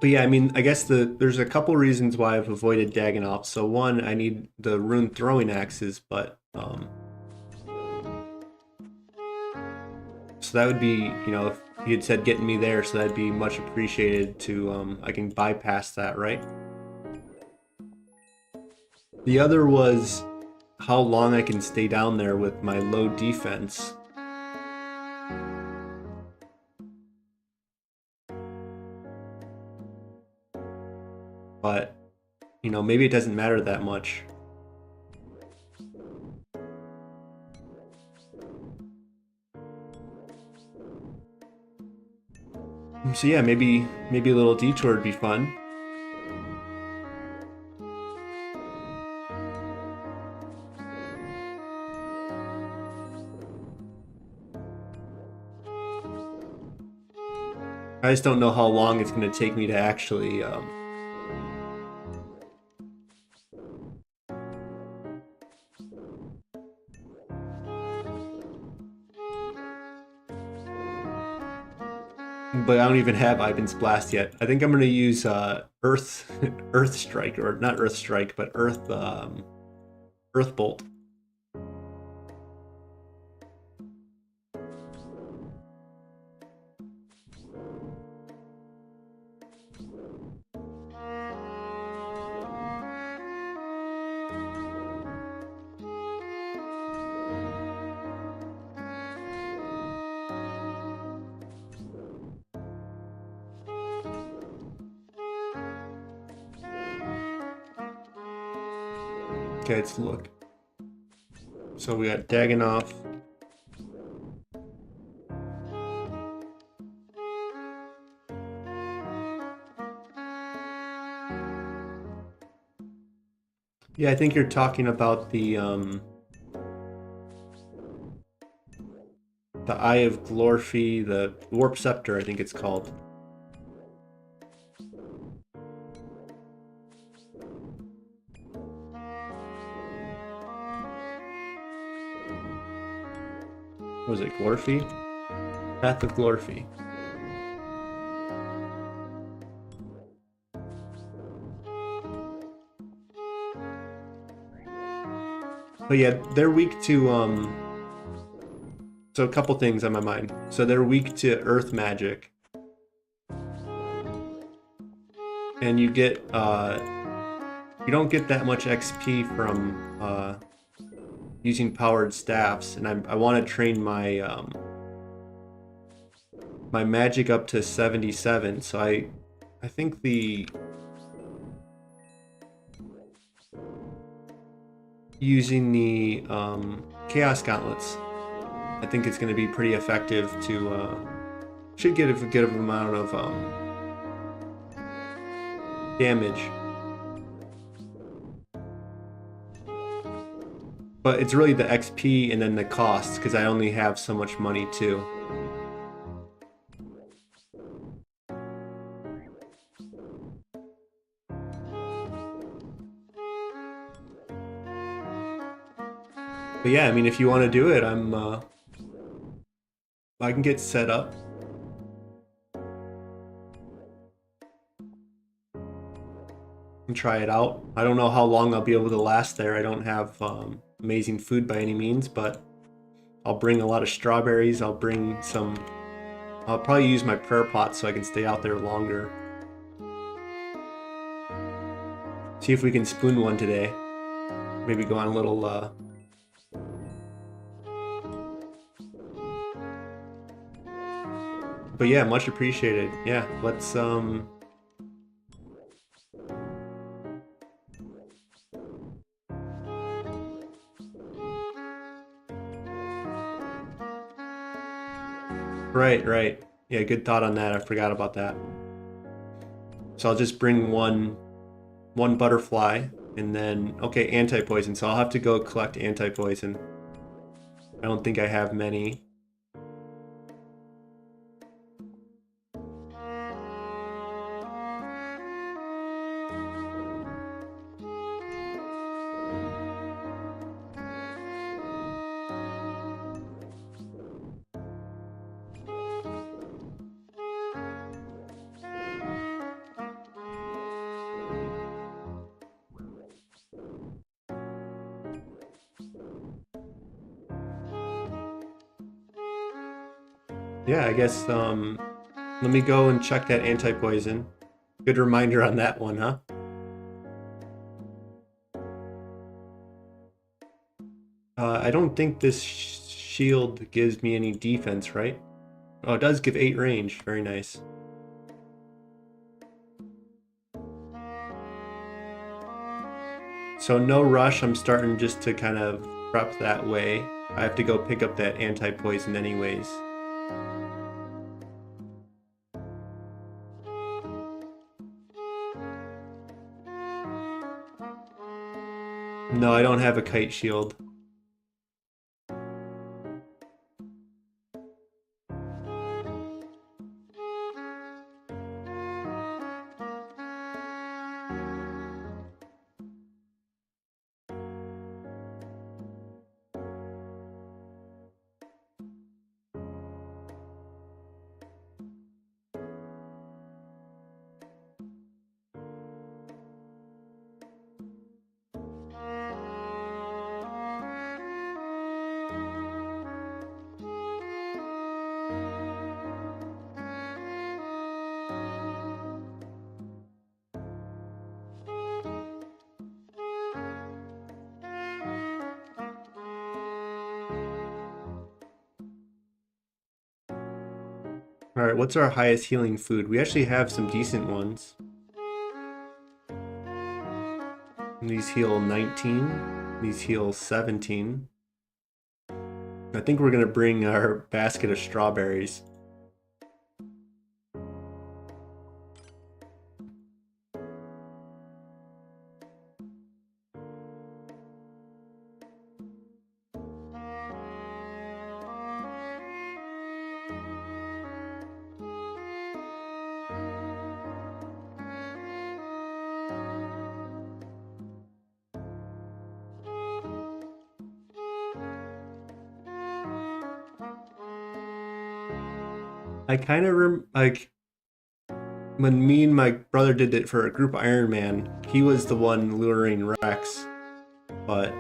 But yeah, I mean, I guess there's a couple reasons why I've avoided Dagannoth. So one, I need the rune throwing axes, but so that would be, you know, if he had said getting me there, so that'd be much appreciated to I can bypass that, right? The other was how long I can stay down there with my low defense. But, you know, maybe it doesn't matter that much. So yeah, maybe a little detour would be fun. I just don't know how long it's going to take me to actually but I don't even have Ivan's Blast yet. I think I'm going to use Earth Earth Strike, or not Earth Strike, but Earth Bolt. Okay, let's look. So we got Dagannoth. Yeah, I think you're talking about the Eye of Glorfy, the Warp Scepter, I think it's called. Was it Glorfy? Path of Glorfy. But yeah, they're weak to so a couple things on my mind. So they're weak to earth magic. And you get you don't get that much XP from using powered staffs, and I want to train my my magic up to 77. So I think the using the Chaos Gauntlets, I think it's going to be pretty effective to should get a good amount of damage. But it's really the XP and then the cost, because I only have so much money too. But yeah, I mean, if you want to do it, I can get set up. And try it out. I don't know how long I'll be able to last there. I don't have amazing food by any means, but I'll bring a lot of strawberries. I'll probably use my prayer pot so I can stay out there longer. See if we can spoon one today. Maybe go on a little but yeah, much appreciated. Yeah, let's right. Yeah, good thought on that. I forgot about that. So I'll just bring one butterfly and then okay, anti-poison. So I'll have to go collect anti-poison. I don't think I have many. Yeah, I guess let me go and check that anti-poison. Good reminder on that one, huh? I don't think this shield gives me any defense, right? Oh, it does give 8 range. Very nice. So no rush. I'm starting just to kind of prep that way. I have to go pick up that anti-poison anyways. No, I don't have a kite shield. Alright, what's our highest healing food? We actually have some decent ones. These heal 19. These heal 17. I think we're going to bring our basket of strawberries. I kind of like when me and my brother did it for a group Ironman, he was the one luring Rex, but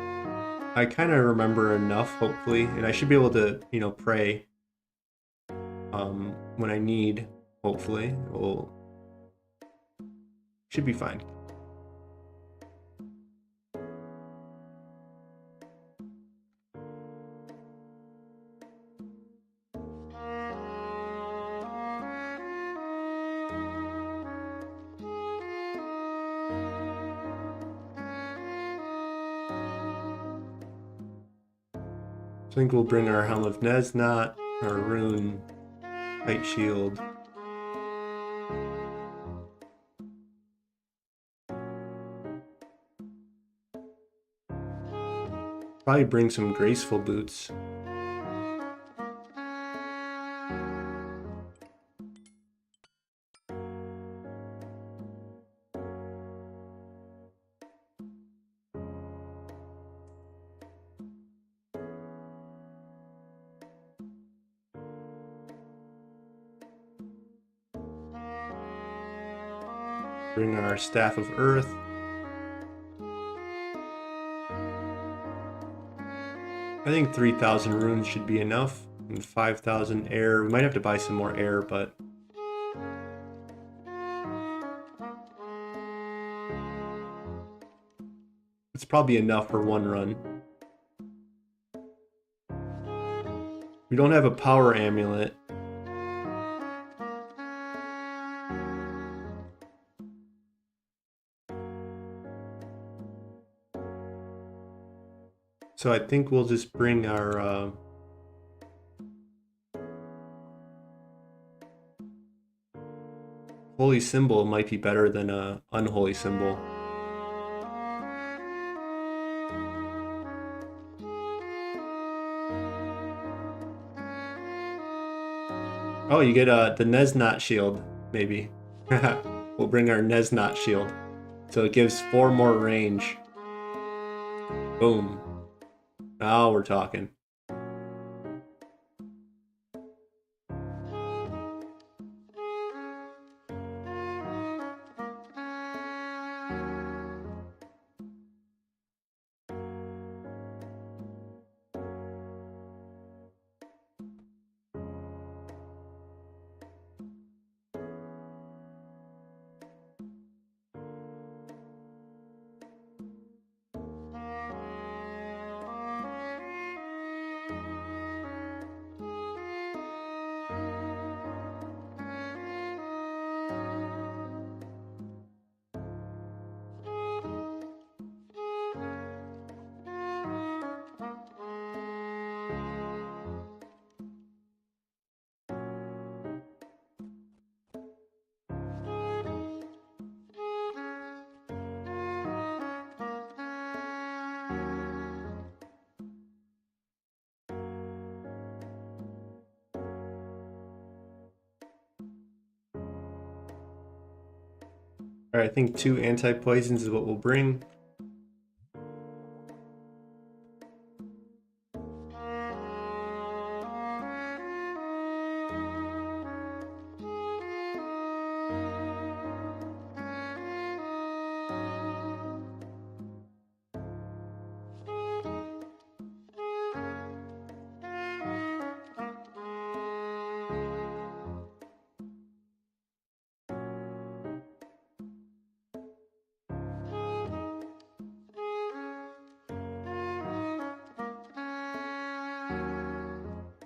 I kind of remember enough, hopefully, and I should be able to, pray when I need, hopefully. Should be fine. I think we'll bring our Helm of Neznot, our Rune, Kite Shield. Probably bring some Graceful Boots. Bring our Staff of Earth. I think 3,000 runes should be enough. And 5,000 air. We might have to buy some more air, but... it's probably enough for one run. We don't have a power amulet. So I think we'll just bring our holy symbol. Might be better than a unholy symbol. Oh, you get the Nesnot shield, maybe. We'll bring our Nesnot shield. So it gives 4 more range. Boom. Now we're talking. Alright, I think 2 anti-poisons is what we'll bring.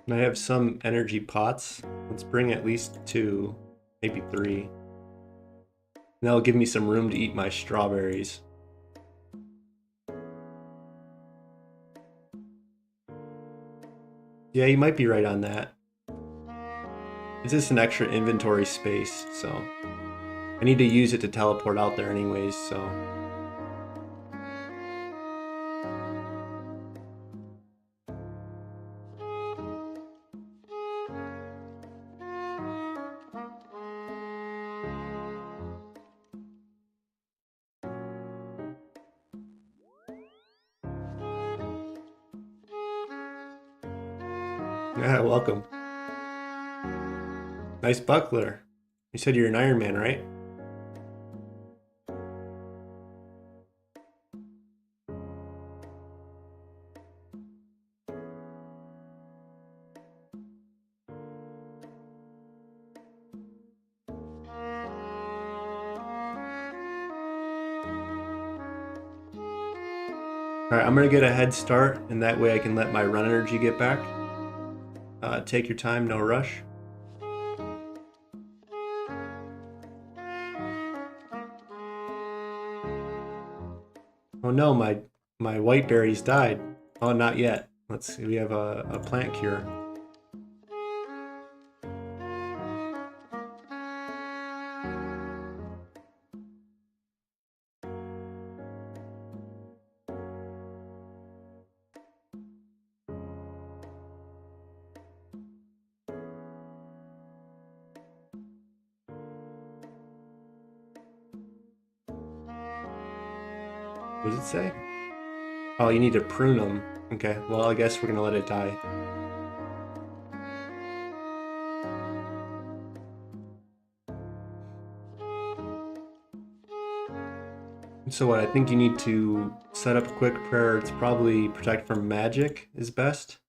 And I have some energy pots. Let's bring at least 2, maybe 3. And that'll give me some room to eat my strawberries. Yeah, you might be right on that. It's just an extra inventory space, so... I need to use it to teleport out there anyways, so... Yeah, welcome. Nice buckler. You said you're an Ironman, right? Alright, I'm gonna get a head start, and that way I can let my run energy get back. Take your time, no rush. Oh no, my white berries died. Oh, not yet. Let's see, we have a plant cure. What does it say? Oh, you need to prune them. Okay, well, I guess we're gonna let it die. So what, I think you need to set up a quick prayer. It's probably protect from magic is best.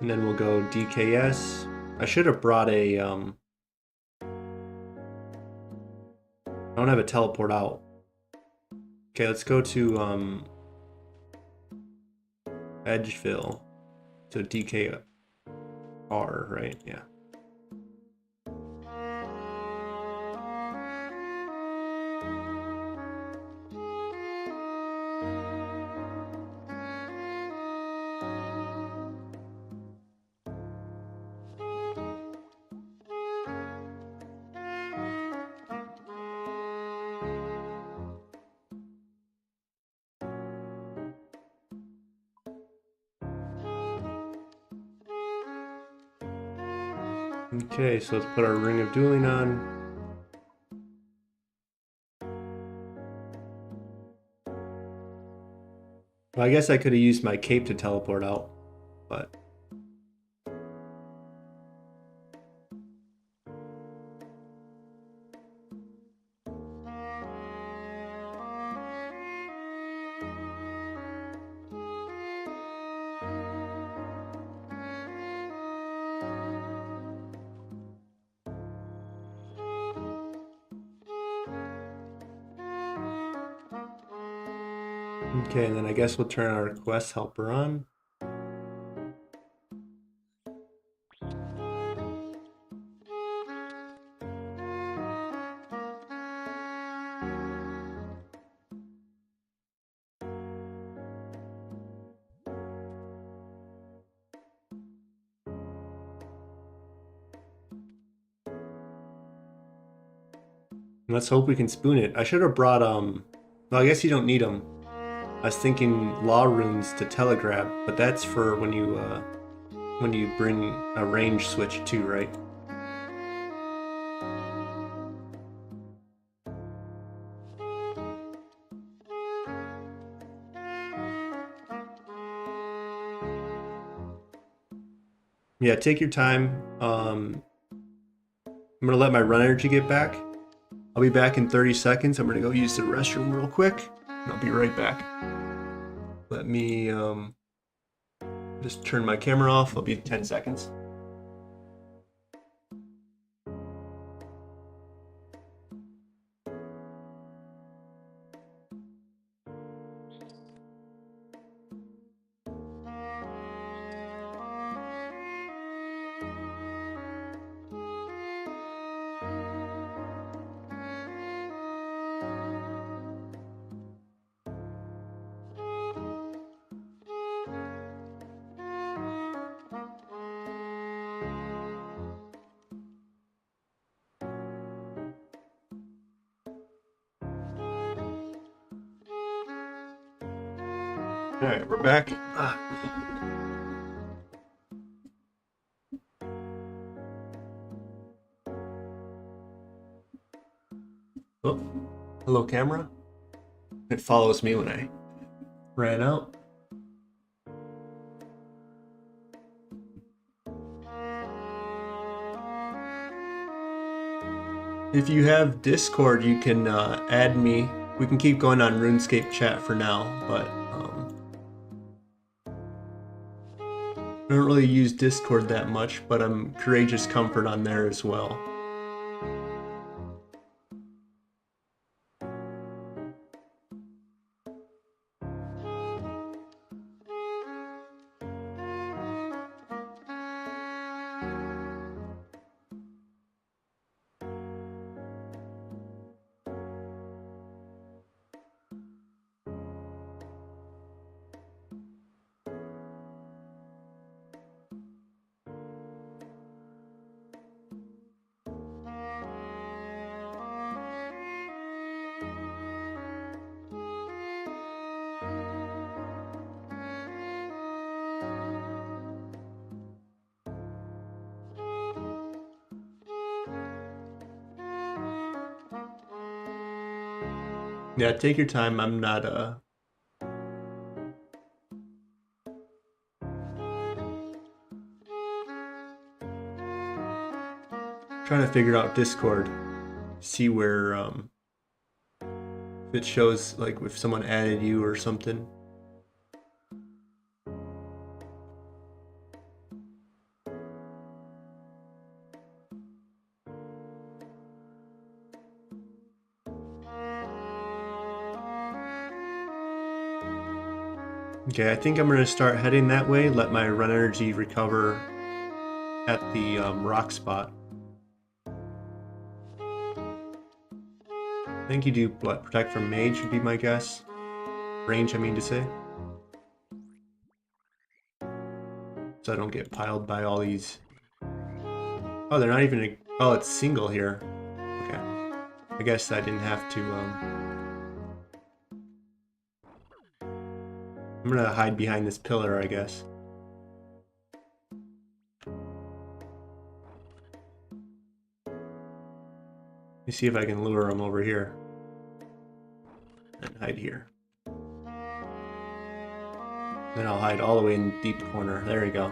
And then we'll go DKS. I should have brought a, I don't have a teleport out. Okay, let's go to, Edgeville. So DKR, right? Yeah. Okay, so let's put our Ring of Dueling on. Well, I guess I could have used my cape to teleport out, but... Okay, and then I guess we'll turn our quest helper on. Let's hope we can spoon it. I should have brought, well, I guess you don't need them. I was thinking law runes to telegrab, but that's for when you bring a range switch too, right? Yeah, take your time. I'm gonna let my run energy get back. I'll be back in 30 seconds. I'm gonna go use the restroom real quick, and I'll be right back. Let me just turn my camera off. I'll be 10 seconds. All right, we're back. Oh, hello, camera. It follows me when I ran out. If you have Discord, you can add me. We can keep going on RuneScape chat for now, but I don't really use Discord that much, but I'm Courageous Comfort on there as well. Yeah, take your time. I'm not trying to figure out Discord, see where if it shows like if someone added you or something. Okay, I think I'm gonna start heading that way. Let my run energy recover at the rock spot. I think you do what? Protect from mage would be my guess. Range, I mean to say. So I don't get piled by all these. Oh, they're not even. Oh, it's single here. Okay. I guess I didn't have to. I'm gonna hide behind this pillar, I guess. Let me see if I can lure them over here. And hide here. Then I'll hide all the way in the deep corner. There we go.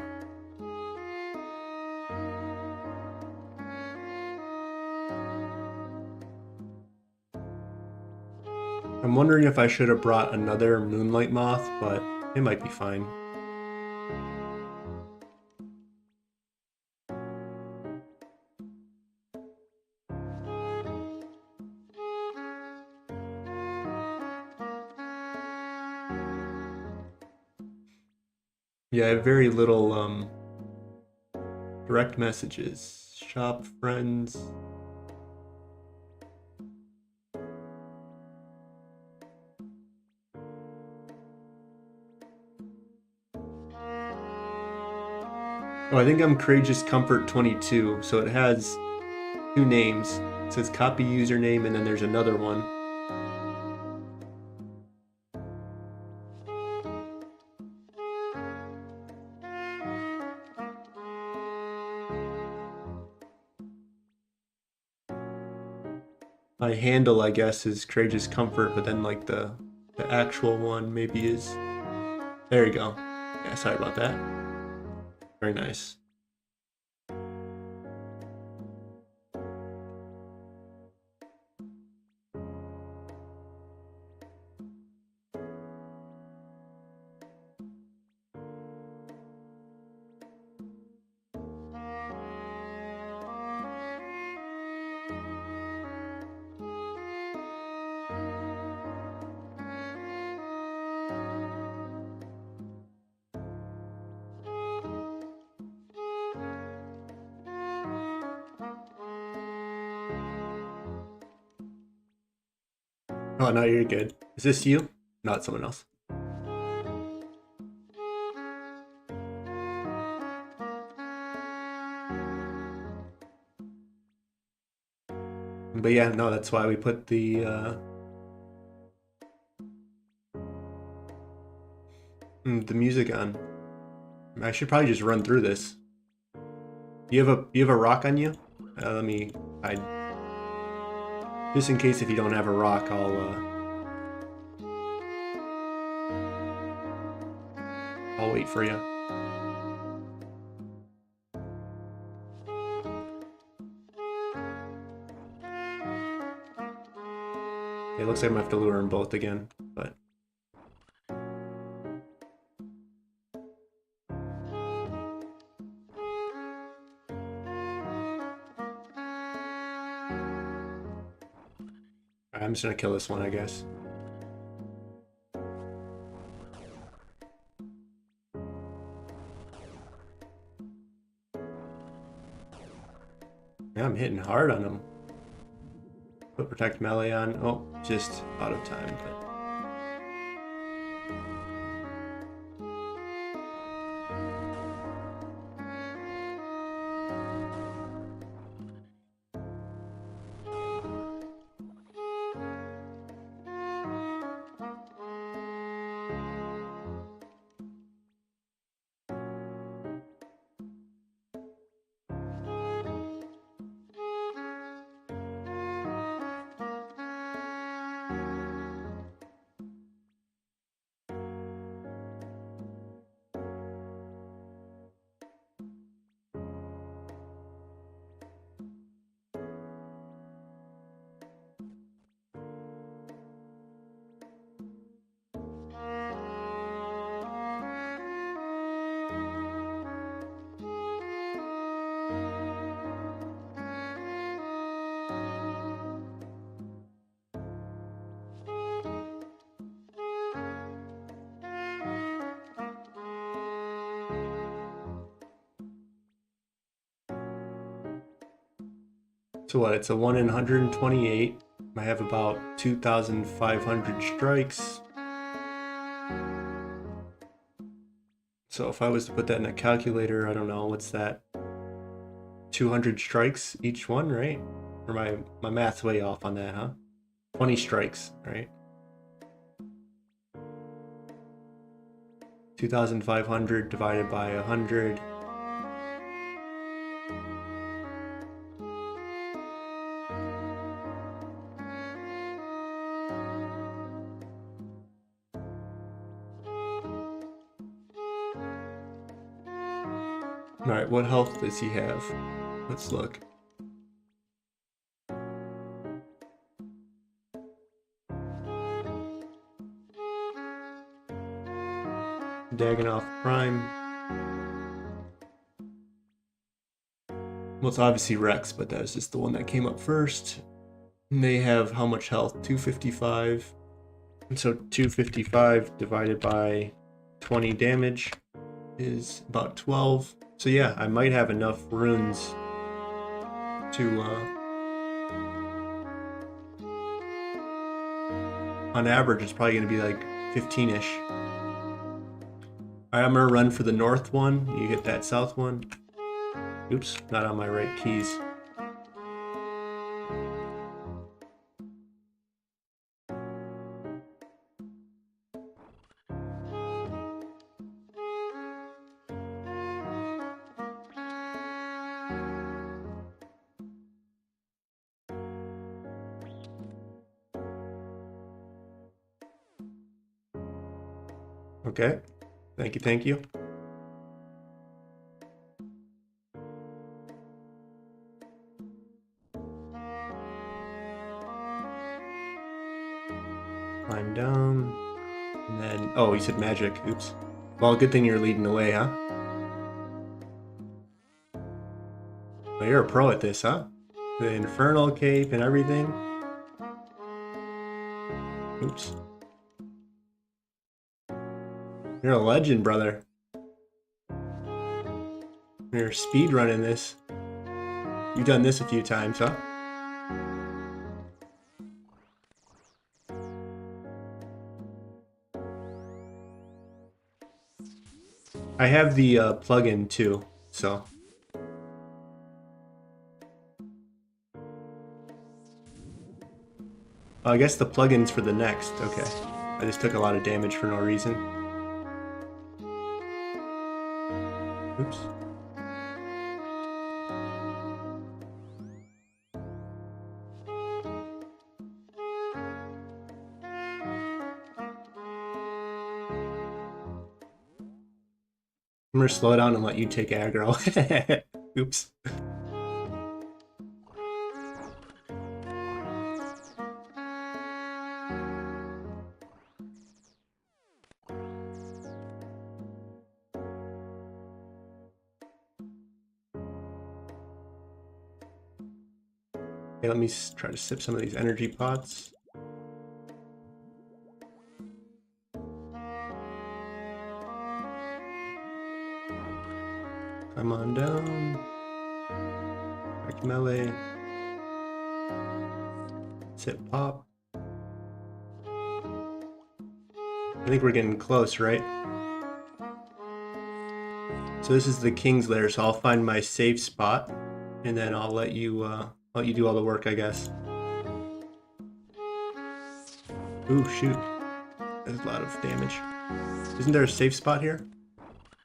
I'm wondering if I should have brought another moonlight moth, but it might be fine. Yeah, I have very little direct messages. Shop, friends. Oh, I think I'm Courageous Comfort 22, so it has two names. It says copy username, and then there's another one. My handle, I guess, is Courageous Comfort, but then like the actual one maybe is. There you go. Yeah, sorry about that. Very nice. Oh, no, you're good. Is this you? Not someone else. But yeah, no, that's why we put the music on. I should probably just run through this. You have a rock on you? Let me hide. Just in case if you don't have a rock, I'll wait for you. It looks like I'm gonna have to lure them both again, but. I'm just gonna kill this one, I guess. Yeah, I'm hitting hard on him. Put protect melee on. Oh, just out of time, but. So what, it's a 1 in 128. I have about 2,500 strikes. So if I was to put that in a calculator, I don't know, what's that? 200 strikes each one, right? Or my math's way off on that, huh? 20 strikes, right? 2,500 divided by 100. Alright, what health does he have? Let's look. Dagonoff Prime. Well, it's obviously Rex, but that was just the one that came up first. And they have how much health? 255. And so 255 divided by 20 damage is about 12. So yeah, I might have enough runes to, on average, it's probably going to be like 15-ish. Alright, I'm going to run for the north one. You hit that south one. Oops, not on my right keys. Okay, thank you. Climb down, and then, oh, he said magic, oops. Well, good thing you're leading the way, huh? Well, you're a pro at this, huh? The Infernal Cape and everything. Oops. You're a legend, brother. You're speed running this. You've done this a few times, huh? I have the plugin too, so. I guess the plugin's for the next. Okay. I just took a lot of damage for no reason. Oops. I'm gonna slow down and let you take aggro. Oops. Okay, let me try to sip some of these energy pots. Come on down. Back melee. Sip pop. I think we're getting close, right? So this is the King's Lair, so I'll find my safe spot, and then I'll let you do all the work, I guess. Ooh, shoot. That's a lot of damage. Isn't there a safe spot here?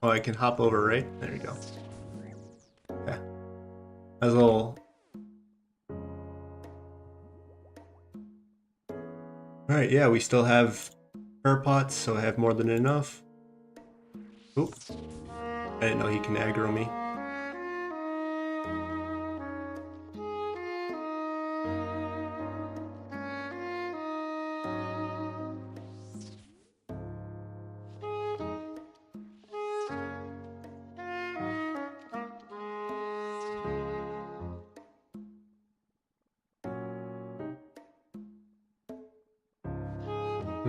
Oh, I can hop over, right? There you go. Yeah. That's a little... Alright, yeah, we still have prayer pots, so I have more than enough. Oop. I didn't know he can aggro me.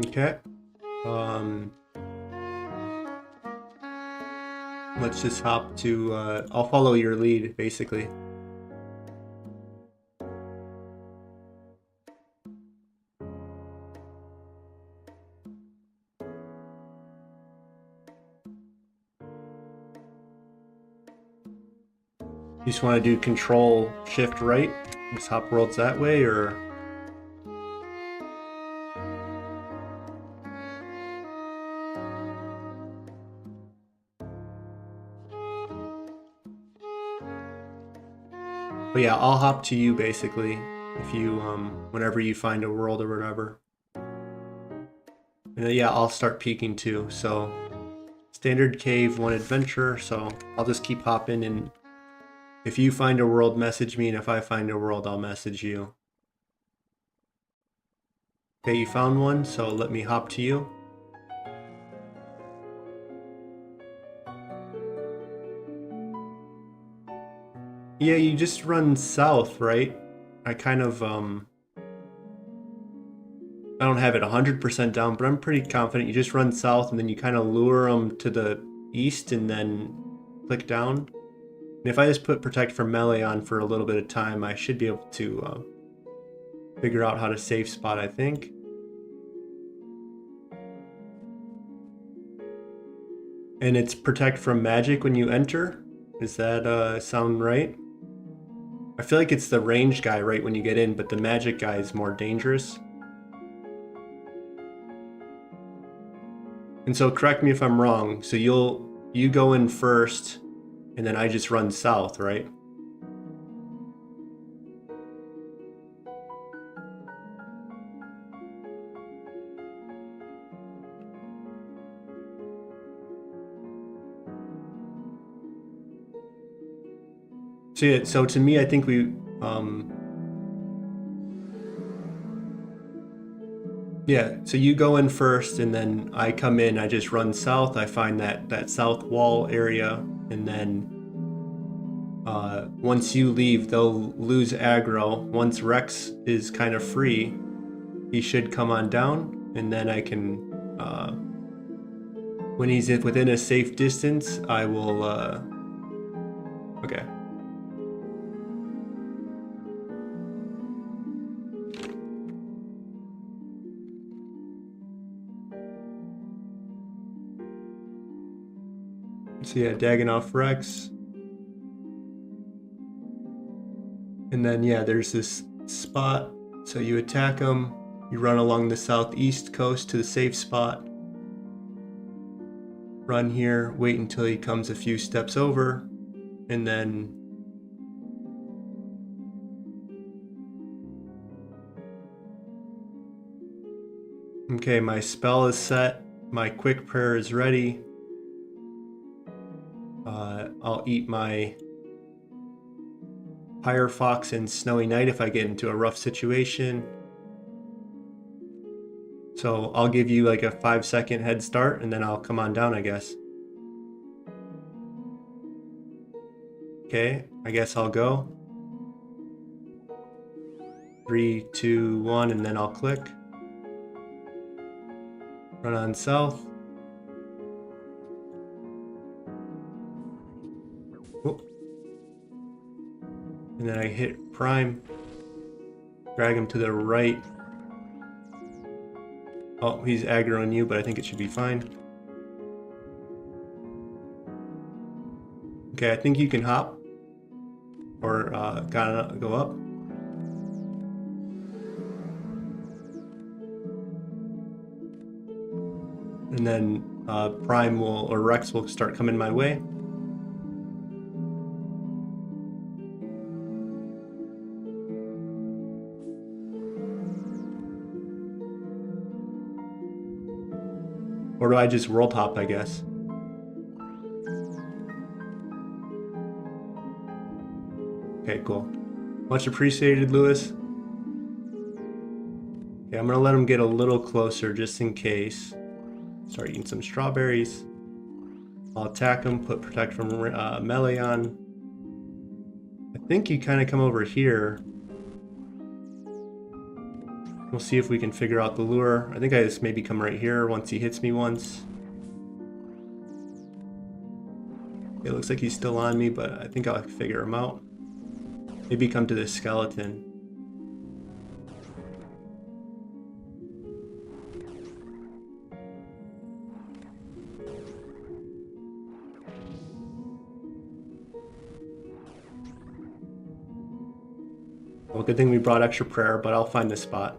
Okay. Let's just hop to, I'll follow your lead, basically. You just want to do Control Shift right, just hop worlds that way, or but yeah, I'll hop to you basically if you whenever you find a world or whatever. And yeah, I'll start peeking too. So standard cave, one adventure. So I'll just keep hopping, and if you find a world, message me, and if I find a world, I'll message you. Okay, you found one, so let me hop to you. Yeah, you just run south, right? I kind of I don't have it 100% down, but I'm pretty confident. You just run south, and then you kind of lure them to the east, and then click down. And if I just put Protect from Melee on for a little bit of time, I should be able to figure out how to safe spot, I think. And it's Protect from Magic when you enter. Does that sound right? I feel like it's the range guy right when you get in, but the magic guy is more dangerous. And so correct me if I'm wrong. So you go in first, and then I just run south, right? So to me, I think we yeah, so you go in first, and then I come in, I just run south, I find that south wall area, and then once you leave, they'll lose aggro. Once Rex is kind of free, he should come on down, and then I can, when he's within a safe distance, I will, okay. So yeah, Dagannoth Rex. And then yeah, there's this spot. So you attack him, you run along the southeast coast to the safe spot. Run here, wait until he comes a few steps over, and then okay, my spell is set, my quick prayer is ready. I'll eat my Firefox and Snowy Night if I get into a rough situation. So I'll give you like a 5-second head start, and then I'll come on down, I guess. Okay, I guess I'll go. 3, 2, 1, and then I'll click. Run on south. Whoop. And then I hit prime. Drag him to the right. Oh, he's aggro on you, but I think it should be fine. Okay, I think you can hop. Or gotta go up. And then Prime will, or Rex will start coming my way. Or do I just world hop, I guess? Okay, cool. Much appreciated, Lewis. Okay, I'm gonna let him get a little closer just in case. Start eating some strawberries. I'll attack him, put Protect from Melee on. I think you kind of come over here. We'll see if we can figure out the lure. I think I just maybe come right here once he hits me once. It looks like he's still on me, but I think I'll figure him out. Maybe come to this skeleton. Well, good thing we brought extra prayer, but I'll find this spot.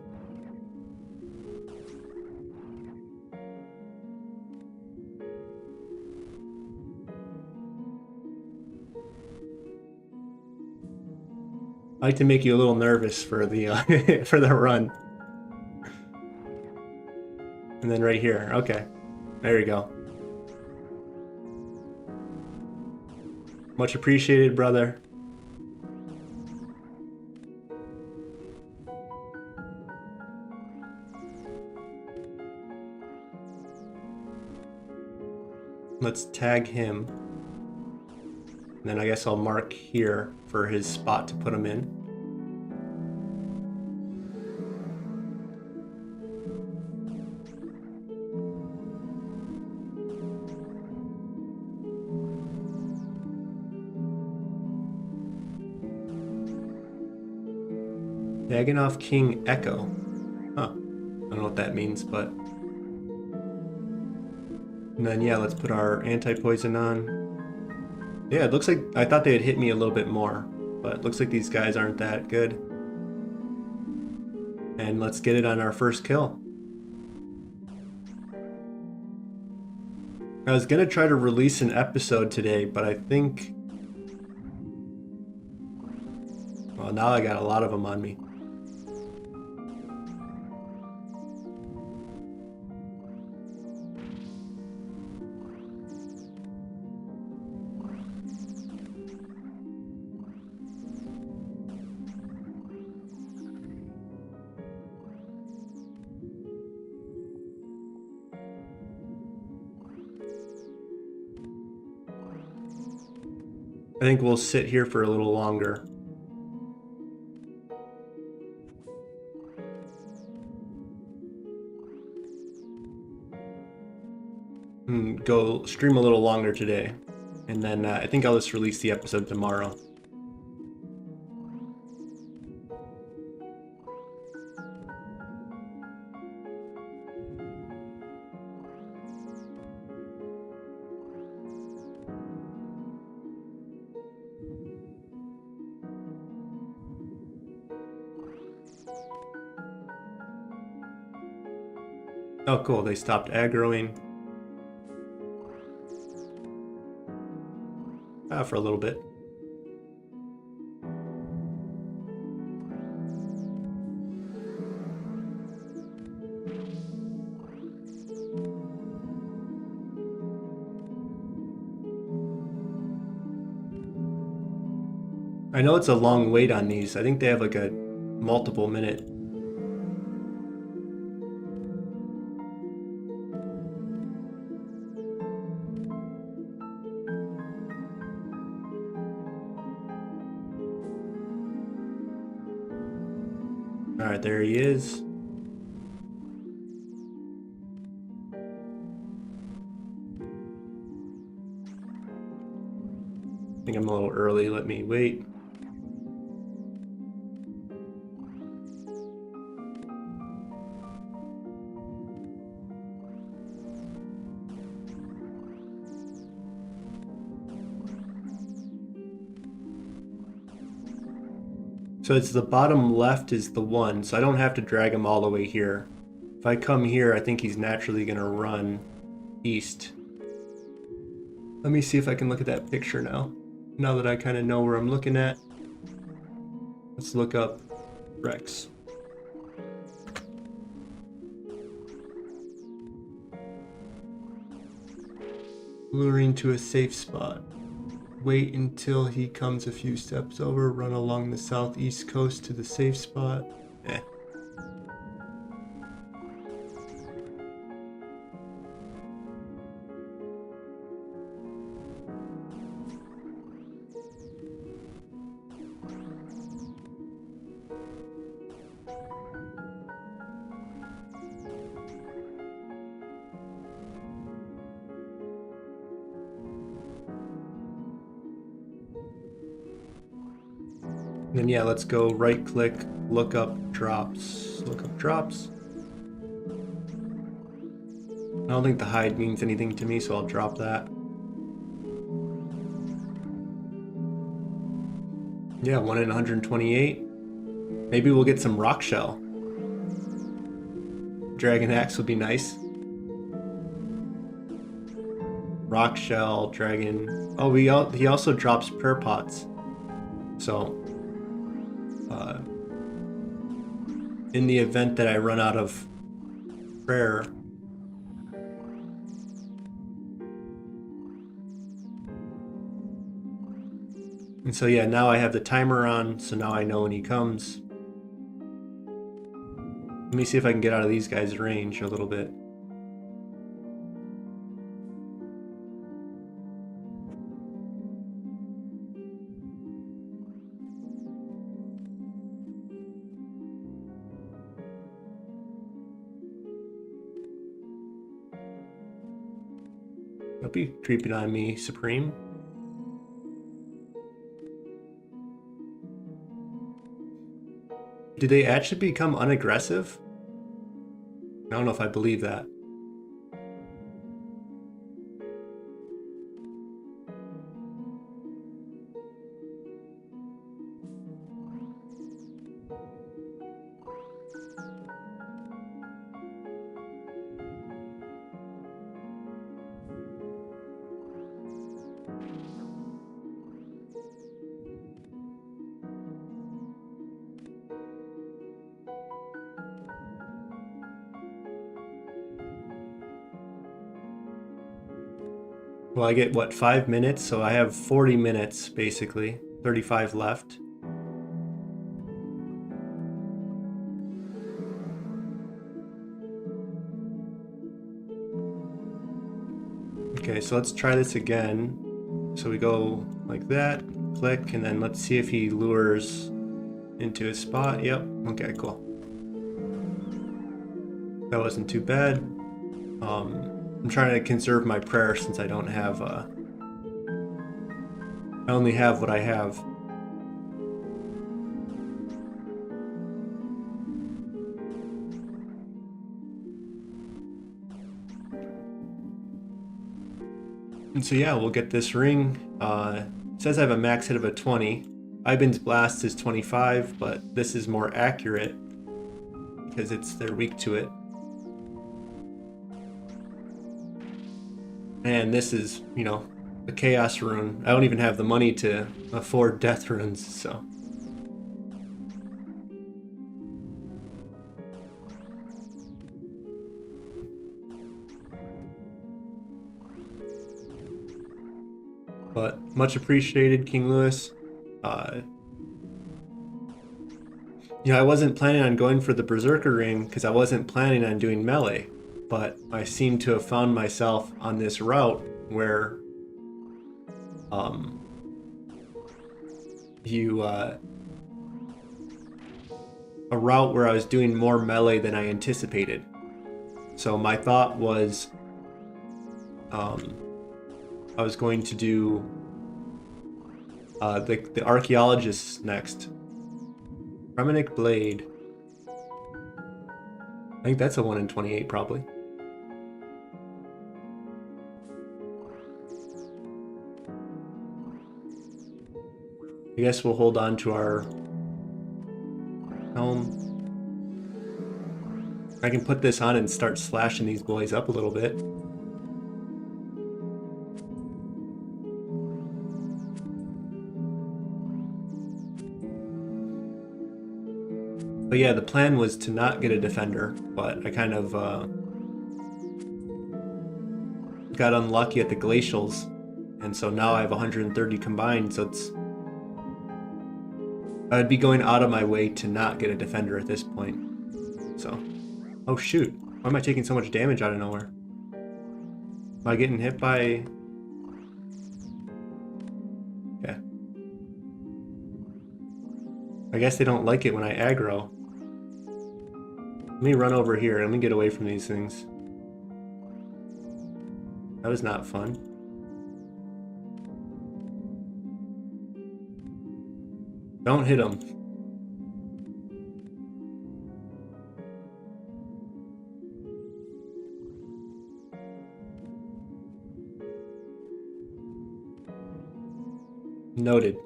I like to make you a little nervous for the for the run. And then right here, okay. There you go. Much appreciated, brother. Let's tag him. And then I guess I'll mark here for his spot to put him in. Dagannoth King Echo. Huh. I don't know what that means, but... And then, yeah, let's put our anti-poison on. Yeah, it looks like... I thought they had hit me a little bit more, but it looks like these guys aren't that good. And let's get it on our first kill. I was gonna try to release an episode today, but I think... Well, now I got a lot of them on me. I think we'll sit here for a little longer. Go stream a little longer today. And then I think I'll just release the episode tomorrow. Oh, cool. They stopped aggroing. For a little bit. I know it's a long wait on these. I think they have like a multiple minute. Alright, there he is. I think I'm a little early, let me wait. So it's the bottom left is the one, so I don't have to drag him all the way here. If I come here, I think he's naturally going to run east. Let me see if I can look at that picture now. Now that I kind of know where I'm looking at. Let's look up Rex. Luring to a safe spot. Wait until he comes a few steps over, run along the southeast coast to the safe spot. Then yeah, let's go right click, look up drops. Look up drops. I don't think the hide means anything to me, so I'll drop that. Yeah, 1 in 128. Maybe we'll get some rock shell. Dragon axe would be nice. Rock shell, dragon. Oh, he also drops prayer pots. So, in the event that I run out of prayer, and so yeah, now I have the timer on, so now I know when he comes. Let me see if I can get out of these guys' range a little bit. Don't be creeping on me, Supreme. Did they actually become unaggressive? I don't know if I believe that. Well, I get, what, 5 minutes? So I have 40 minutes, basically. 35 left. Okay, so let's try this again. So we go like that, click, and then let's see if he lures into his spot. Yep, okay, cool. That wasn't too bad. I'm trying to conserve my prayer since I don't have, I only have what I have. And so yeah, we'll get this ring. It says I have a max hit of a 20. Iban's Blast is 25, but this is more accurate because they're weak to it. And this is, you know, a Chaos Rune. I don't even have the money to afford Death Runes, so. But much appreciated, King Louis. You know, I wasn't planning on going for the Berserker ring because I wasn't planning on doing melee, but I seem to have found myself on this route where a route where I was doing more melee than I anticipated. So my thought was I was going to do the Archaeologists next. Reminic Blade. I think that's a 1 in 28 probably. I guess we'll hold on to our helm. I can put this on and start slashing these boys up a little bit. But yeah, the plan was to not get a defender, but I kind of got unlucky at the glacials, and so now I have 130 combined, so I'd be going out of my way to not get a defender at this point. So, oh shoot, why am I taking so much damage out of nowhere? Am I getting hit by... Okay. I guess they don't like it when I aggro. Let me run over here. Let me get away from these things. That was not fun. Don't hit them. Noted.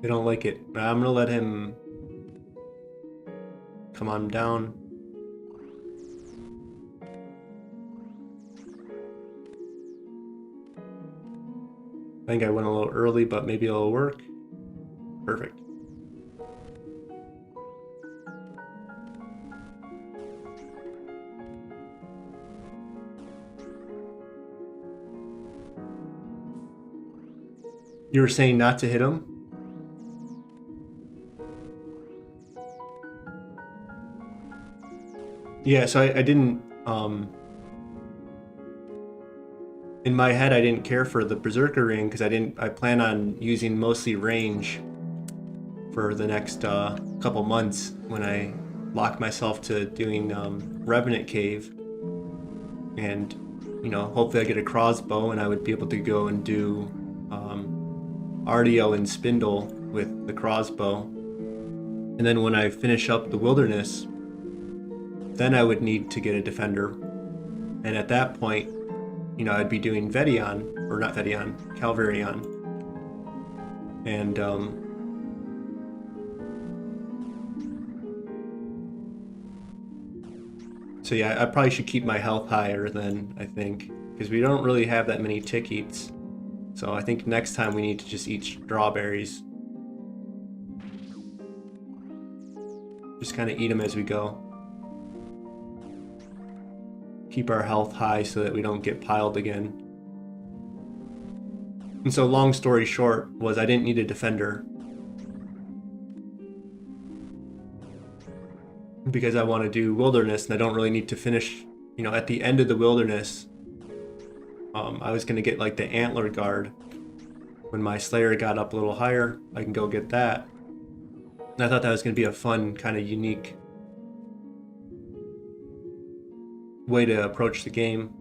They don't like it. I'm gonna let him come on down. I think I went a little early, but maybe it'll work. Perfect. You were saying not to hit him? Yeah, so I didn't, in my head, I didn't care for the Berserker ring because I plan on using mostly range for the next couple months when I lock myself to doing Revenant Cave. And, you know, hopefully I get a crossbow and I would be able to go and do RDO and Spindle with the crossbow. And then when I finish up the Wilderness, then I would need to get a Defender. And at that point, you know, I'd be doing Vedion, or not Vedion, Calvarion. And so yeah, I probably should keep my health higher then, I think, because we don't really have that many tick eats. So I think next time we need to just eat strawberries. Just kind of eat them as we go. Keep our health high so that we don't get piled again. And so long story short was I didn't need a Defender. Because I want to do Wilderness and I don't really need to finish, you know, at the end of the Wilderness. I was going to get like the Antler Guard. When my Slayer got up a little higher, I can go get that. And I thought that was going to be a fun, kind of unique way to approach the game.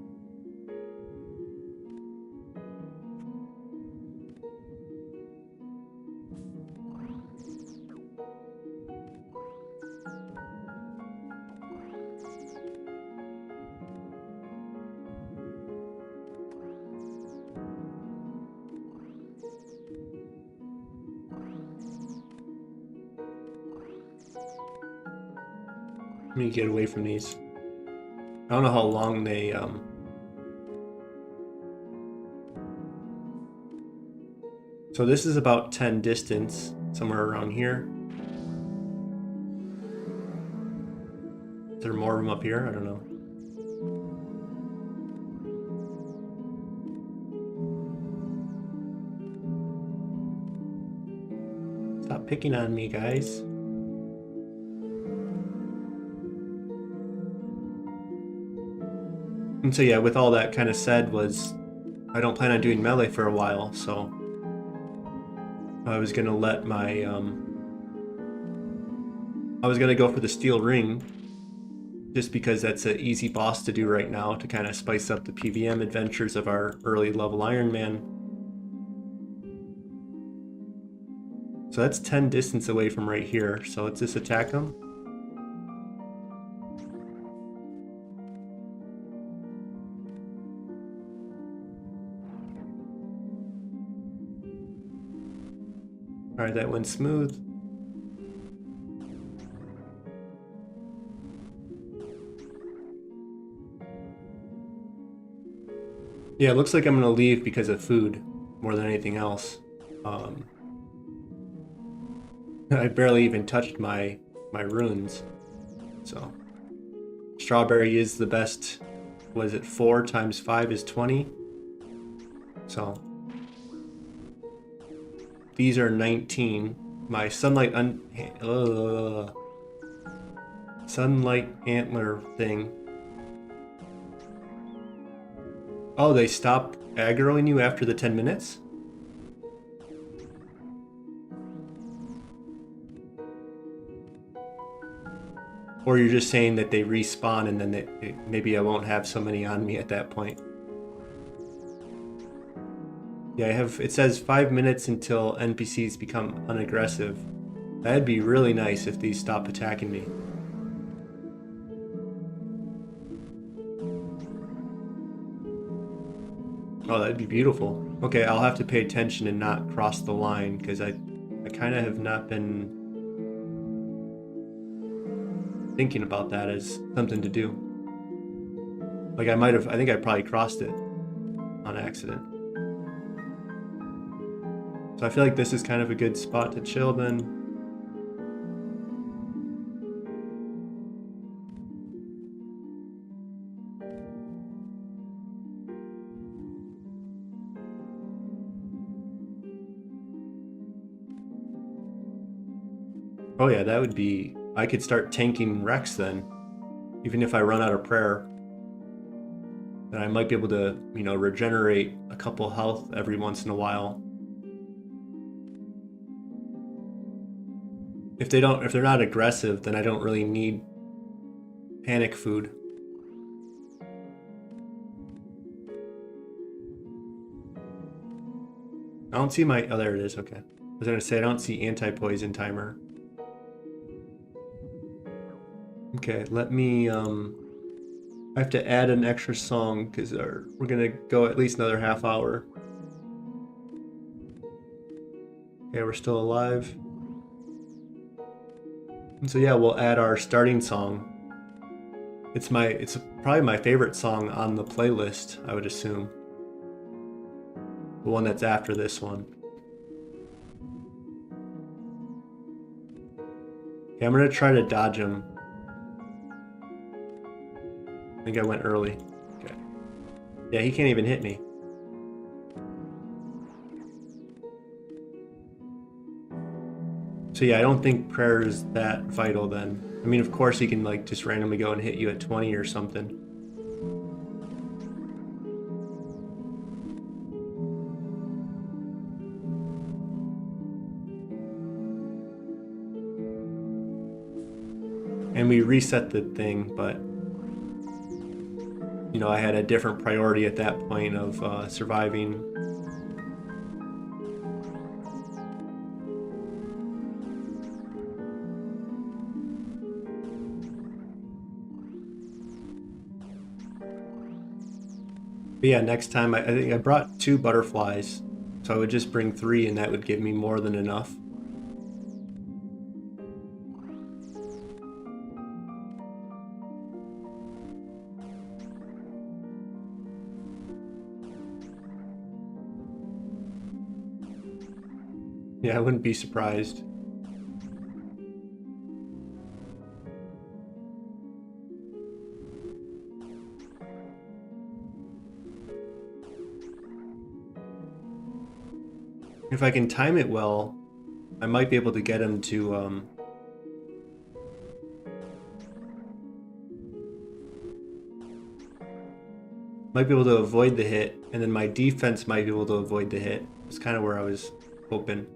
Let me get away from these. I don't know how long they So this is about 10 distance, somewhere around here. Is there more of them up here? I don't know. Stop picking on me, guys. And so yeah, with all that kind of said was, I don't plan on doing melee for a while, so I was gonna let my, I was gonna go for the steel ring, just because that's an easy boss to do right now to kind of spice up the PVM adventures of our early level Ironman. So that's 10 distance away from right here, so let's just attack him. Alright, that went smooth. Yeah, it looks like I'm gonna leave because of food more than anything else. I barely even touched my runes. So strawberry is the best. Was it 4 times 5 is 20? So these are 19. My sunlight antler thing. Oh, they stop aggroing you after the 10 minutes? Or you're just saying that they respawn and then maybe I won't have so many on me at that point. Yeah, it says 5 minutes until NPCs become unaggressive. That'd be really nice if these stop attacking me. Oh, that'd be beautiful. Okay, I'll have to pay attention and not cross the line, because I kind of have not been thinking about that as something to do. Like I think I probably crossed it on accident. So I feel like this is kind of a good spot to chill then. Oh yeah, that would be, I could start tanking Rex then. Even if I run out of prayer, then I might be able to, regenerate a couple health every once in a while. If they're not aggressive, then I don't really need panic food. I don't see my, oh there it is, okay. I was gonna say I don't see anti-poison timer. Okay, let me, I have to add an extra song because we're gonna go at least another half hour. Okay, we're still alive. And so yeah, we'll add our starting song. It's probably my favorite song on the playlist, I would assume. The one that's after this one. Okay, I'm gonna try to dodge him. I think I went early. Okay. Yeah, he can't even hit me. So yeah, I don't think prayer is that vital then. I mean, of course he can like just randomly go and hit you at 20 or something. And we reset the thing, but I had a different priority at that point of surviving. But yeah, next time I think I brought 2 butterflies, so I would just bring 3 and that would give me more than enough. Yeah, I wouldn't be surprised. If I can time it well, I might be able to get him to might be able to avoid the hit, and then my defense might be able to avoid the hit. It's kind of where I was hoping.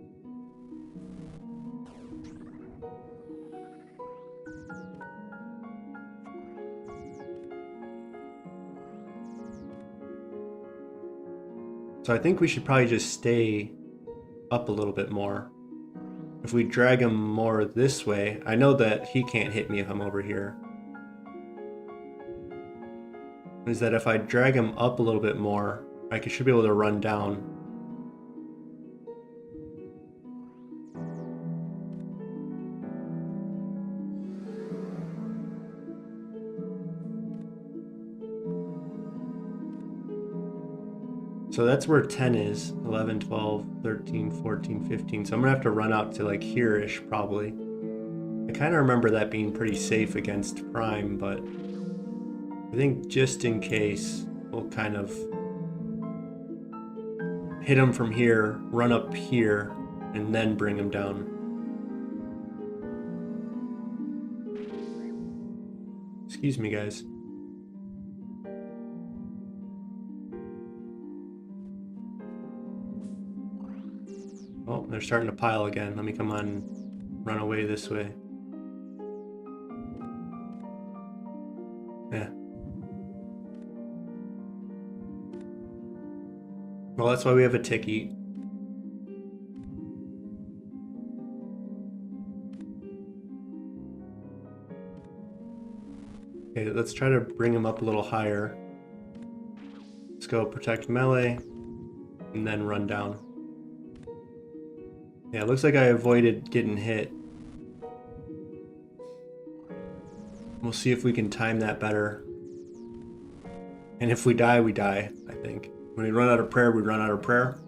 So I think we should probably just stay up a little bit more. If we drag him more this way, I know that he can't hit me if I'm over here. Is that if I drag him up a little bit more, I should be able to run down. So that's where 10 is, 11, 12, 13, 14, 15. So I'm gonna have to run out to like here-ish probably. I kind of remember that being pretty safe against Prime, but I think just in case, we'll kind of hit him from here, run up here, and then bring him down. Excuse me, guys. Oh, they're starting to pile again. Let me come on and run away this way. Yeah. Well, that's why we have a ticky. Okay, let's try to bring him up a little higher. Let's go protect melee, and then run down. Yeah, it looks like I avoided getting hit. We'll see if we can time that better. And if we die, we die, I think. When we run out of prayer, we run out of prayer.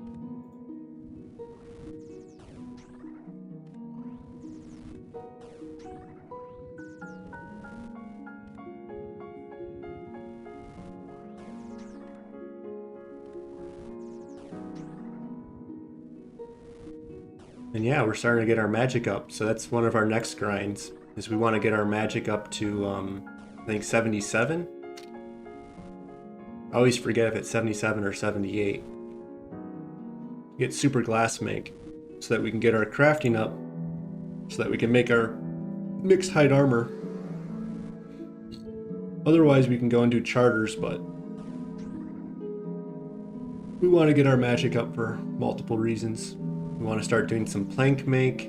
And yeah, we're starting to get our magic up. So that's one of our next grinds, is we want to get our magic up to, I think 77. I always forget if it's 77 or 78. Get super glass make so that we can get our crafting up, so that we can make our mixed height armor. Otherwise we can go and do charters, but we want to get our magic up for multiple reasons. We want to start doing some plank make,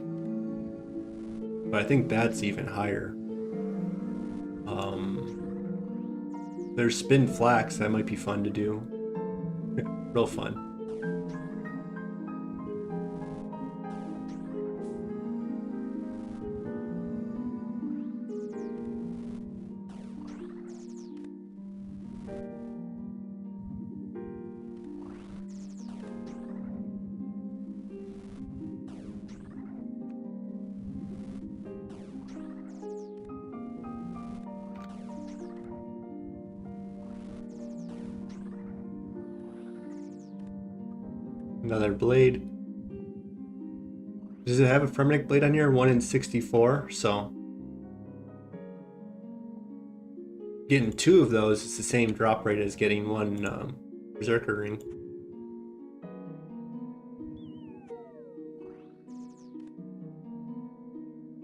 but I think that's even higher. There's spin flax, that might be fun to do. Real fun. Another blade. Does it have a Fremnic blade on here? 1 in 64, so getting 2 of those is the same drop rate as getting 1 Berserker ring.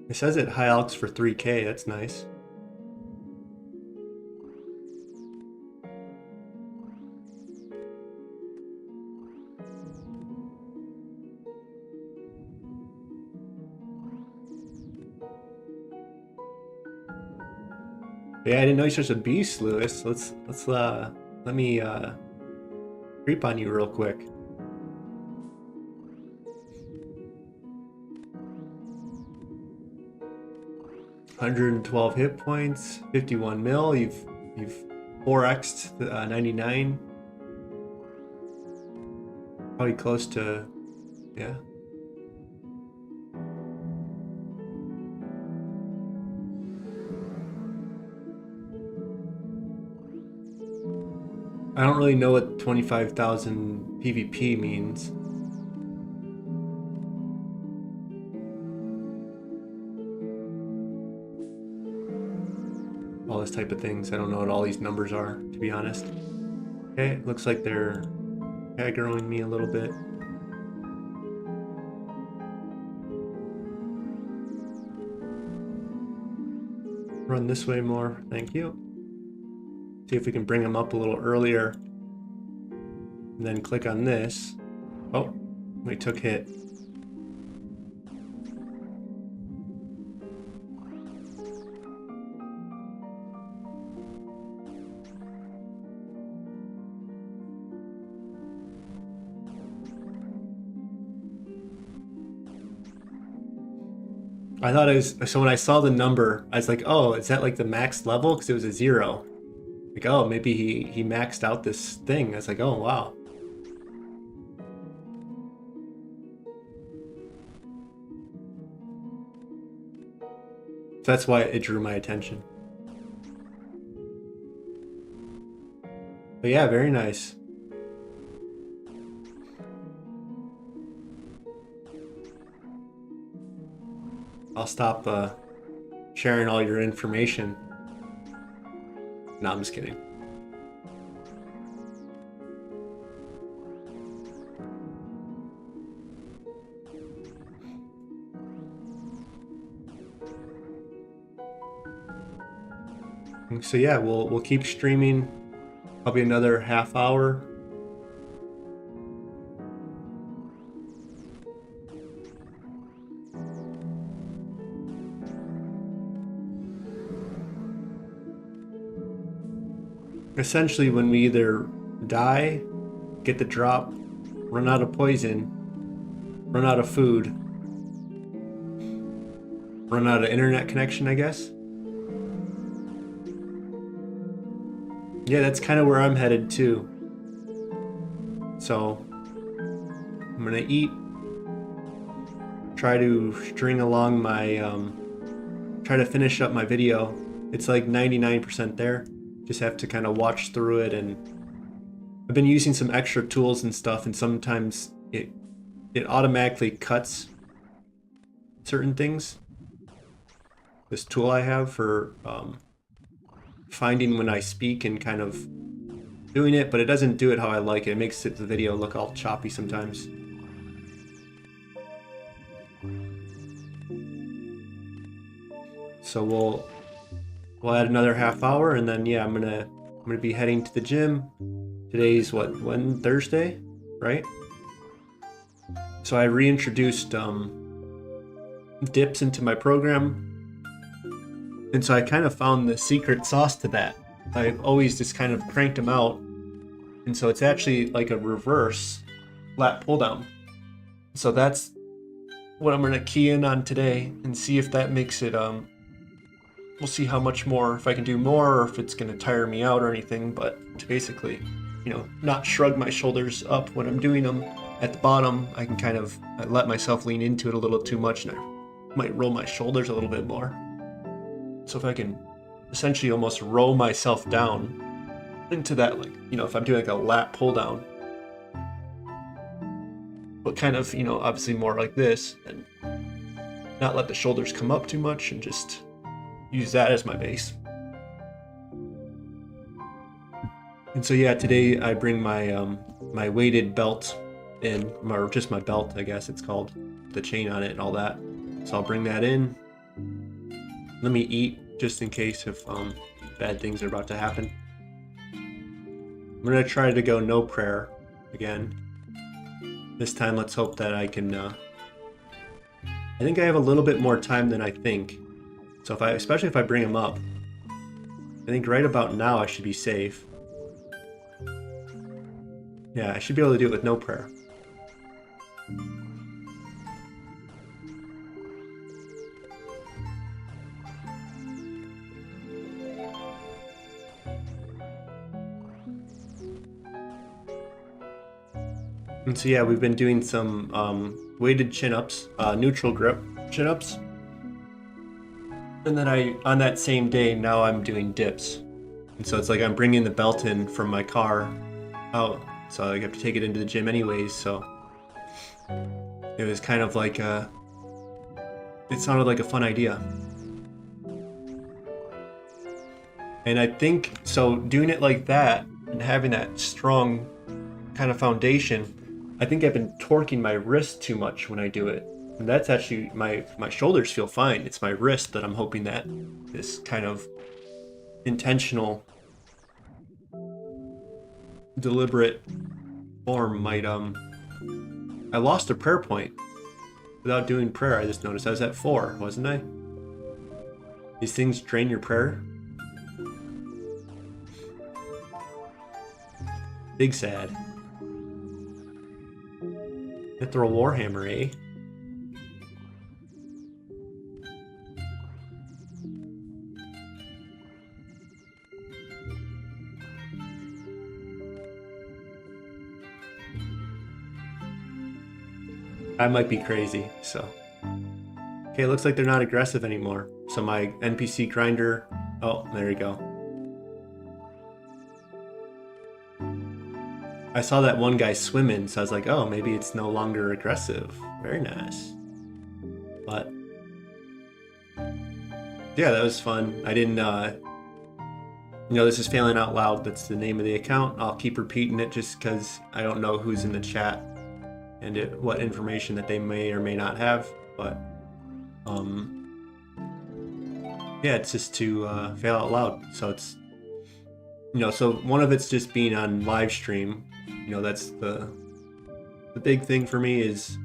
It says it high alchs for 3k, that's nice. Yeah, I didn't know you're such a beast, Lewis. Let me creep on you real quick. $112 hit points, 51 mil. You've 4x'd 99. Probably close to, yeah. I don't really know what 25,000 PvP means. All this type of things. I don't know what all these numbers are, to be honest. Okay, looks like they're aggroing me a little bit. Run this way more, thank you. See if we can bring them up a little earlier. And then click on this. Oh, we took hit. I thought it was, so when I saw the number, I was like, oh, is that like the max level? Because it was a 0. Like, oh, maybe he maxed out this thing. I was like, oh, wow. So that's why it drew my attention. But yeah, very nice. I'll stop sharing all your information. No, I'm just kidding. So yeah, we'll keep streaming probably another half hour. Essentially, when we either die, get the drop, run out of poison, run out of food, run out of internet connection, I guess. Yeah, that's kind of where I'm headed too. So I'm gonna eat, try to string along my, try to finish up my video. It's like 99% there. Just have to kind of watch through it, and I've been using some extra tools and stuff, and sometimes it automatically cuts certain things. This tool I have for finding when I speak and kind of doing it, but it doesn't do it how I like it. It makes the video look all choppy sometimes. So we'll add another half hour, and then yeah, I'm gonna be heading to the gym. Today's when Thursday, right? So I reintroduced dips into my program. And so I kind of found the secret sauce to that. I've always just kind of cranked them out. And so it's actually like a reverse lat pull down. So that's what I'm going to key in on today and see if that makes it, we'll see how much more, if I can do more, or if it's going to tire me out or anything. But to basically, you know, not shrug my shoulders up when I'm doing them at the bottom, I can kind of let myself lean into it a little too much, and I might roll my shoulders a little bit more. So if I can essentially almost roll myself down into that, like, you know, if I'm doing like a lat pull down, but kind of, you know, obviously more like this, and not let the shoulders come up too much, and just use that as my base. And so yeah, today I bring my my weighted belt in, or just my belt, I guess it's called, the chain on it and all that. So I'll bring that in. Let me eat just in case if bad things are about to happen. I'm gonna try to go no prayer again. This time let's hope that I can, I think I have a little bit more time than I think. So if especially if I bring him up, I think right about now I should be safe. Yeah, I should be able to do it with no prayer. And so yeah, we've been doing some weighted chin-ups, neutral grip chin-ups. And then on that same day, now I'm doing dips. And so it's like I'm bringing the belt in from my car out, so I have to take it into the gym anyways, so it was kind of like it sounded like a fun idea. And I think, so doing it like that and having that strong kind of foundation, I think I've been torquing my wrist too much when I do it. And that's actually, my shoulders feel fine. It's my wrist that I'm hoping that this kind of intentional, deliberate form might, I lost a prayer point without doing prayer. I just noticed I was at 4, wasn't I? These things drain your prayer. Big sad. Hit the Warhammer, eh? I might be crazy, so. Okay, it looks like they're not aggressive anymore. So my NPC grinder, oh, there you go. I saw that one guy swimming, so I was like, oh, maybe it's no longer aggressive. Very nice. But yeah, that was fun. I didn't, you know, this is FailNOutloud. That's the name of the account. I'll keep repeating it just because I don't know who's in the chat and what information that they may or may not have. But yeah, it's just to fail out loud. So it's, you know, so one of it's just being on live stream. You know, that's the big thing for me is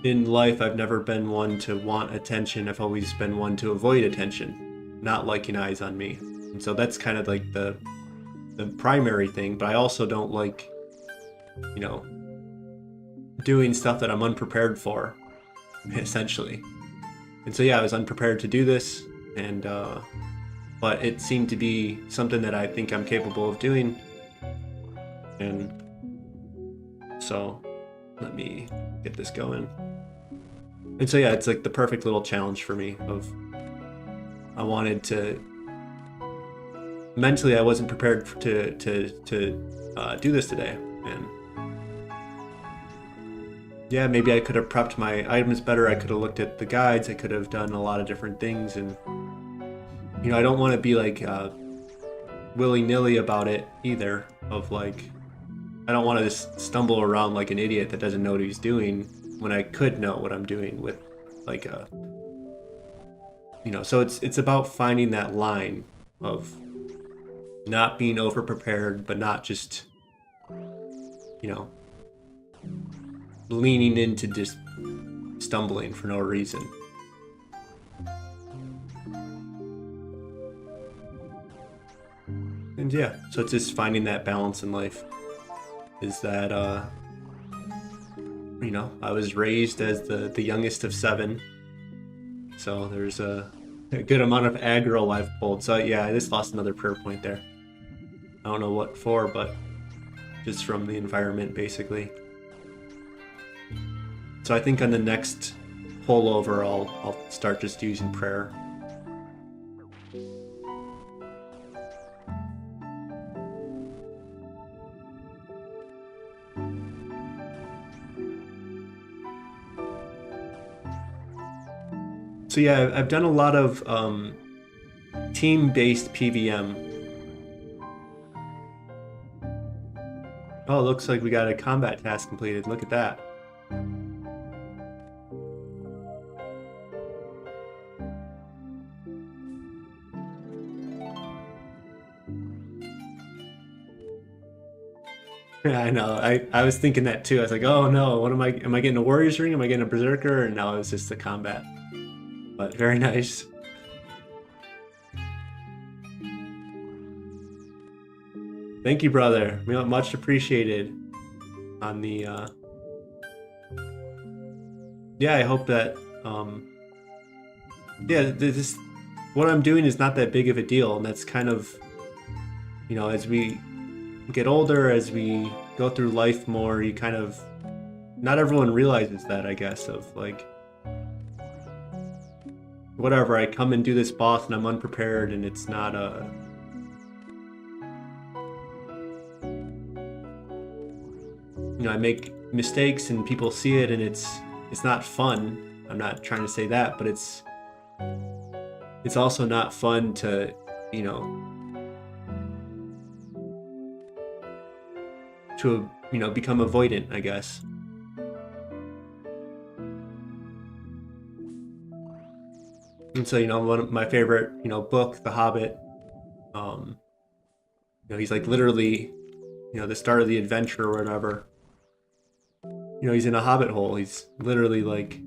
in life, I've never been one to want attention. I've always been one to avoid attention, not liking eyes on me. And so that's kind of like the primary thing, but I also don't like, you know, doing stuff that I'm unprepared for, essentially. And so yeah, I was unprepared to do this, and but it seemed to be something that I think I'm capable of doing. And so let me get this going. And so yeah, it's like the perfect little challenge for me of I wanted to mentally I wasn't prepared to do this today. And yeah, maybe I could have prepped my items better. I could have looked at the guides. I could have done a lot of different things. And you know, I don't want to be like willy-nilly about it either, of like I don't want to just stumble around like an idiot that doesn't know what he's doing when I could know what I'm doing with like a, you know, so it's about finding that line of not being over prepared, but not just, you know, leaning into just stumbling for no reason. And yeah, so it's just finding that balance in life. Is that you know, I was raised as the youngest of 7, so there's a good amount of aggro I've pulled. So yeah, I just lost another prayer point there. I don't know what for, but just from the environment basically. So I think on the next pull over I'll start just using prayer. So yeah, I've done a lot of team-based PVM. Oh, it looks like we got a combat task completed. Look at that. Yeah, I know. I was thinking that too. I was like, oh no, what am I getting a warrior's ring? Am I getting a berserker? And now it's just a combat. But very nice. Thank you, brother. Much appreciated. On the yeah, I hope that yeah, this what I'm doing is not that big of a deal, and that's kind of, you know, as we get older, as we go through life more, you kind of, not everyone realizes that, I guess, of like, whatever, I come and do this boss and I'm unprepared and it's not a, you know, I make mistakes and people see it and it's not fun. I'm not trying to say that, but it's also not fun to, you know, to, you know, become avoidant, I guess. And so, you know, one of my favorite, you know, book, The Hobbit, you know, he's like literally, you know, the start of the adventure or whatever, you know, he's in a hobbit hole. He's literally like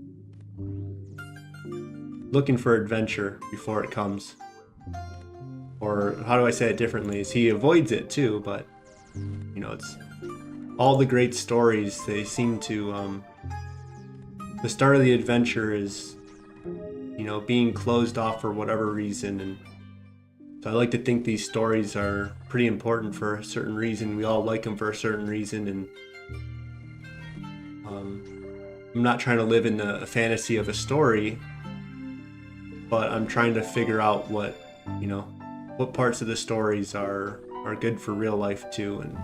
looking for adventure before it comes. Or how do I say it differently? Is he avoids it too, but, you know, it's all the great stories, they seem to, the start of the adventure is, you know, being closed off for whatever reason. And so I like to think these stories are pretty important for a certain reason. We all like them for a certain reason. And I'm not trying to live in a fantasy of a story, but I'm trying to figure out what, you know, what parts of the stories are good for real life too, and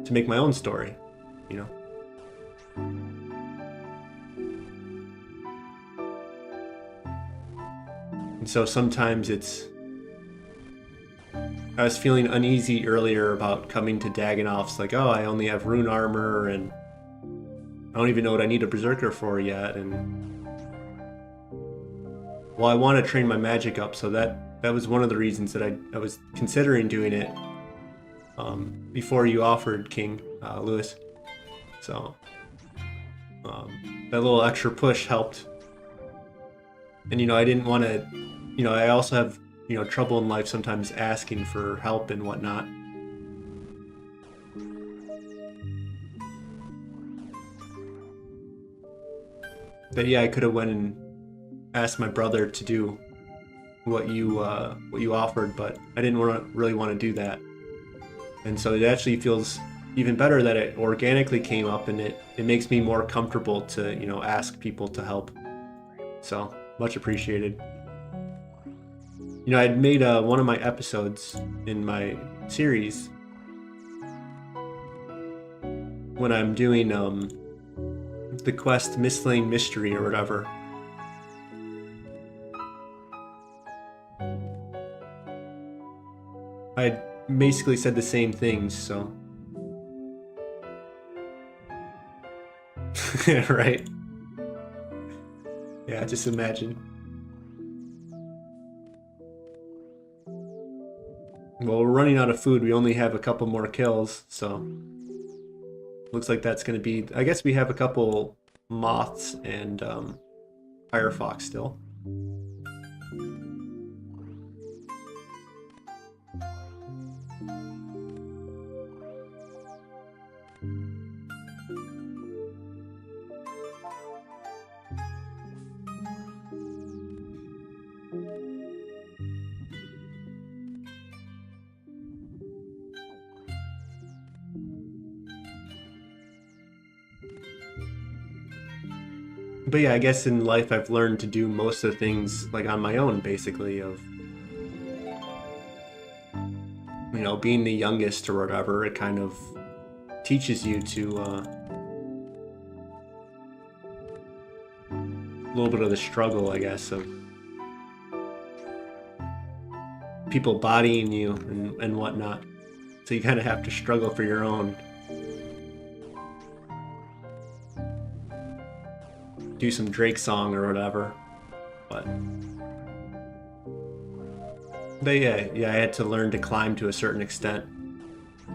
to make my own story, you know. And so sometimes it's, I was feeling uneasy earlier about coming to Dagonoff's, like, oh, I only have rune armor and I don't even know what I need a berserker for yet, and well, I want to train my magic up, so that was one of the reasons that I was considering doing it before you offered, King Lewis. So that little extra push helped. And, you know, I didn't want to, you know, I also have, you know, trouble in life sometimes asking for help and whatnot. But yeah, I could have went and ask my brother to do what you offered, but I didn't really want to do that. And so it actually feels even better that it organically came up, and it makes me more comfortable to, you know, ask people to help. So much appreciated. You know, I'd made one of my episodes in my series when I'm doing the quest Mistlane Mystery or whatever. I basically said the same things, so. Right? Yeah, just imagine. Well, we're running out of food. We only have a couple more kills, so looks like that's going to be... I guess we have a couple moths and firefox still. But yeah, I guess in life I've learned to do most of the things like on my own, basically, of, you know, being the youngest or whatever. It kind of teaches you to a little bit of the struggle, I guess, of people bodying you and whatnot. So you kind of have to struggle for your own. Do some Drake song or whatever, but yeah, I had to learn to climb to a certain extent,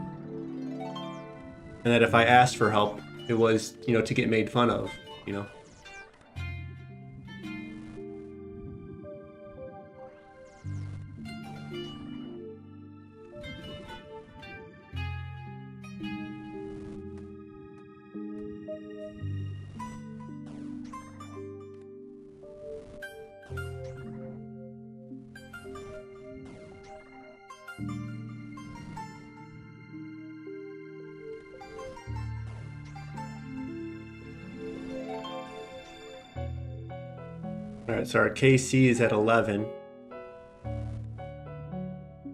and that if I asked for help, it was, you know, to get made fun of, you know. Alright, so our KC is at 11.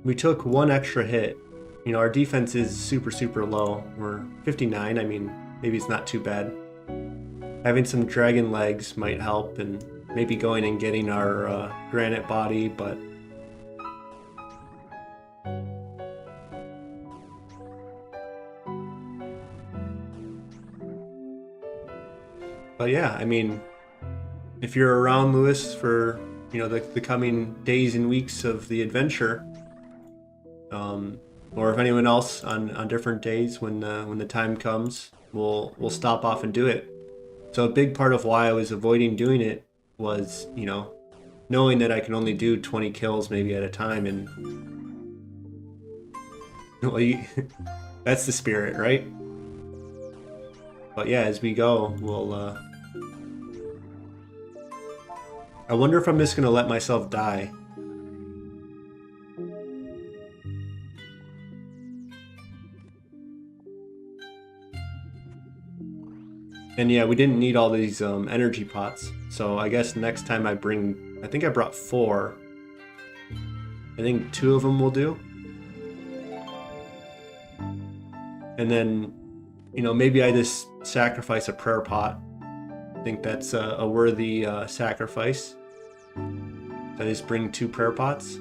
We took one extra hit. You know, our defense is super low. We're 59, I mean, maybe it's not too bad. Having some dragon legs might help, and maybe going and getting our granite body, but... But yeah, I mean, if you're around, Lewis, for, you know, the coming days and weeks of the adventure, or if anyone else on different days when the time comes, we'll stop off and do it. So a big part of why I was avoiding doing it was, you know, knowing that I can only do 20 kills maybe at a time, and well, that's the spirit, right? But yeah, as we go, we'll I wonder if I'm just gonna let myself die. And yeah, we didn't need all these energy pots, so I guess next time I bring... I think I brought 4. I think 2 of them will do. And then, you know, maybe I just sacrifice a prayer pot. I think that's a worthy sacrifice. I just bring 2 prayer pots.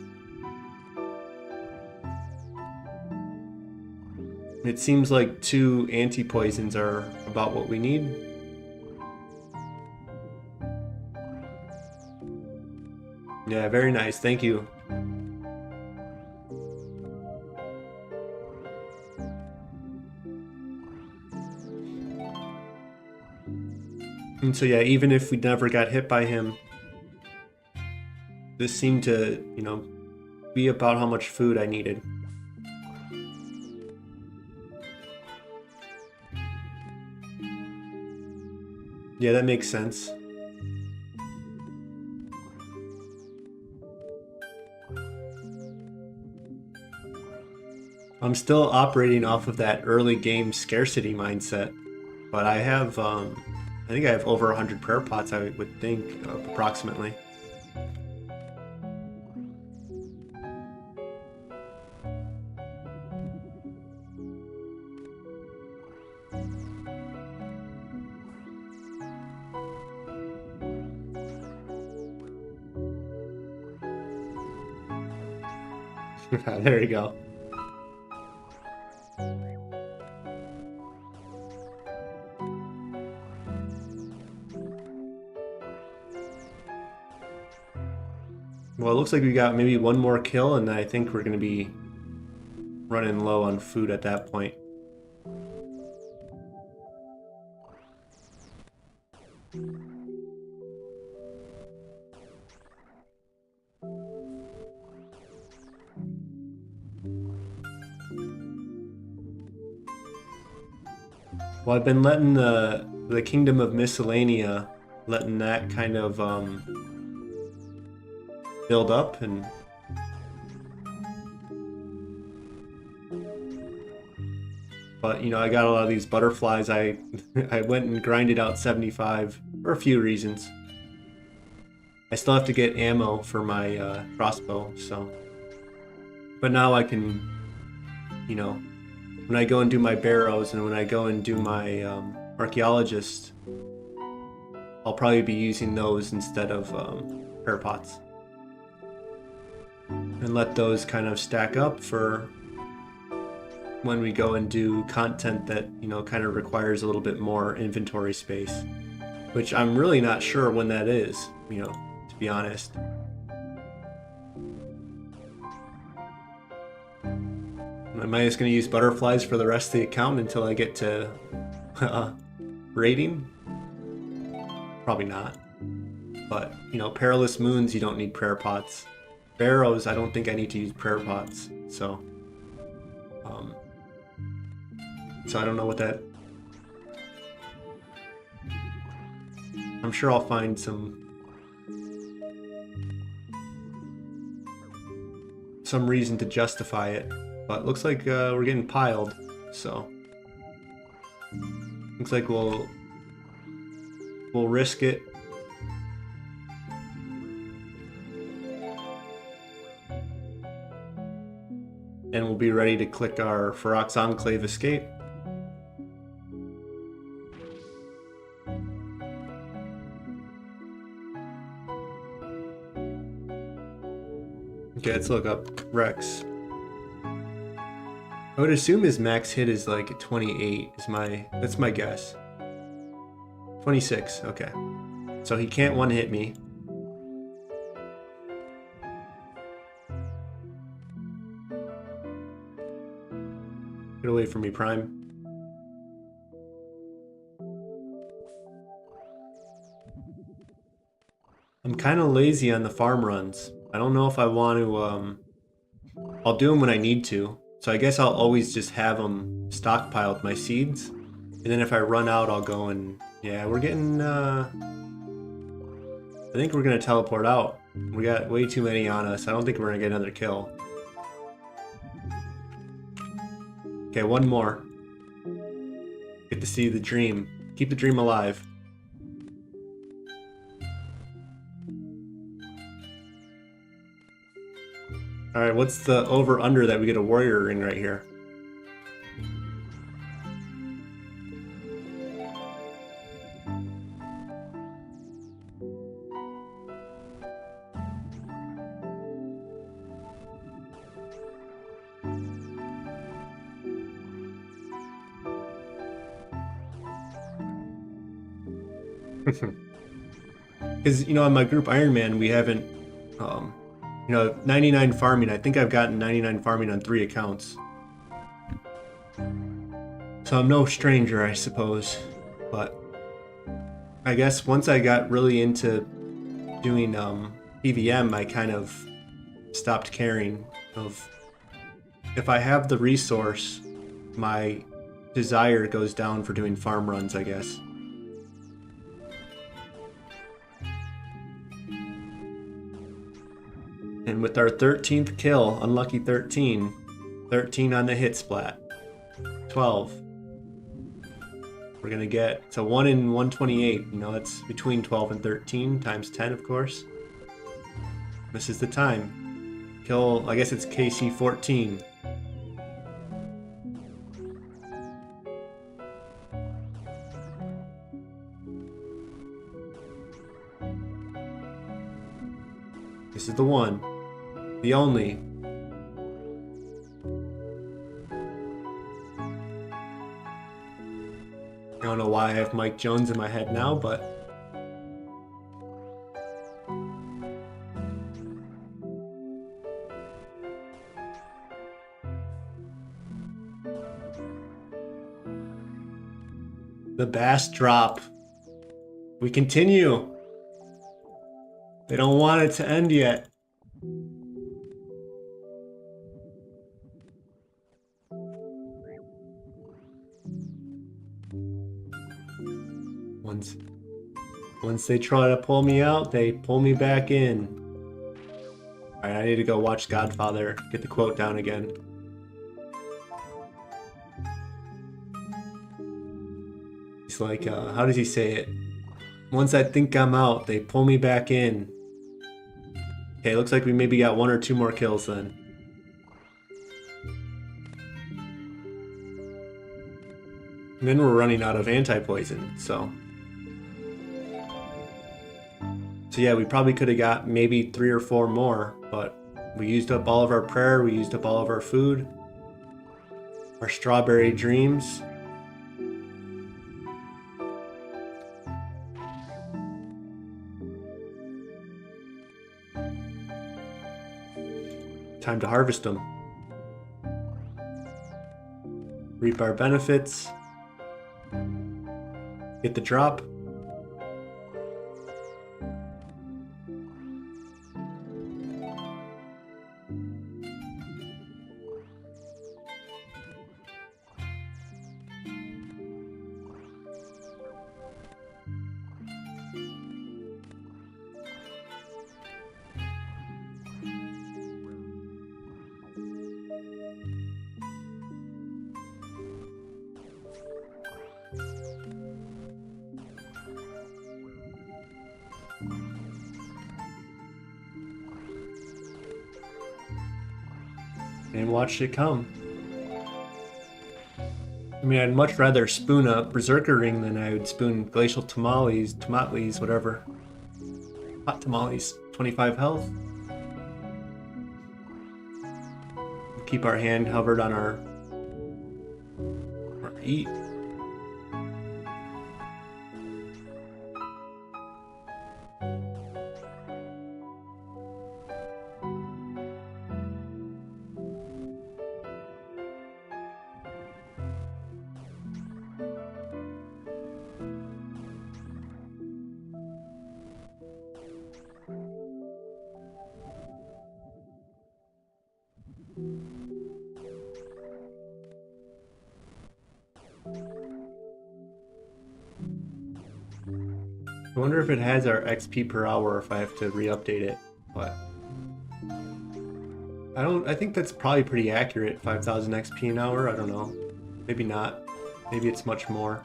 It seems like 2 anti-poisons are about what we need. Yeah, very nice. Thank you. And so yeah, even if we never got hit by him, this seemed to, you know, be about how much food I needed. Yeah, that makes sense. I'm still operating off of that early game scarcity mindset, but I have, I think I have over 100 prayer pots, I would think, approximately. There you go. Well, it looks like we got maybe one more kill, and I think we're going to be running low on food at that point. Well, I've been letting the Kingdom of Miscellanea, letting that kind of build up, and but you know, I got a lot of these butterflies. I I went and grinded out 75 for a few reasons. I still have to get ammo for my crossbow, so. But now I can, you know, when I go and do my barrows and when I go and do my archaeologist, I'll probably be using those instead of prayer pots. And let those kind of stack up for when we go and do content that, you know, kind of requires a little bit more inventory space. Which I'm really not sure when that is, you know, to be honest. Am I just going to use butterflies for the rest of the account until I get to raiding? Probably not. But, you know, perilous moons, you don't need prayer pots. Barrows, I don't think I need to use prayer pots. So I don't know what that... I'm sure I'll find some reason to justify it. But it looks like we're getting piled, so looks like we'll risk it. And we'll be ready to click our Ferox Enclave escape. Okay, let's look up Rex. I would assume his max hit is like 28 that's my guess. 26, okay. So he can't one hit me. Get away from me, Prime. I'm kind of lazy on the farm runs. I don't know if I want to, I'll do them when I need to. So I guess I'll always just have them stockpiled, my seeds. And then if I run out, I'll go and... Yeah, we're getting... I think we're going to teleport out. We got way too many on us. I don't think we're going to get another kill. Okay, one more. Get to see the dream. Keep the dream alive. Alright, what's the over-under that we get a warrior ring right here? Because, you know, on my group Ironman, we haven't, you know, 99 farming. I think I've gotten 99 farming on 3 accounts. So I'm no stranger, I suppose. But I guess once I got really into doing PVM, I kind of stopped caring of if I have the resource, my desire goes down for doing farm runs, I guess. And with our 13th kill, unlucky 13, 13 on the hit splat. 12. We're gonna get, it's a 1 in 128, you know, that's between 12 and 13 times 10, of course. This is the time. Kill, I guess it's KC 14. This is the one. The only. I don't know why I have Mike Jones in my head now, but the bass drop. We continue. They don't want it to end yet. Once they try to pull me out, they pull me back in. Alright, I need to go watch Godfather. Get the quote down again. He's like, how does he say it? Once I think I'm out, they pull me back in. Okay, looks like we maybe got 1 or 2 more kills then. And then we're running out of anti-poison, so yeah, we probably could have got maybe 3 or 4 more, but we used up all of our prayer, we used up all of our food, our strawberry dreams. Time to harvest them. Reap our benefits. Get the drop. And watch it come. I mean, I'd much rather spoon a Berserker ring than I would spoon glacial tamales, whatever. Hot tamales, 25 health. Keep our hand hovered on our eat. I wonder if it has our XP per hour if I have to re-update it, but I think that's probably pretty accurate, 5,000 XP an hour, I don't know. Maybe not. Maybe it's much more.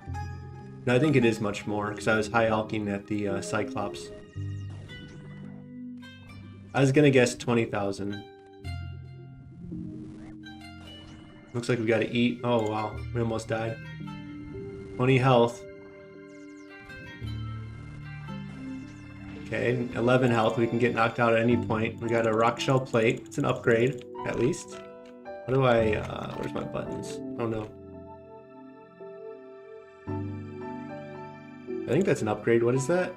No, I think it is much more, because I was high alking at the Cyclops. I was gonna guess 20,000. Looks like we gotta eat. Oh wow, we almost died. 20 health. Okay, 11 health. We can get knocked out at any point. We got a rock shell plate. It's an upgrade, at least. How do I, where's my buttons? Oh no. I think that's an upgrade. What is that?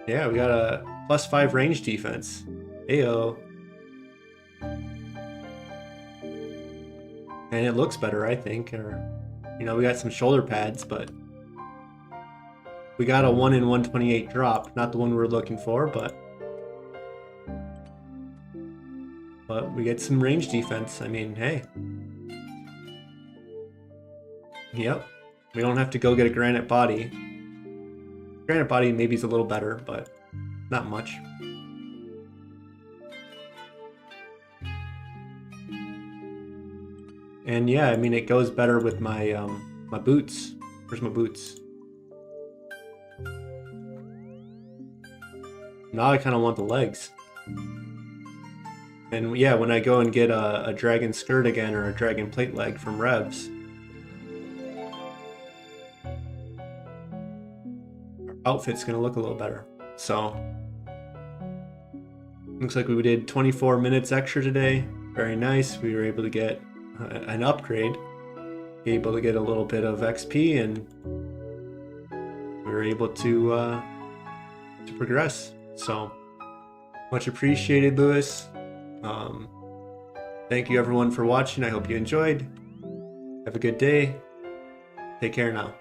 Yeah, we got a +5 range defense. Ayo. And it looks better, I think. Or, you know, we got some shoulder pads, but we got a 1 in 128 drop. Not the one we were looking for, but we get some range defense. I mean, hey. Yep. We don't have to go get a granite body. Granite body maybe is a little better, but not much. And yeah, I mean, it goes better with my my boots. Where's my boots? Now I kind of want the legs. And yeah, when I go and get a dragon skirt again or a dragon plate leg from Revs, our outfit's gonna look a little better. So looks like we did 24 minutes extra today. Very nice. We were able to get an upgrade, able to get a little bit of XP, and we were able to progress. So much appreciated, Lewis. Thank you everyone for watching. I hope you enjoyed. Have a good day. Take care now.